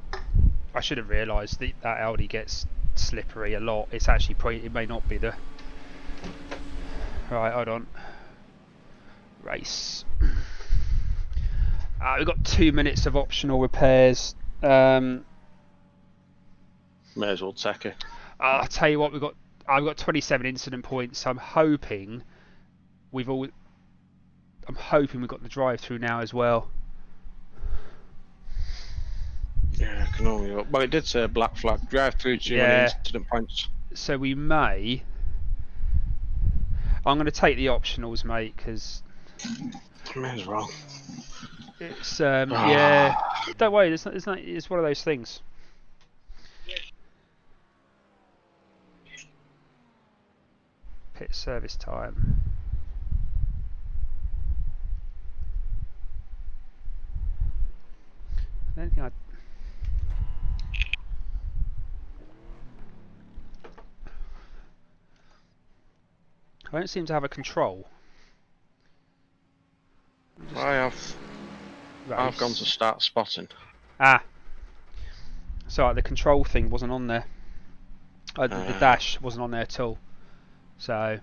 Speaker 3: I should have realised that Audi gets slippery a lot. It's actually it may not be the... Right, hold on. Race. We've got 2 minutes of optional repairs.
Speaker 4: May as well take it.
Speaker 3: I'll tell you what, I've got 27 incident points. So I'm hoping we've got the drive-through now as well.
Speaker 4: Yeah, I can only hope. Well, it did say black flag drive through too many incident points.
Speaker 3: So we may I'm going to take the optionals, mate, because
Speaker 4: May as well.
Speaker 3: it's yeah. Don't worry, it's one of those things. Pit service time. I don't think I don't seem to have a control.
Speaker 4: I've gone to start spotting.
Speaker 3: Ah, so the control thing wasn't on there. The dash wasn't on there at all. So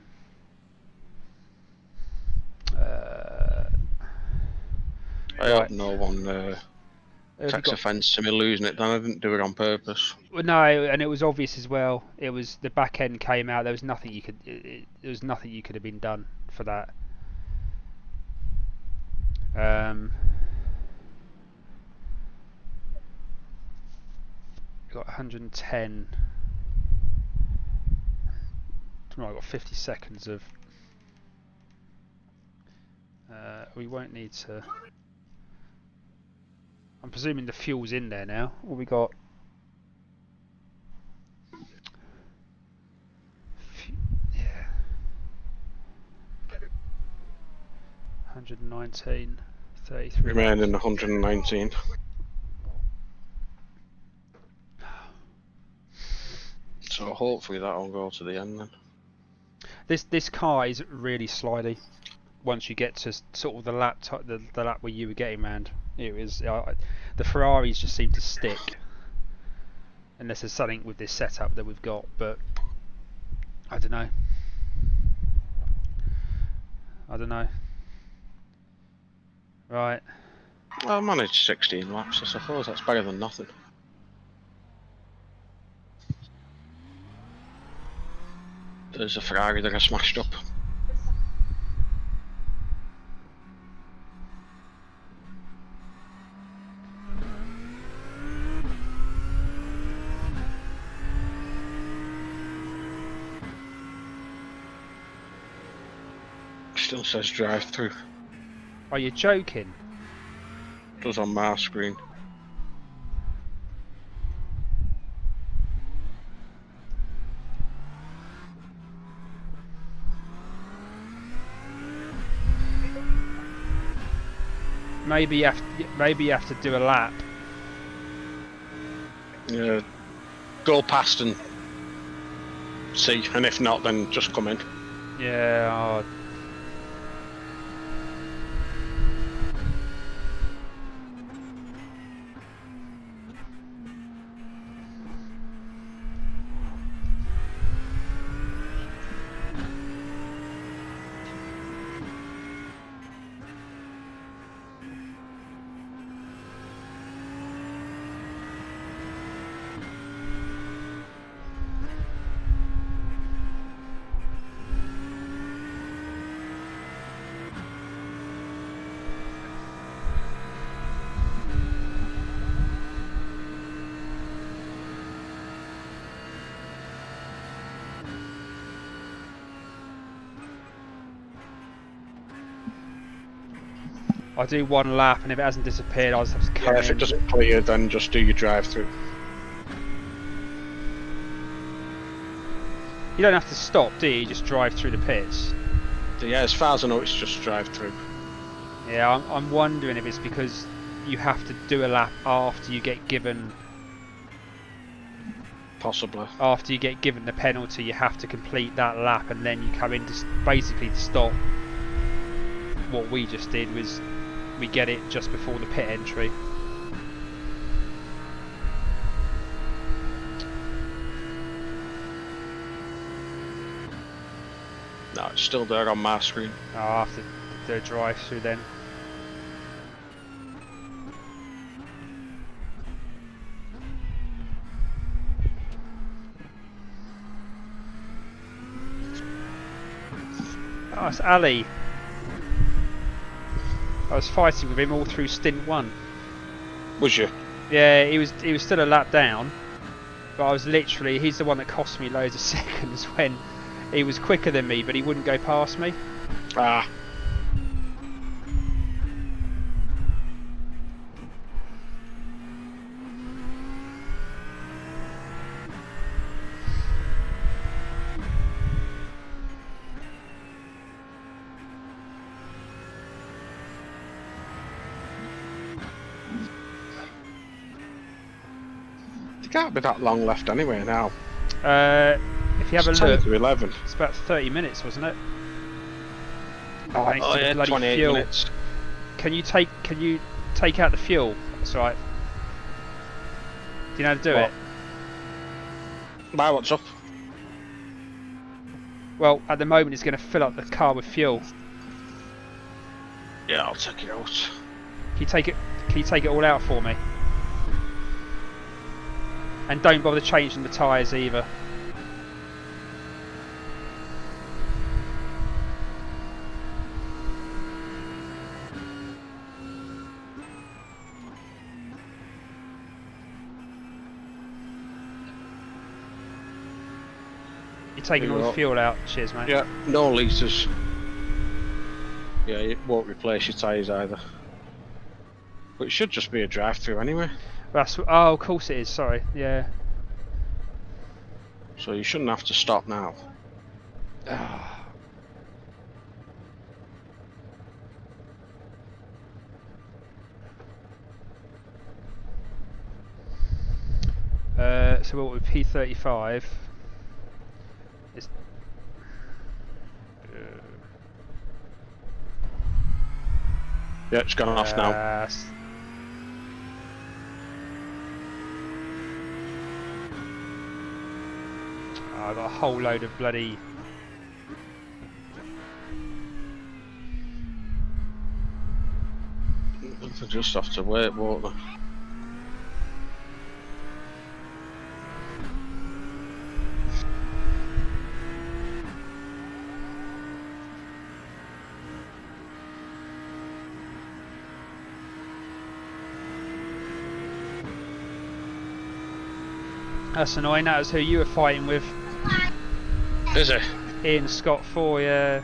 Speaker 4: I hope no one takes offence to me losing it. Then I didn't do it on purpose.
Speaker 3: Well, no, and it was obvious as well. It was the back end came out. There was nothing you could. There was nothing you could have been done for that. Got 110. Right, I got 50 seconds of. We won't need to. I'm presuming the fuel's in there now. What we got? Yeah. 119, 33.
Speaker 4: Remaining 119. So hopefully that'll go to the end then.
Speaker 3: This car is really slidey. Once you get to sort of the lap where you were getting round, it was the Ferraris just seem to stick. Unless there's something with this setup that we've got, but I don't know. Right.
Speaker 4: I managed 16 laps, I suppose. That's better than nothing. There's a Ferrari that I smashed up. Still says drive through.
Speaker 3: Are you joking?
Speaker 4: It does on my screen.
Speaker 3: Maybe you have to do a lap.
Speaker 4: Yeah, go past and see, and if not, then just come in.
Speaker 3: Yeah. I'll do one lap, and if it hasn't disappeared, I'll just have to come in.
Speaker 4: If it doesn't clear, then just do your drive-through.
Speaker 3: You don't have to stop, do you? You just drive through the pits.
Speaker 4: Yeah, as far as I know, it's just drive-through.
Speaker 3: Yeah, I'm wondering if it's because you have to do a lap after you get given.
Speaker 4: Possibly.
Speaker 3: After you get given the penalty, you have to complete that lap, and then you come in to basically to stop. What we just did was we get it just before the pit entry.
Speaker 4: No, it's still there on my screen.
Speaker 3: I'll have to do a drive through then. Oh, it's Ali. I was fighting with him all through stint 1.
Speaker 4: Was you?
Speaker 3: Yeah, he was still a lap down, but I was literally, he's the one that cost me loads of seconds when He was quicker than me, but he wouldn't go past me.
Speaker 4: Ah. It can't be that long left anyway now.
Speaker 3: If you have
Speaker 4: It's
Speaker 3: a
Speaker 4: 10
Speaker 3: look,
Speaker 4: to 11.
Speaker 3: it's about 30 minutes, wasn't it?
Speaker 4: Oh,
Speaker 3: Thanks to the
Speaker 4: yeah,
Speaker 3: bloody
Speaker 4: 28
Speaker 3: fuel.
Speaker 4: minutes.
Speaker 3: Can you take out the fuel? That's right. Do you know how to do
Speaker 4: What?
Speaker 3: it?
Speaker 4: Buy what's up?
Speaker 3: Well, at the moment it's going to fill up the car with fuel.
Speaker 4: Yeah, I'll take it out.
Speaker 3: Can you take it? Can you take it all out for me? And don't bother changing the tyres either. You're taking all the fuel out. Cheers, mate.
Speaker 4: Yeah, no litres. Yeah, it won't replace your tyres either. But it should just be a drive-through anyway.
Speaker 3: That's, oh, of course it is. Sorry. Yeah.
Speaker 4: So you shouldn't have to stop now.
Speaker 3: So what with P35? It's,
Speaker 4: Yeah, it's gone off now.
Speaker 3: I've got a whole load of bloody.
Speaker 4: They'll just have to wait, won't they?
Speaker 3: That's annoying. That was who you were fighting with.
Speaker 4: Is it?
Speaker 3: Ian Scott 4, yeah.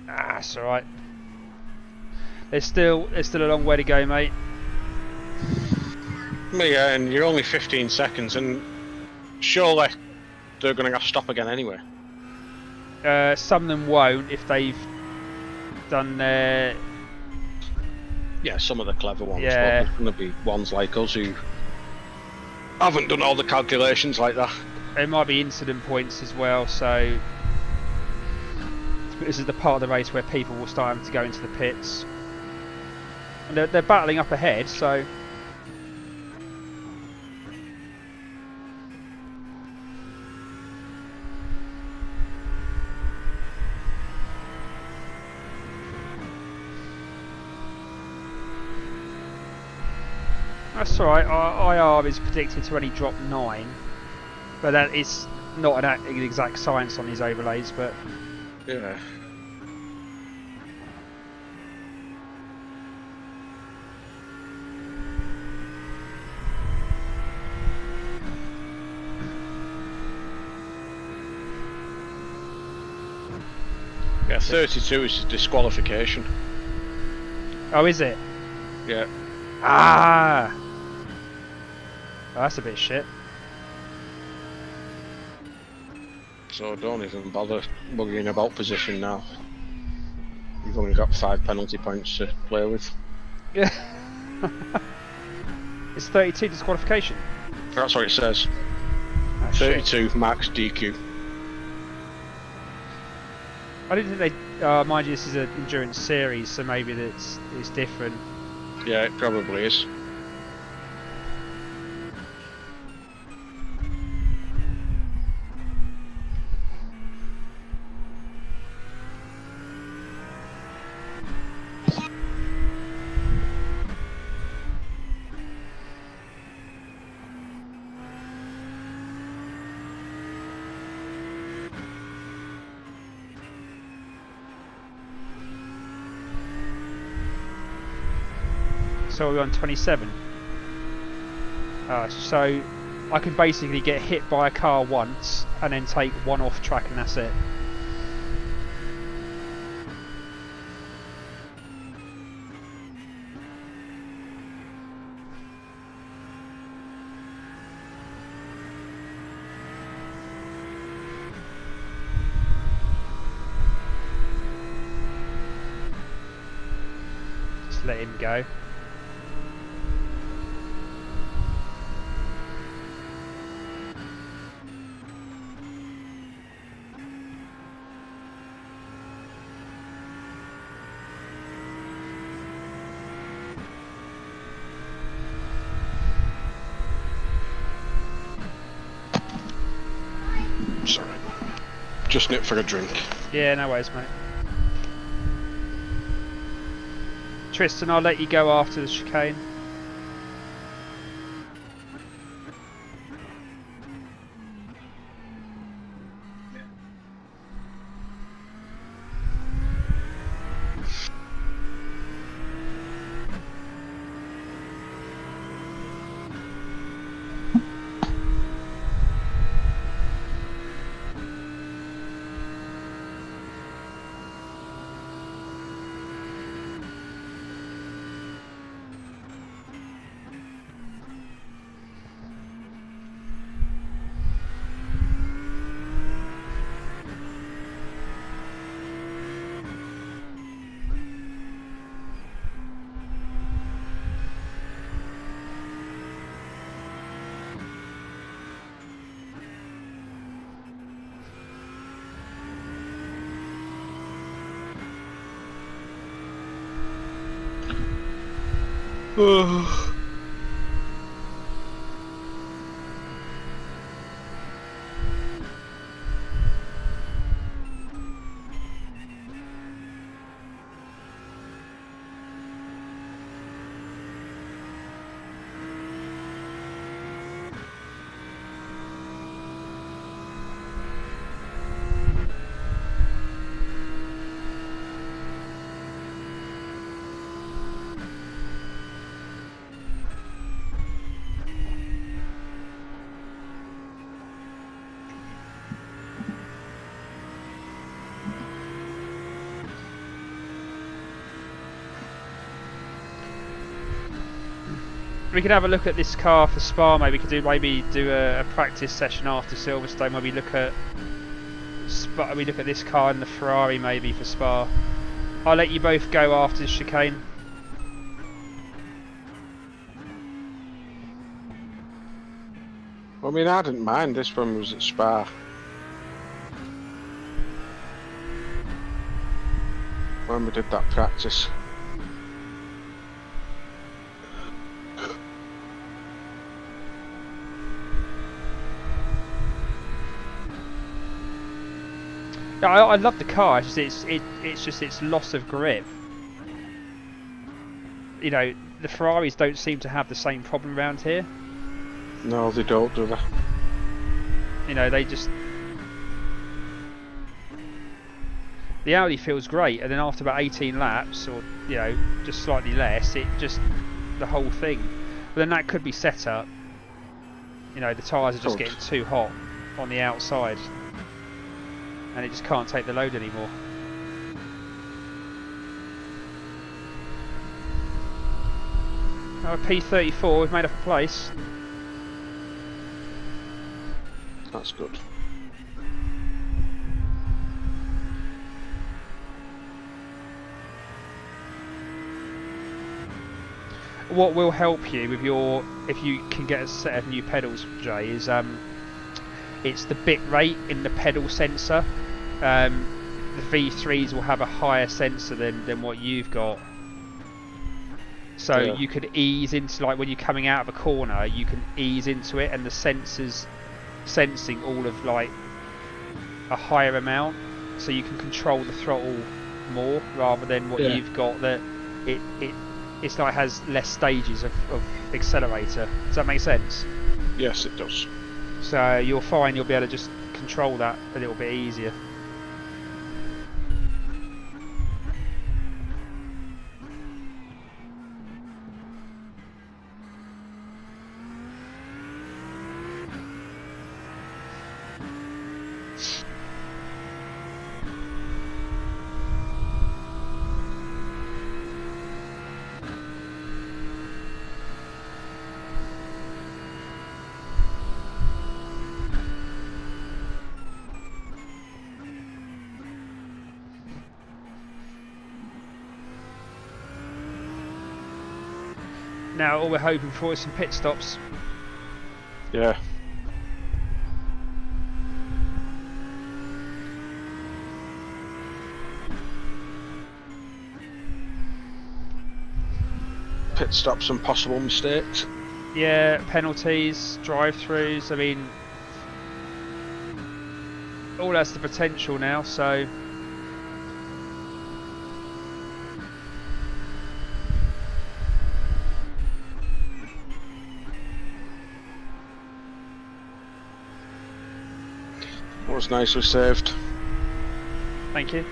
Speaker 3: Ah, that's alright. There's still a long way to go, mate.
Speaker 4: Yeah, and you're only 15 seconds, and surely they're going to have to stop again anyway.
Speaker 3: Some of them won't if they've done their.
Speaker 4: Yeah, some of the clever ones.
Speaker 3: Yeah.
Speaker 4: But there's going to be ones like us who haven't done all the calculations like that.
Speaker 3: There might be incident points as well, so this is the part of the race where people will start having to go into the pits. And they're battling up ahead, so. That's alright, IR is predicted to only drop 9, but that is not an exact science on these overlays, but.
Speaker 4: Yeah. Yeah, 32 is disqualification.
Speaker 3: Oh, is it?
Speaker 4: Yeah.
Speaker 3: Ah! Oh, that's a bit shit.
Speaker 4: So don't even bother bugging about position now. You've only got 5 penalty points to play with.
Speaker 3: Yeah. It's 32 disqualification.
Speaker 4: That's what it says.
Speaker 3: Oh, shit.
Speaker 4: 32 max DQ.
Speaker 3: I didn't think they. Mind you, this is an endurance series, so maybe it's different.
Speaker 4: Yeah, it probably is.
Speaker 3: So we're on 27. So I can basically get hit by a car once and then take one off track and that's it. Just let him go.
Speaker 4: Sorry. Just nip for a drink.
Speaker 3: Yeah, no worries, mate. Tristan, I'll let you go after the chicane. We could have a look at this car for Spa. Maybe we could do a practice session after Silverstone. Maybe look at Spa. We look at this car and the Ferrari maybe for Spa. I'll let you both go after the chicane.
Speaker 4: I mean, I didn't mind this one was at Spa. When we did that practice.
Speaker 3: I love the car. It's just its loss of grip. You know, the Ferraris don't seem to have the same problem around here.
Speaker 4: No, they don't, do they?
Speaker 3: You know, they just... The Audi feels great, and then after about 18 laps, or, you know, just slightly less, it just... the whole thing. But then that could be set up. You know, the tyres are just getting too hot on the outside. And it just can't take the load anymore. Oh, P34, we've made up a place.
Speaker 4: That's good.
Speaker 3: What will help you with your, if you can get a set of new pedals, Jay, is it's the bit rate in the pedal sensor. The V3s will have a higher sensor than what you've got. So
Speaker 4: yeah.
Speaker 3: You could ease into, like when you're coming out of a corner, you can ease into it, and the sensor's sensing all of like a higher amount, so you can control the throttle more rather than what you've got that it's like has less stages of accelerator. Does that make sense?
Speaker 4: Yes, it does.
Speaker 3: So you'll find you'll be able to just control that a little bit easier. now all we're hoping for is some pit stops.
Speaker 4: Yeah. Pit stops and possible mistakes.
Speaker 3: Yeah, penalties, drive-throughs. I mean, all has the potential now. So
Speaker 4: That was nicely saved.
Speaker 3: thank you.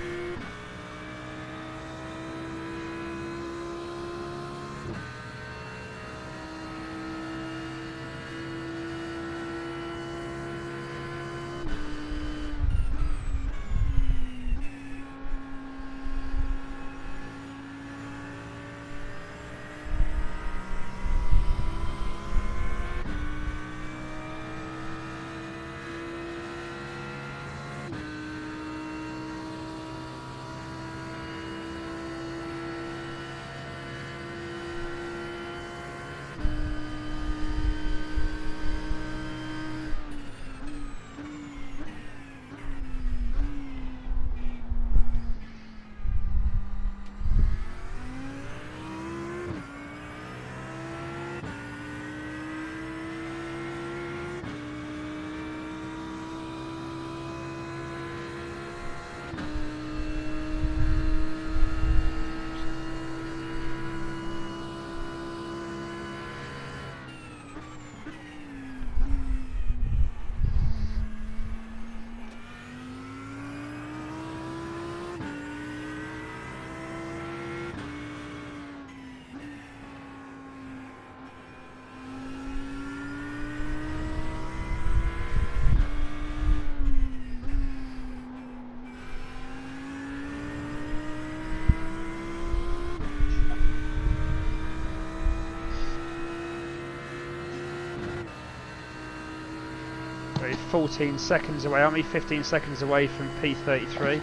Speaker 3: We're 14 seconds away, aren't we? 15 seconds away from P33.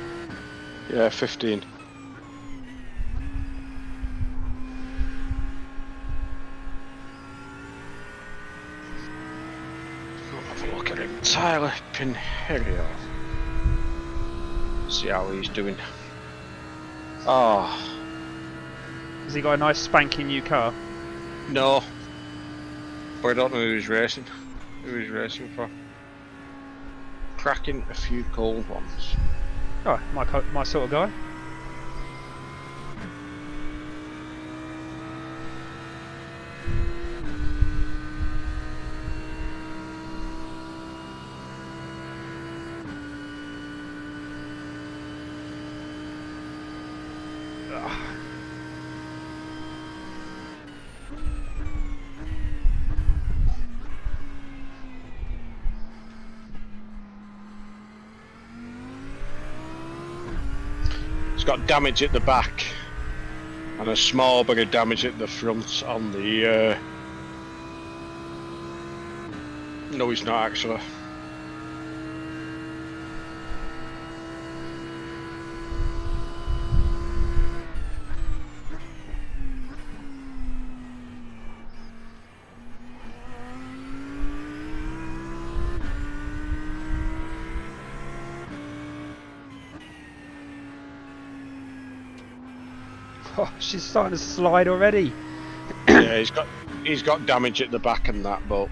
Speaker 4: Yeah, 15. Have a look at him. Tyler Pinheiro. See how he's doing. Oh,
Speaker 3: Has he got a nice spanking new car?
Speaker 4: no. But I don't know who he's racing. Who he's racing for. Cracking a few cold ones.
Speaker 3: Oh, my sort of guy.
Speaker 4: Got damage at the back and a small bit of damage at the front on the no, he's not actually.
Speaker 3: Oh, she's starting to slide already.
Speaker 4: Yeah, he's got damage at the back and that, but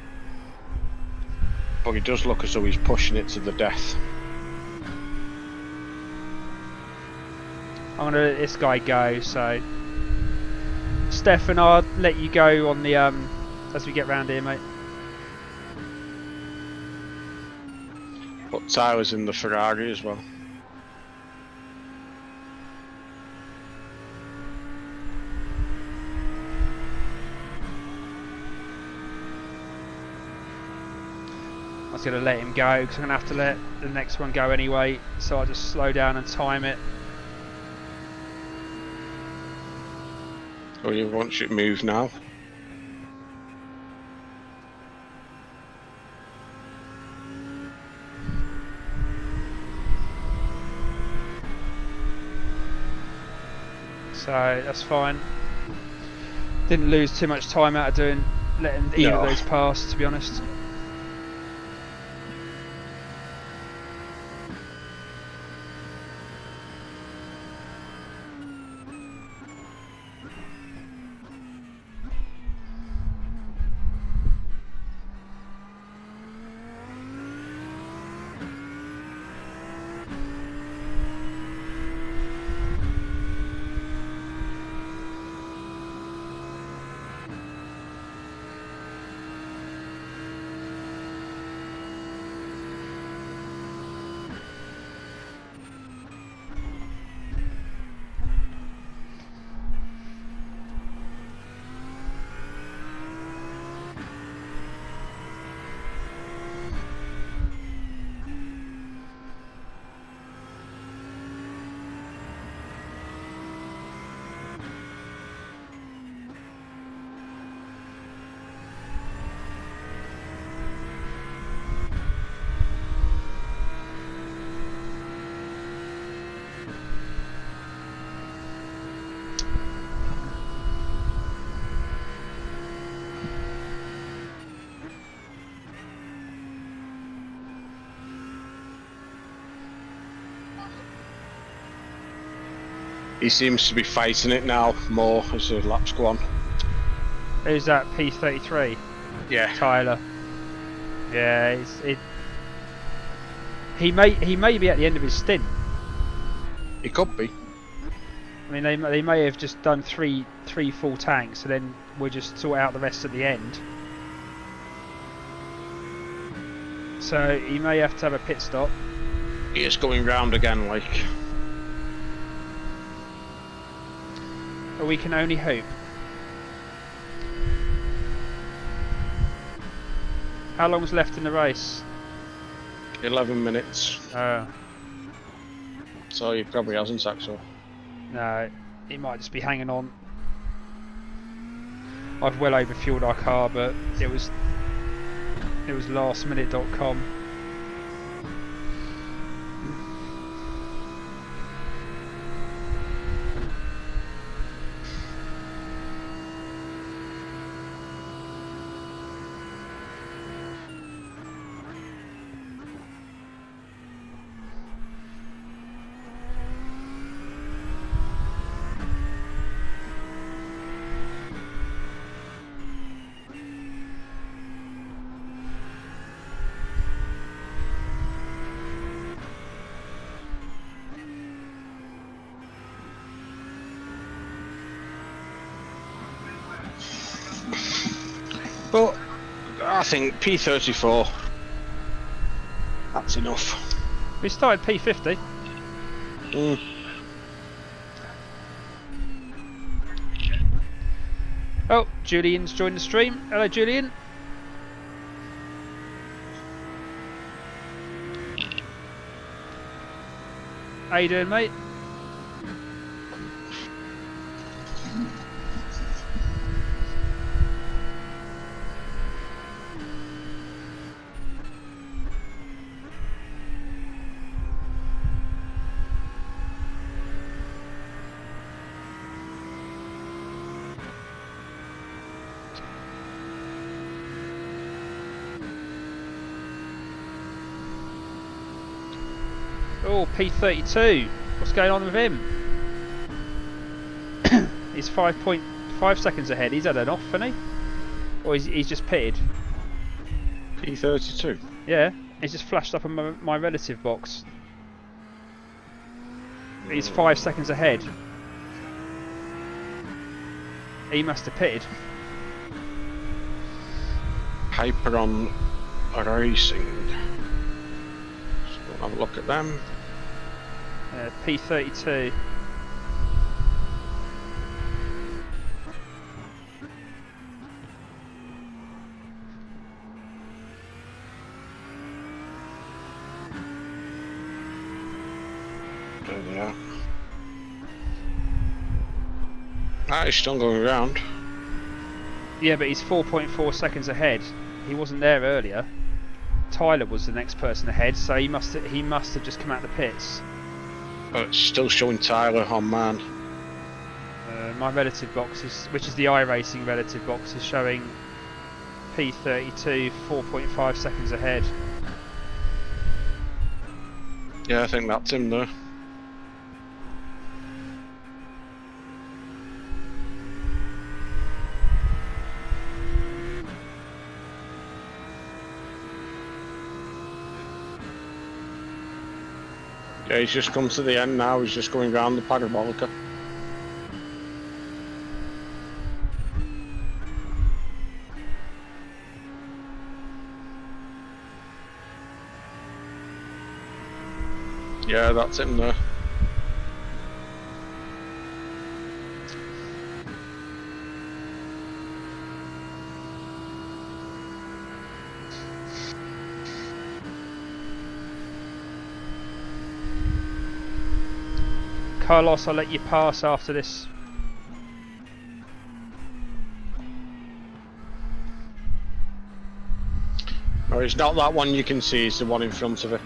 Speaker 4: he does look as though he's pushing it to the death.
Speaker 3: I'm gonna let this guy go. So, Stefan, I'll let you go on the as we get round here, mate.
Speaker 4: But Tyler's in the Ferrari as well.
Speaker 3: I was going to let him go because I'm going to have to let the next one go anyway, so I'll just slow down and time it.
Speaker 4: Oh, you want it move now?
Speaker 3: So that's fine. Didn't lose too much time out of letting either of
Speaker 4: No.
Speaker 3: those pass, to be honest.
Speaker 4: He seems to be fighting it now more as the laps go on.
Speaker 3: Who's that? P33?
Speaker 4: Yeah.
Speaker 3: Tyler. Yeah, he may be at the end of his stint.
Speaker 4: He could be.
Speaker 3: I mean, they may have just done three full tanks, and then we'll just sort out the rest at the end. So he may have to have a pit stop.
Speaker 4: He is going round again, like.
Speaker 3: But we can only hope. How long's left in the race?
Speaker 4: 11 minutes.
Speaker 3: Oh,
Speaker 4: So he probably hasn't actually.
Speaker 3: no, he might just be hanging on. I've well overfueled our car, but it was lastminute.com.
Speaker 4: But I think P34. That's enough.
Speaker 3: We started P50.
Speaker 4: Mm.
Speaker 3: Oh, Julian's joined the stream. Hello, Julian. How you doing, mate? Oh, P32. What's going on with him? He's 5.5 seconds ahead. He's had an off, hasn't he? Or he's just pitted.
Speaker 4: P32.
Speaker 3: Yeah, he's just flashed up on my relative box. He's 5 seconds ahead. He must have pitted.
Speaker 4: Hyper on Iracing. So we'll have a look at them.
Speaker 3: P32.
Speaker 4: There they are. Ah, he's still going around.
Speaker 3: Yeah, but he's 4.4 seconds ahead. He wasn't there earlier. Tyler was the next person ahead, so he must have just come out the pits.
Speaker 4: But it's still showing Tyler on man.
Speaker 3: second. My relative box is, which is the iRacing relative box, is showing P32 4.5 seconds ahead.
Speaker 4: Yeah, I think that's him there. Yeah, he's just come to the end now, he's just going round the parabolica. Yeah, that's him there.
Speaker 3: Carlos, I'll let you pass after this.
Speaker 4: Oh, it's not that one you can see, it's the one in front of it.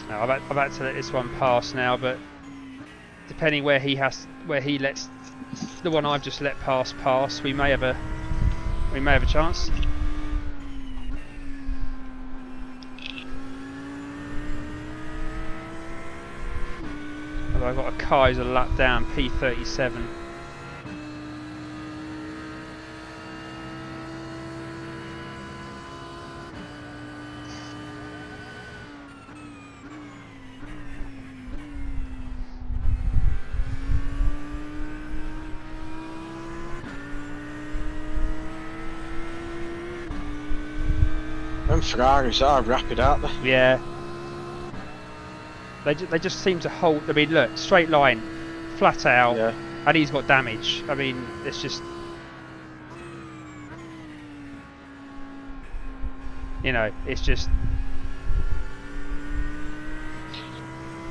Speaker 3: No, I've had to let this one pass now, but depending where he lets the one I've just let pass, we may have a chance. Although I've got a car who's a lap down, P37.
Speaker 4: Them Ferraris are rapid, aren't they?
Speaker 3: Yeah. They just seem to hold. I mean, look, straight line, flat out,
Speaker 4: Yeah.
Speaker 3: and he's got damage. I mean, it's just, you know, it's just.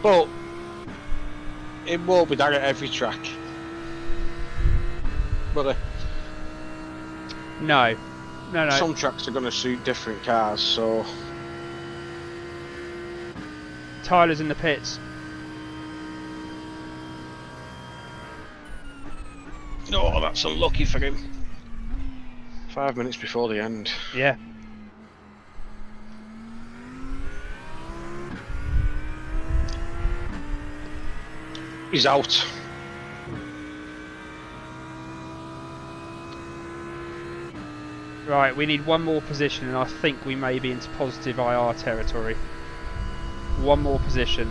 Speaker 4: But it won't be that at every track, will it?
Speaker 3: No.
Speaker 4: Some tracks are going to suit different cars, so...
Speaker 3: Tyler's in the pits.
Speaker 4: No, that's unlucky for him. 5 minutes before the end.
Speaker 3: Yeah.
Speaker 4: He's out.
Speaker 3: Right, we need one more position, and I think we may be into positive IR territory. One more position.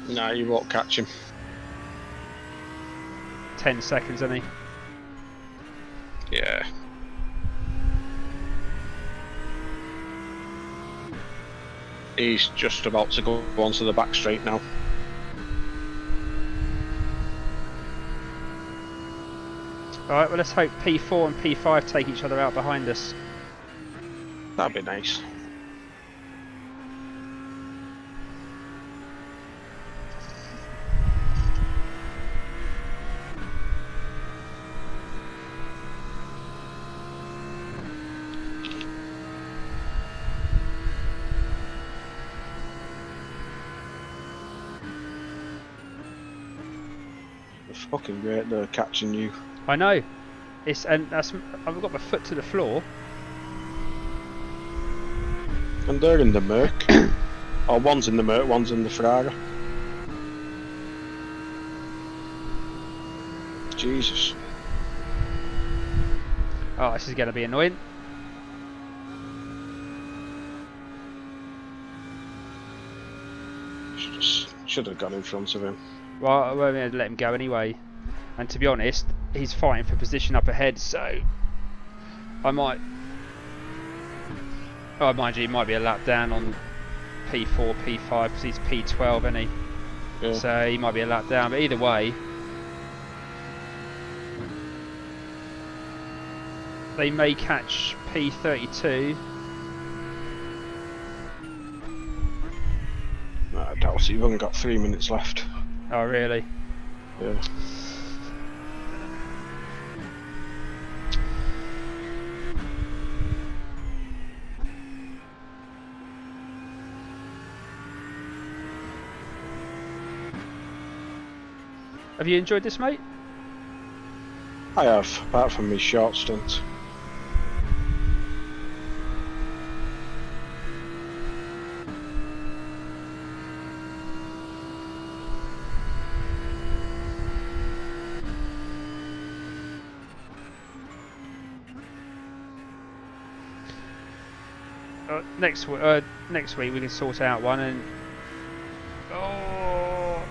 Speaker 4: No, you won't catch him.
Speaker 3: 10 seconds, any.
Speaker 4: Yeah. He's just about to go onto the back straight now.
Speaker 3: Alright, well let's hope P4 and P5 take each other out behind us.
Speaker 4: That'd be nice. It's fucking great they're catching you.
Speaker 3: I know. I've got my foot to the floor.
Speaker 4: And they're in the Merc. Oh, one's in the Merc, one's in the Ferrari. Jesus.
Speaker 3: Oh, this is going to be annoying.
Speaker 4: Should have gone in front of him.
Speaker 3: Well, I won't be able to let him go anyway. And to be honest, he's fighting for position up ahead, so I might Oh, mind you, he might be a lap down on P4, P5 because he's P12, isn't he?
Speaker 4: Yeah.
Speaker 3: So he might be a lap down, but either way, they may catch P32.
Speaker 4: No, I doubt it. You've only got 3 minutes left.
Speaker 3: Oh, really?
Speaker 4: Yeah.
Speaker 3: Have you enjoyed this, mate?
Speaker 4: I have, apart from my short stint.
Speaker 3: Next week we can sort out one and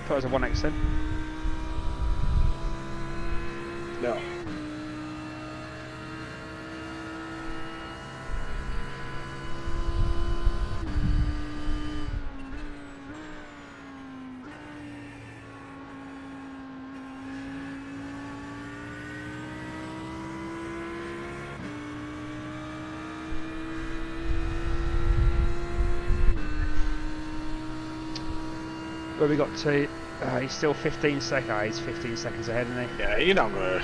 Speaker 3: put us a 1x then.
Speaker 4: No.
Speaker 3: Where we got to? He's still 15 seconds. He's 15 seconds ahead, isn't he?
Speaker 4: Yeah, you're not gonna.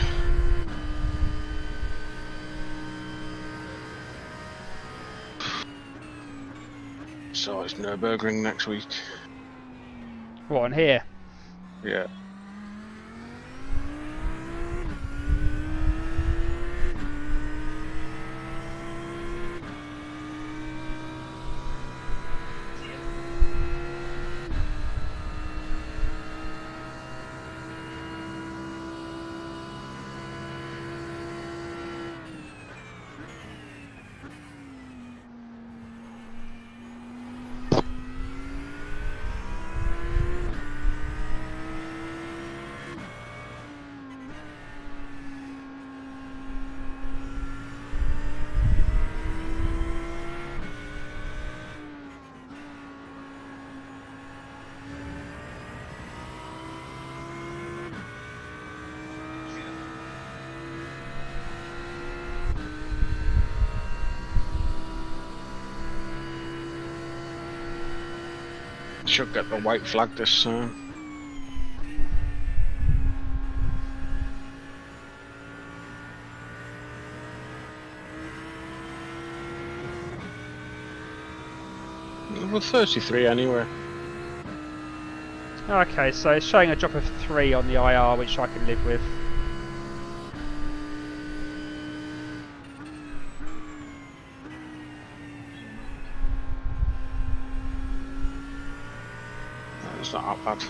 Speaker 4: So it's Nürburgring next week.
Speaker 3: What, on here?
Speaker 4: Yeah. Should get the white flag this time. We're 33 anyway.
Speaker 3: Okay, so it's showing a drop of 3 on the IR, which I can live with.
Speaker 4: It's not that bad.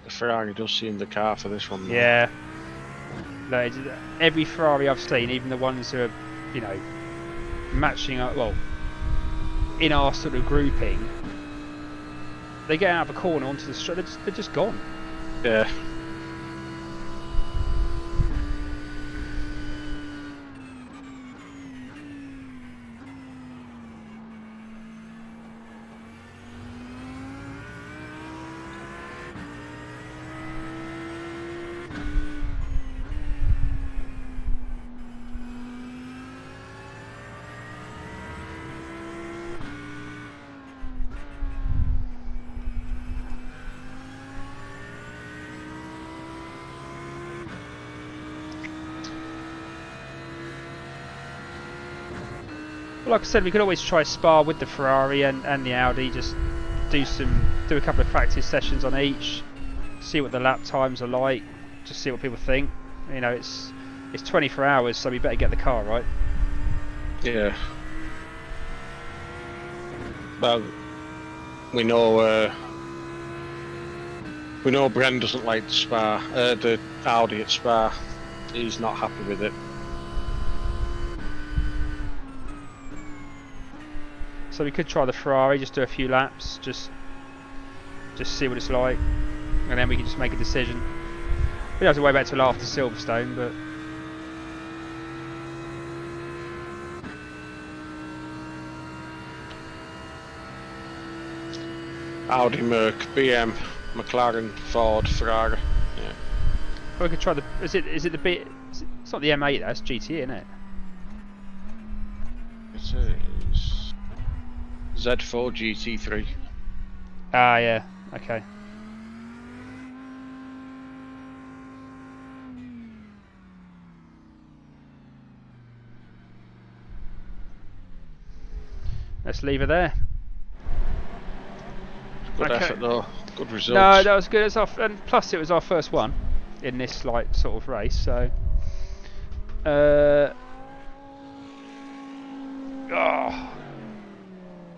Speaker 4: The Ferrari does seem the car for this one. Though.
Speaker 3: Yeah. No, every Ferrari I've seen, even the ones who are, you know, matching up, well, in our sort of grouping, they get out of a corner onto the straight, they're just gone.
Speaker 4: Yeah.
Speaker 3: Well, like I said, we could always try spar with the Ferrari and the Audi, just do a couple of practice sessions on each, see what the lap times are like, just see what people think. You know, it's 24 hours, so we better get the car right.
Speaker 4: Yeah. Well, we know We know Bren doesn't like the Audi at Spa. He's not happy with it.
Speaker 3: So we could try the Ferrari, just do a few laps, just see what it's like, and then we can just make a decision. We don't have to wait back till after Silverstone, but
Speaker 4: Audi, Merc, BM, McLaren, Ford, Ferrari. Yeah.
Speaker 3: we could try the. Is it the B? It's not the M8. That's GT, isn't it?
Speaker 4: It is Z4 GT3.
Speaker 3: Ah, yeah. Okay. Let's leave her there.
Speaker 4: Good
Speaker 3: Okay.
Speaker 4: effort though. Good results.
Speaker 3: No, that was good. It's and plus it was our first one in this like sort of race, so. That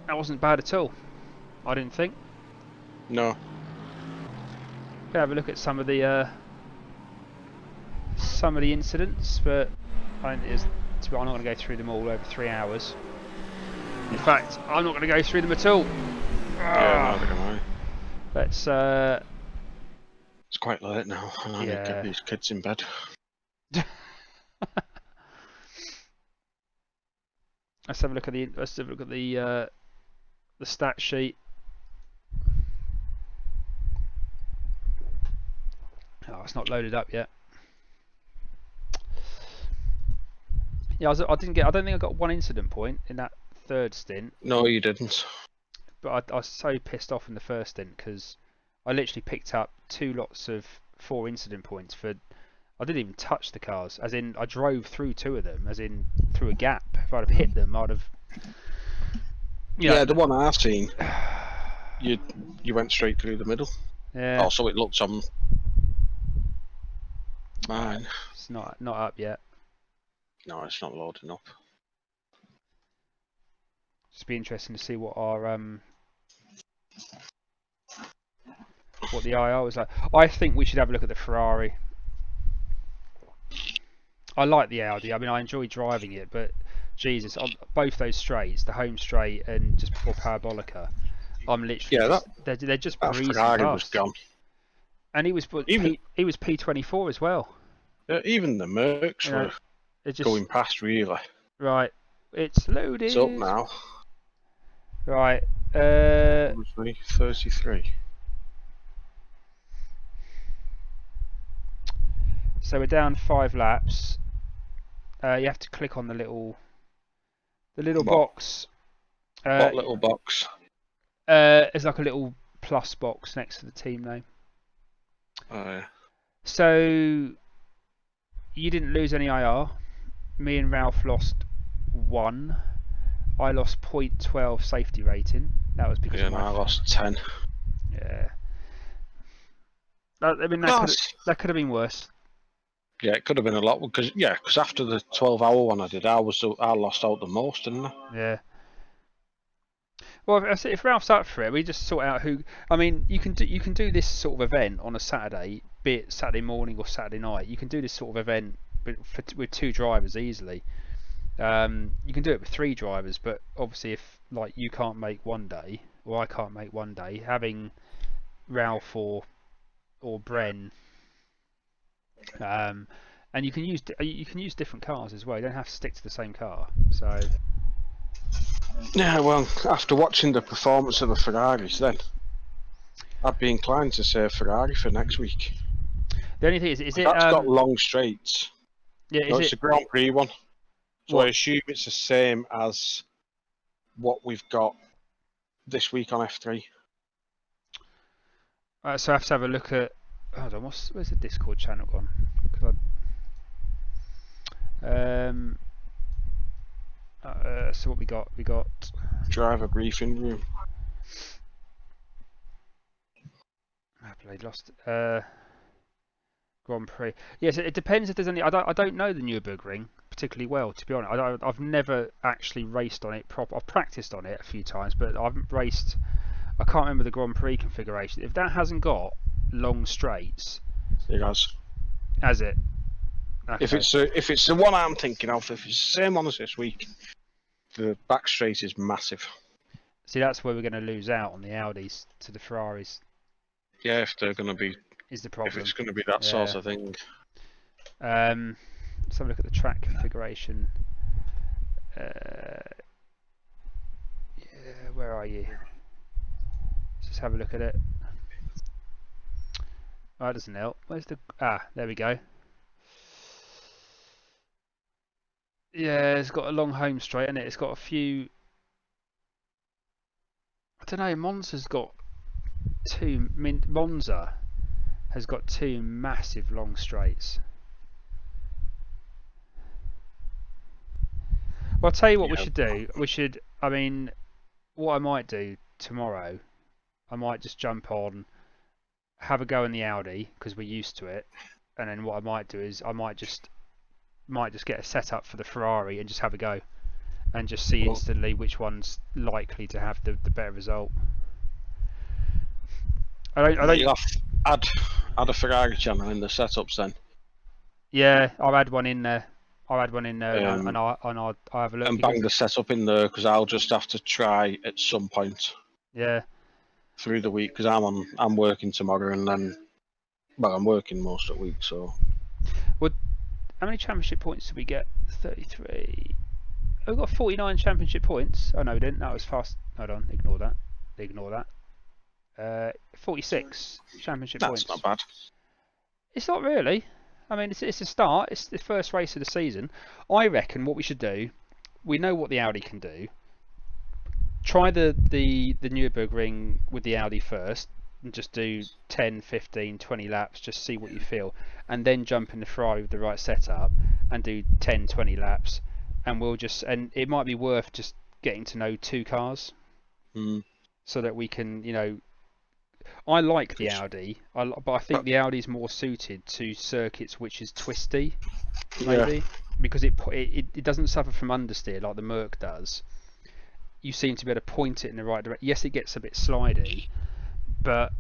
Speaker 3: wasn't bad at all. I didn't think.
Speaker 4: No.
Speaker 3: Could have a look at some of the incidents, but I'm not going to go through them all over 3 hours. In fact, I'm not going to go through them at all.
Speaker 4: Yeah, neither am I.
Speaker 3: Let's.
Speaker 4: It's quite late now, and I need to get these kids in bed.
Speaker 3: Let's have a look at the stat sheet. Oh, it's not loaded up yet. Yeah, I don't think I got one incident point in that third stint.
Speaker 4: No, you didn't.
Speaker 3: But I was so pissed off in the first stint because I literally picked up 2 lots of 4 incident points for. I didn't even touch the cars, as in I drove through 2 of them, as in through a gap. If I'd have hit them, I'd have.
Speaker 4: Yeah, the one I've seen, you went straight through the middle.
Speaker 3: Yeah.
Speaker 4: Oh, so it looks on mine.
Speaker 3: It's not up yet.
Speaker 4: No, it's not loading up.
Speaker 3: Just be interesting to see what our what the IR was like. I think we should have a look at the Ferrari. I like the Audi. I mean, I enjoy driving it, but Jesus, on both those straights, the home straight and just before Parabolica, I'm literally they're just breezing
Speaker 4: Ferrari
Speaker 3: past.
Speaker 4: was gone.
Speaker 3: And he was P24 as well.
Speaker 4: Even the Mercs were going past really.
Speaker 3: Right, it's loaded.
Speaker 4: It's up now.
Speaker 3: Right.
Speaker 4: 33.
Speaker 3: So we're down 5 laps. You have to click on the little box.
Speaker 4: What little box?
Speaker 3: There's like a little plus box next to the team name.
Speaker 4: Oh yeah.
Speaker 3: So you didn't lose any IR. Me and Ralph lost 1. I lost 0.12 safety rating. That was because
Speaker 4: I lost 10.
Speaker 3: Yeah. I mean that could have been worse.
Speaker 4: Yeah, it could have been a lot because after the 12-hour one I did, I lost out the most, didn't I?
Speaker 3: Yeah. Well, if Ralph's up for it, we just sort out who. I mean, you can do this sort of event on a Saturday, be it Saturday morning or Saturday night. You can do this sort of event with 2 drivers easily. You can do it with 3 drivers, but obviously if like you can't make one day or I can't make one day, having Ralph or Bren. And you can use different cars as well. You don't have to stick to the same car. So
Speaker 4: yeah, well, after watching the performance of the Ferraris, then I'd be inclined to say Ferrari for next week.
Speaker 3: The only thing is it
Speaker 4: that's got long straights.
Speaker 3: Yeah,
Speaker 4: it's a Grand Prix one, so
Speaker 3: what?
Speaker 4: I assume it's the same as what we've got this week on F3.
Speaker 3: So I have to have a look at. Hold on, where's the Discord channel gone? So what we got? We got
Speaker 4: driver briefing room.
Speaker 3: I lost Grand Prix. Yes, it depends if there's any. I don't know the Nürburgring particularly well, to be honest. I've never actually raced on it proper. I've practiced on it a few times, but I haven't raced. I can't remember the Grand Prix configuration. If that hasn't got long straights.
Speaker 4: It has.
Speaker 3: Has it? Okay.
Speaker 4: If it's the one I'm thinking of, if it's the same one as this week, the back straight is massive.
Speaker 3: See, that's where we're going to lose out on the Audis to the Ferraris.
Speaker 4: Yeah, if they're going to be,
Speaker 3: is the problem.
Speaker 4: if it's going to be that sort of thing.
Speaker 3: Let's have a look at the track configuration. Where are you? Let's just have a look at it. Oh, that doesn't help. Where's the... there we go. Yeah, it's got a long home straight, and it's got a few... I don't know, Monza's got two... Monza has got two massive long straights. Well, I'll tell you what we should do. We should... I mean, what I might do tomorrow, I might just jump on, have a go in the Audi, because we're used to it, and then what I might do is I might just get a setup for the Ferrari and just have a go and just see instantly which one's likely to have the better result.
Speaker 4: You'll have add a Ferrari channel in the setups then.
Speaker 3: Yeah, I'll add one in there. I'll add one in there and I'll have a look.
Speaker 4: And bang the setup in there, because I'll just have to try at some point.
Speaker 3: Yeah.
Speaker 4: Through the week, because I'm working tomorrow, and then, well, I'm working most of the week, so.
Speaker 3: Well, how many championship points did we get? 33. Oh, we got 49 championship points. Oh no, we didn't. That was fast. Hold on, ignore that. Ignore that. 46 championship points.
Speaker 4: That's not bad.
Speaker 3: It's not really. I mean, it's a start. It's the first race of the season. I reckon what we should do. We know what the Audi can do. Try the Nürburgring with the Audi first, and just do 10, 15, 20 laps, just see what you feel, and then jump in the Ferrari with the right setup and do 10, 20 laps, and and it might be worth just getting to know two cars, so that we can, you know, I like the Audi, but I think the Audi's more suited to circuits which is twisty, maybe, because it doesn't suffer from understeer like the Merc does. You seem to be able to point it in the right direction. Yes, it gets a bit slidey, but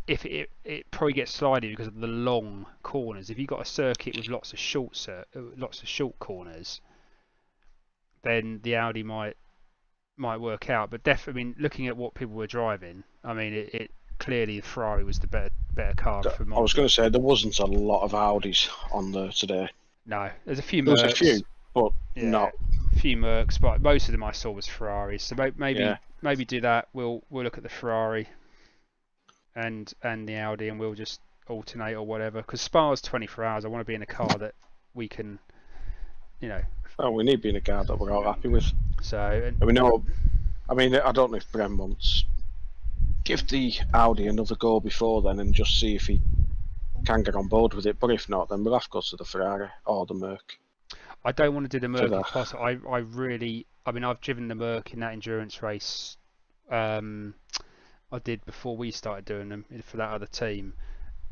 Speaker 3: if it probably gets slidey because of the long corners. If you've got a circuit with lots of short corners, then the Audi might work out. But definitely, I mean, looking at what people were driving, I mean, it clearly the Ferrari was the better car for Monza.
Speaker 4: I was going to say there wasn't a lot of Audis on there today.
Speaker 3: No, there's a few.
Speaker 4: There was a few, but not.
Speaker 3: Few Mercs, but most of them I saw was Ferraris. So maybe do that. We'll look at the Ferrari and the Audi, and we'll just alternate or whatever. Because Spa's 24 hours. I want to be in a car that we can, you know.
Speaker 4: Oh, we need to be in a car that we're all happy with.
Speaker 3: So
Speaker 4: and we know. I mean, I don't know if Bren wants give the Audi another go before then, and just see if he can get on board with it. But if not, then we'll have to go to the Ferrari or the Merc.
Speaker 3: I don't want to do the Merc if possible. I mean, I've driven the Merc in that endurance race. I did before we started doing them for that other team,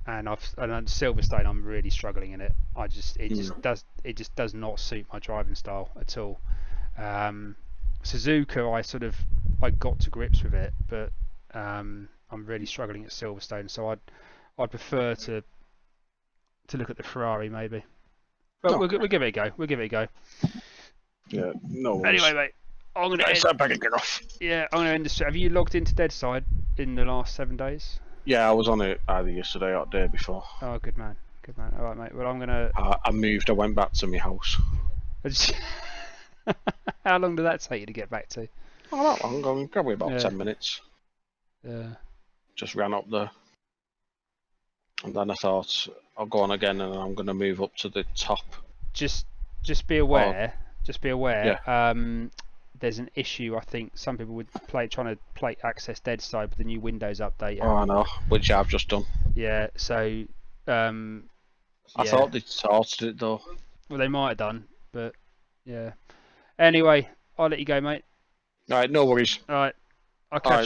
Speaker 3: and on Silverstone I'm really struggling in it. It just does not suit my driving style at all. Suzuka, I got to grips with it, but I'm really struggling at Silverstone. So I'd prefer to look at the Ferrari maybe. But we'll give it a go. We'll give it a go.
Speaker 4: Yeah, no worries.
Speaker 3: Anyway, mate, I'm going
Speaker 4: to get off.
Speaker 3: Yeah, I'm going to end this. Have you logged into Deadside in the last 7 days?
Speaker 4: Yeah, I was on it either yesterday or the day before.
Speaker 3: Oh, good man. Good man. All right, mate. Well, I'm going to...
Speaker 4: I moved. I went back to my house.
Speaker 3: How long did that take you to get back to?
Speaker 4: Not that long. Probably about 10 minutes.
Speaker 3: Yeah.
Speaker 4: Just ran up there. And then I thought, I'll go on again, and I'm going to move up to the top.
Speaker 3: Just be aware.
Speaker 4: Yeah.
Speaker 3: There's an issue. I think some people would trying to play access Deadside with the new Windows update.
Speaker 4: Oh, I know, which I've just done.
Speaker 3: Yeah. So.
Speaker 4: I thought they'd sorted it though.
Speaker 3: Well, they might have done, but yeah. Anyway, I'll let you go, mate.
Speaker 4: All right, no worries.
Speaker 3: All right. I'll catch you.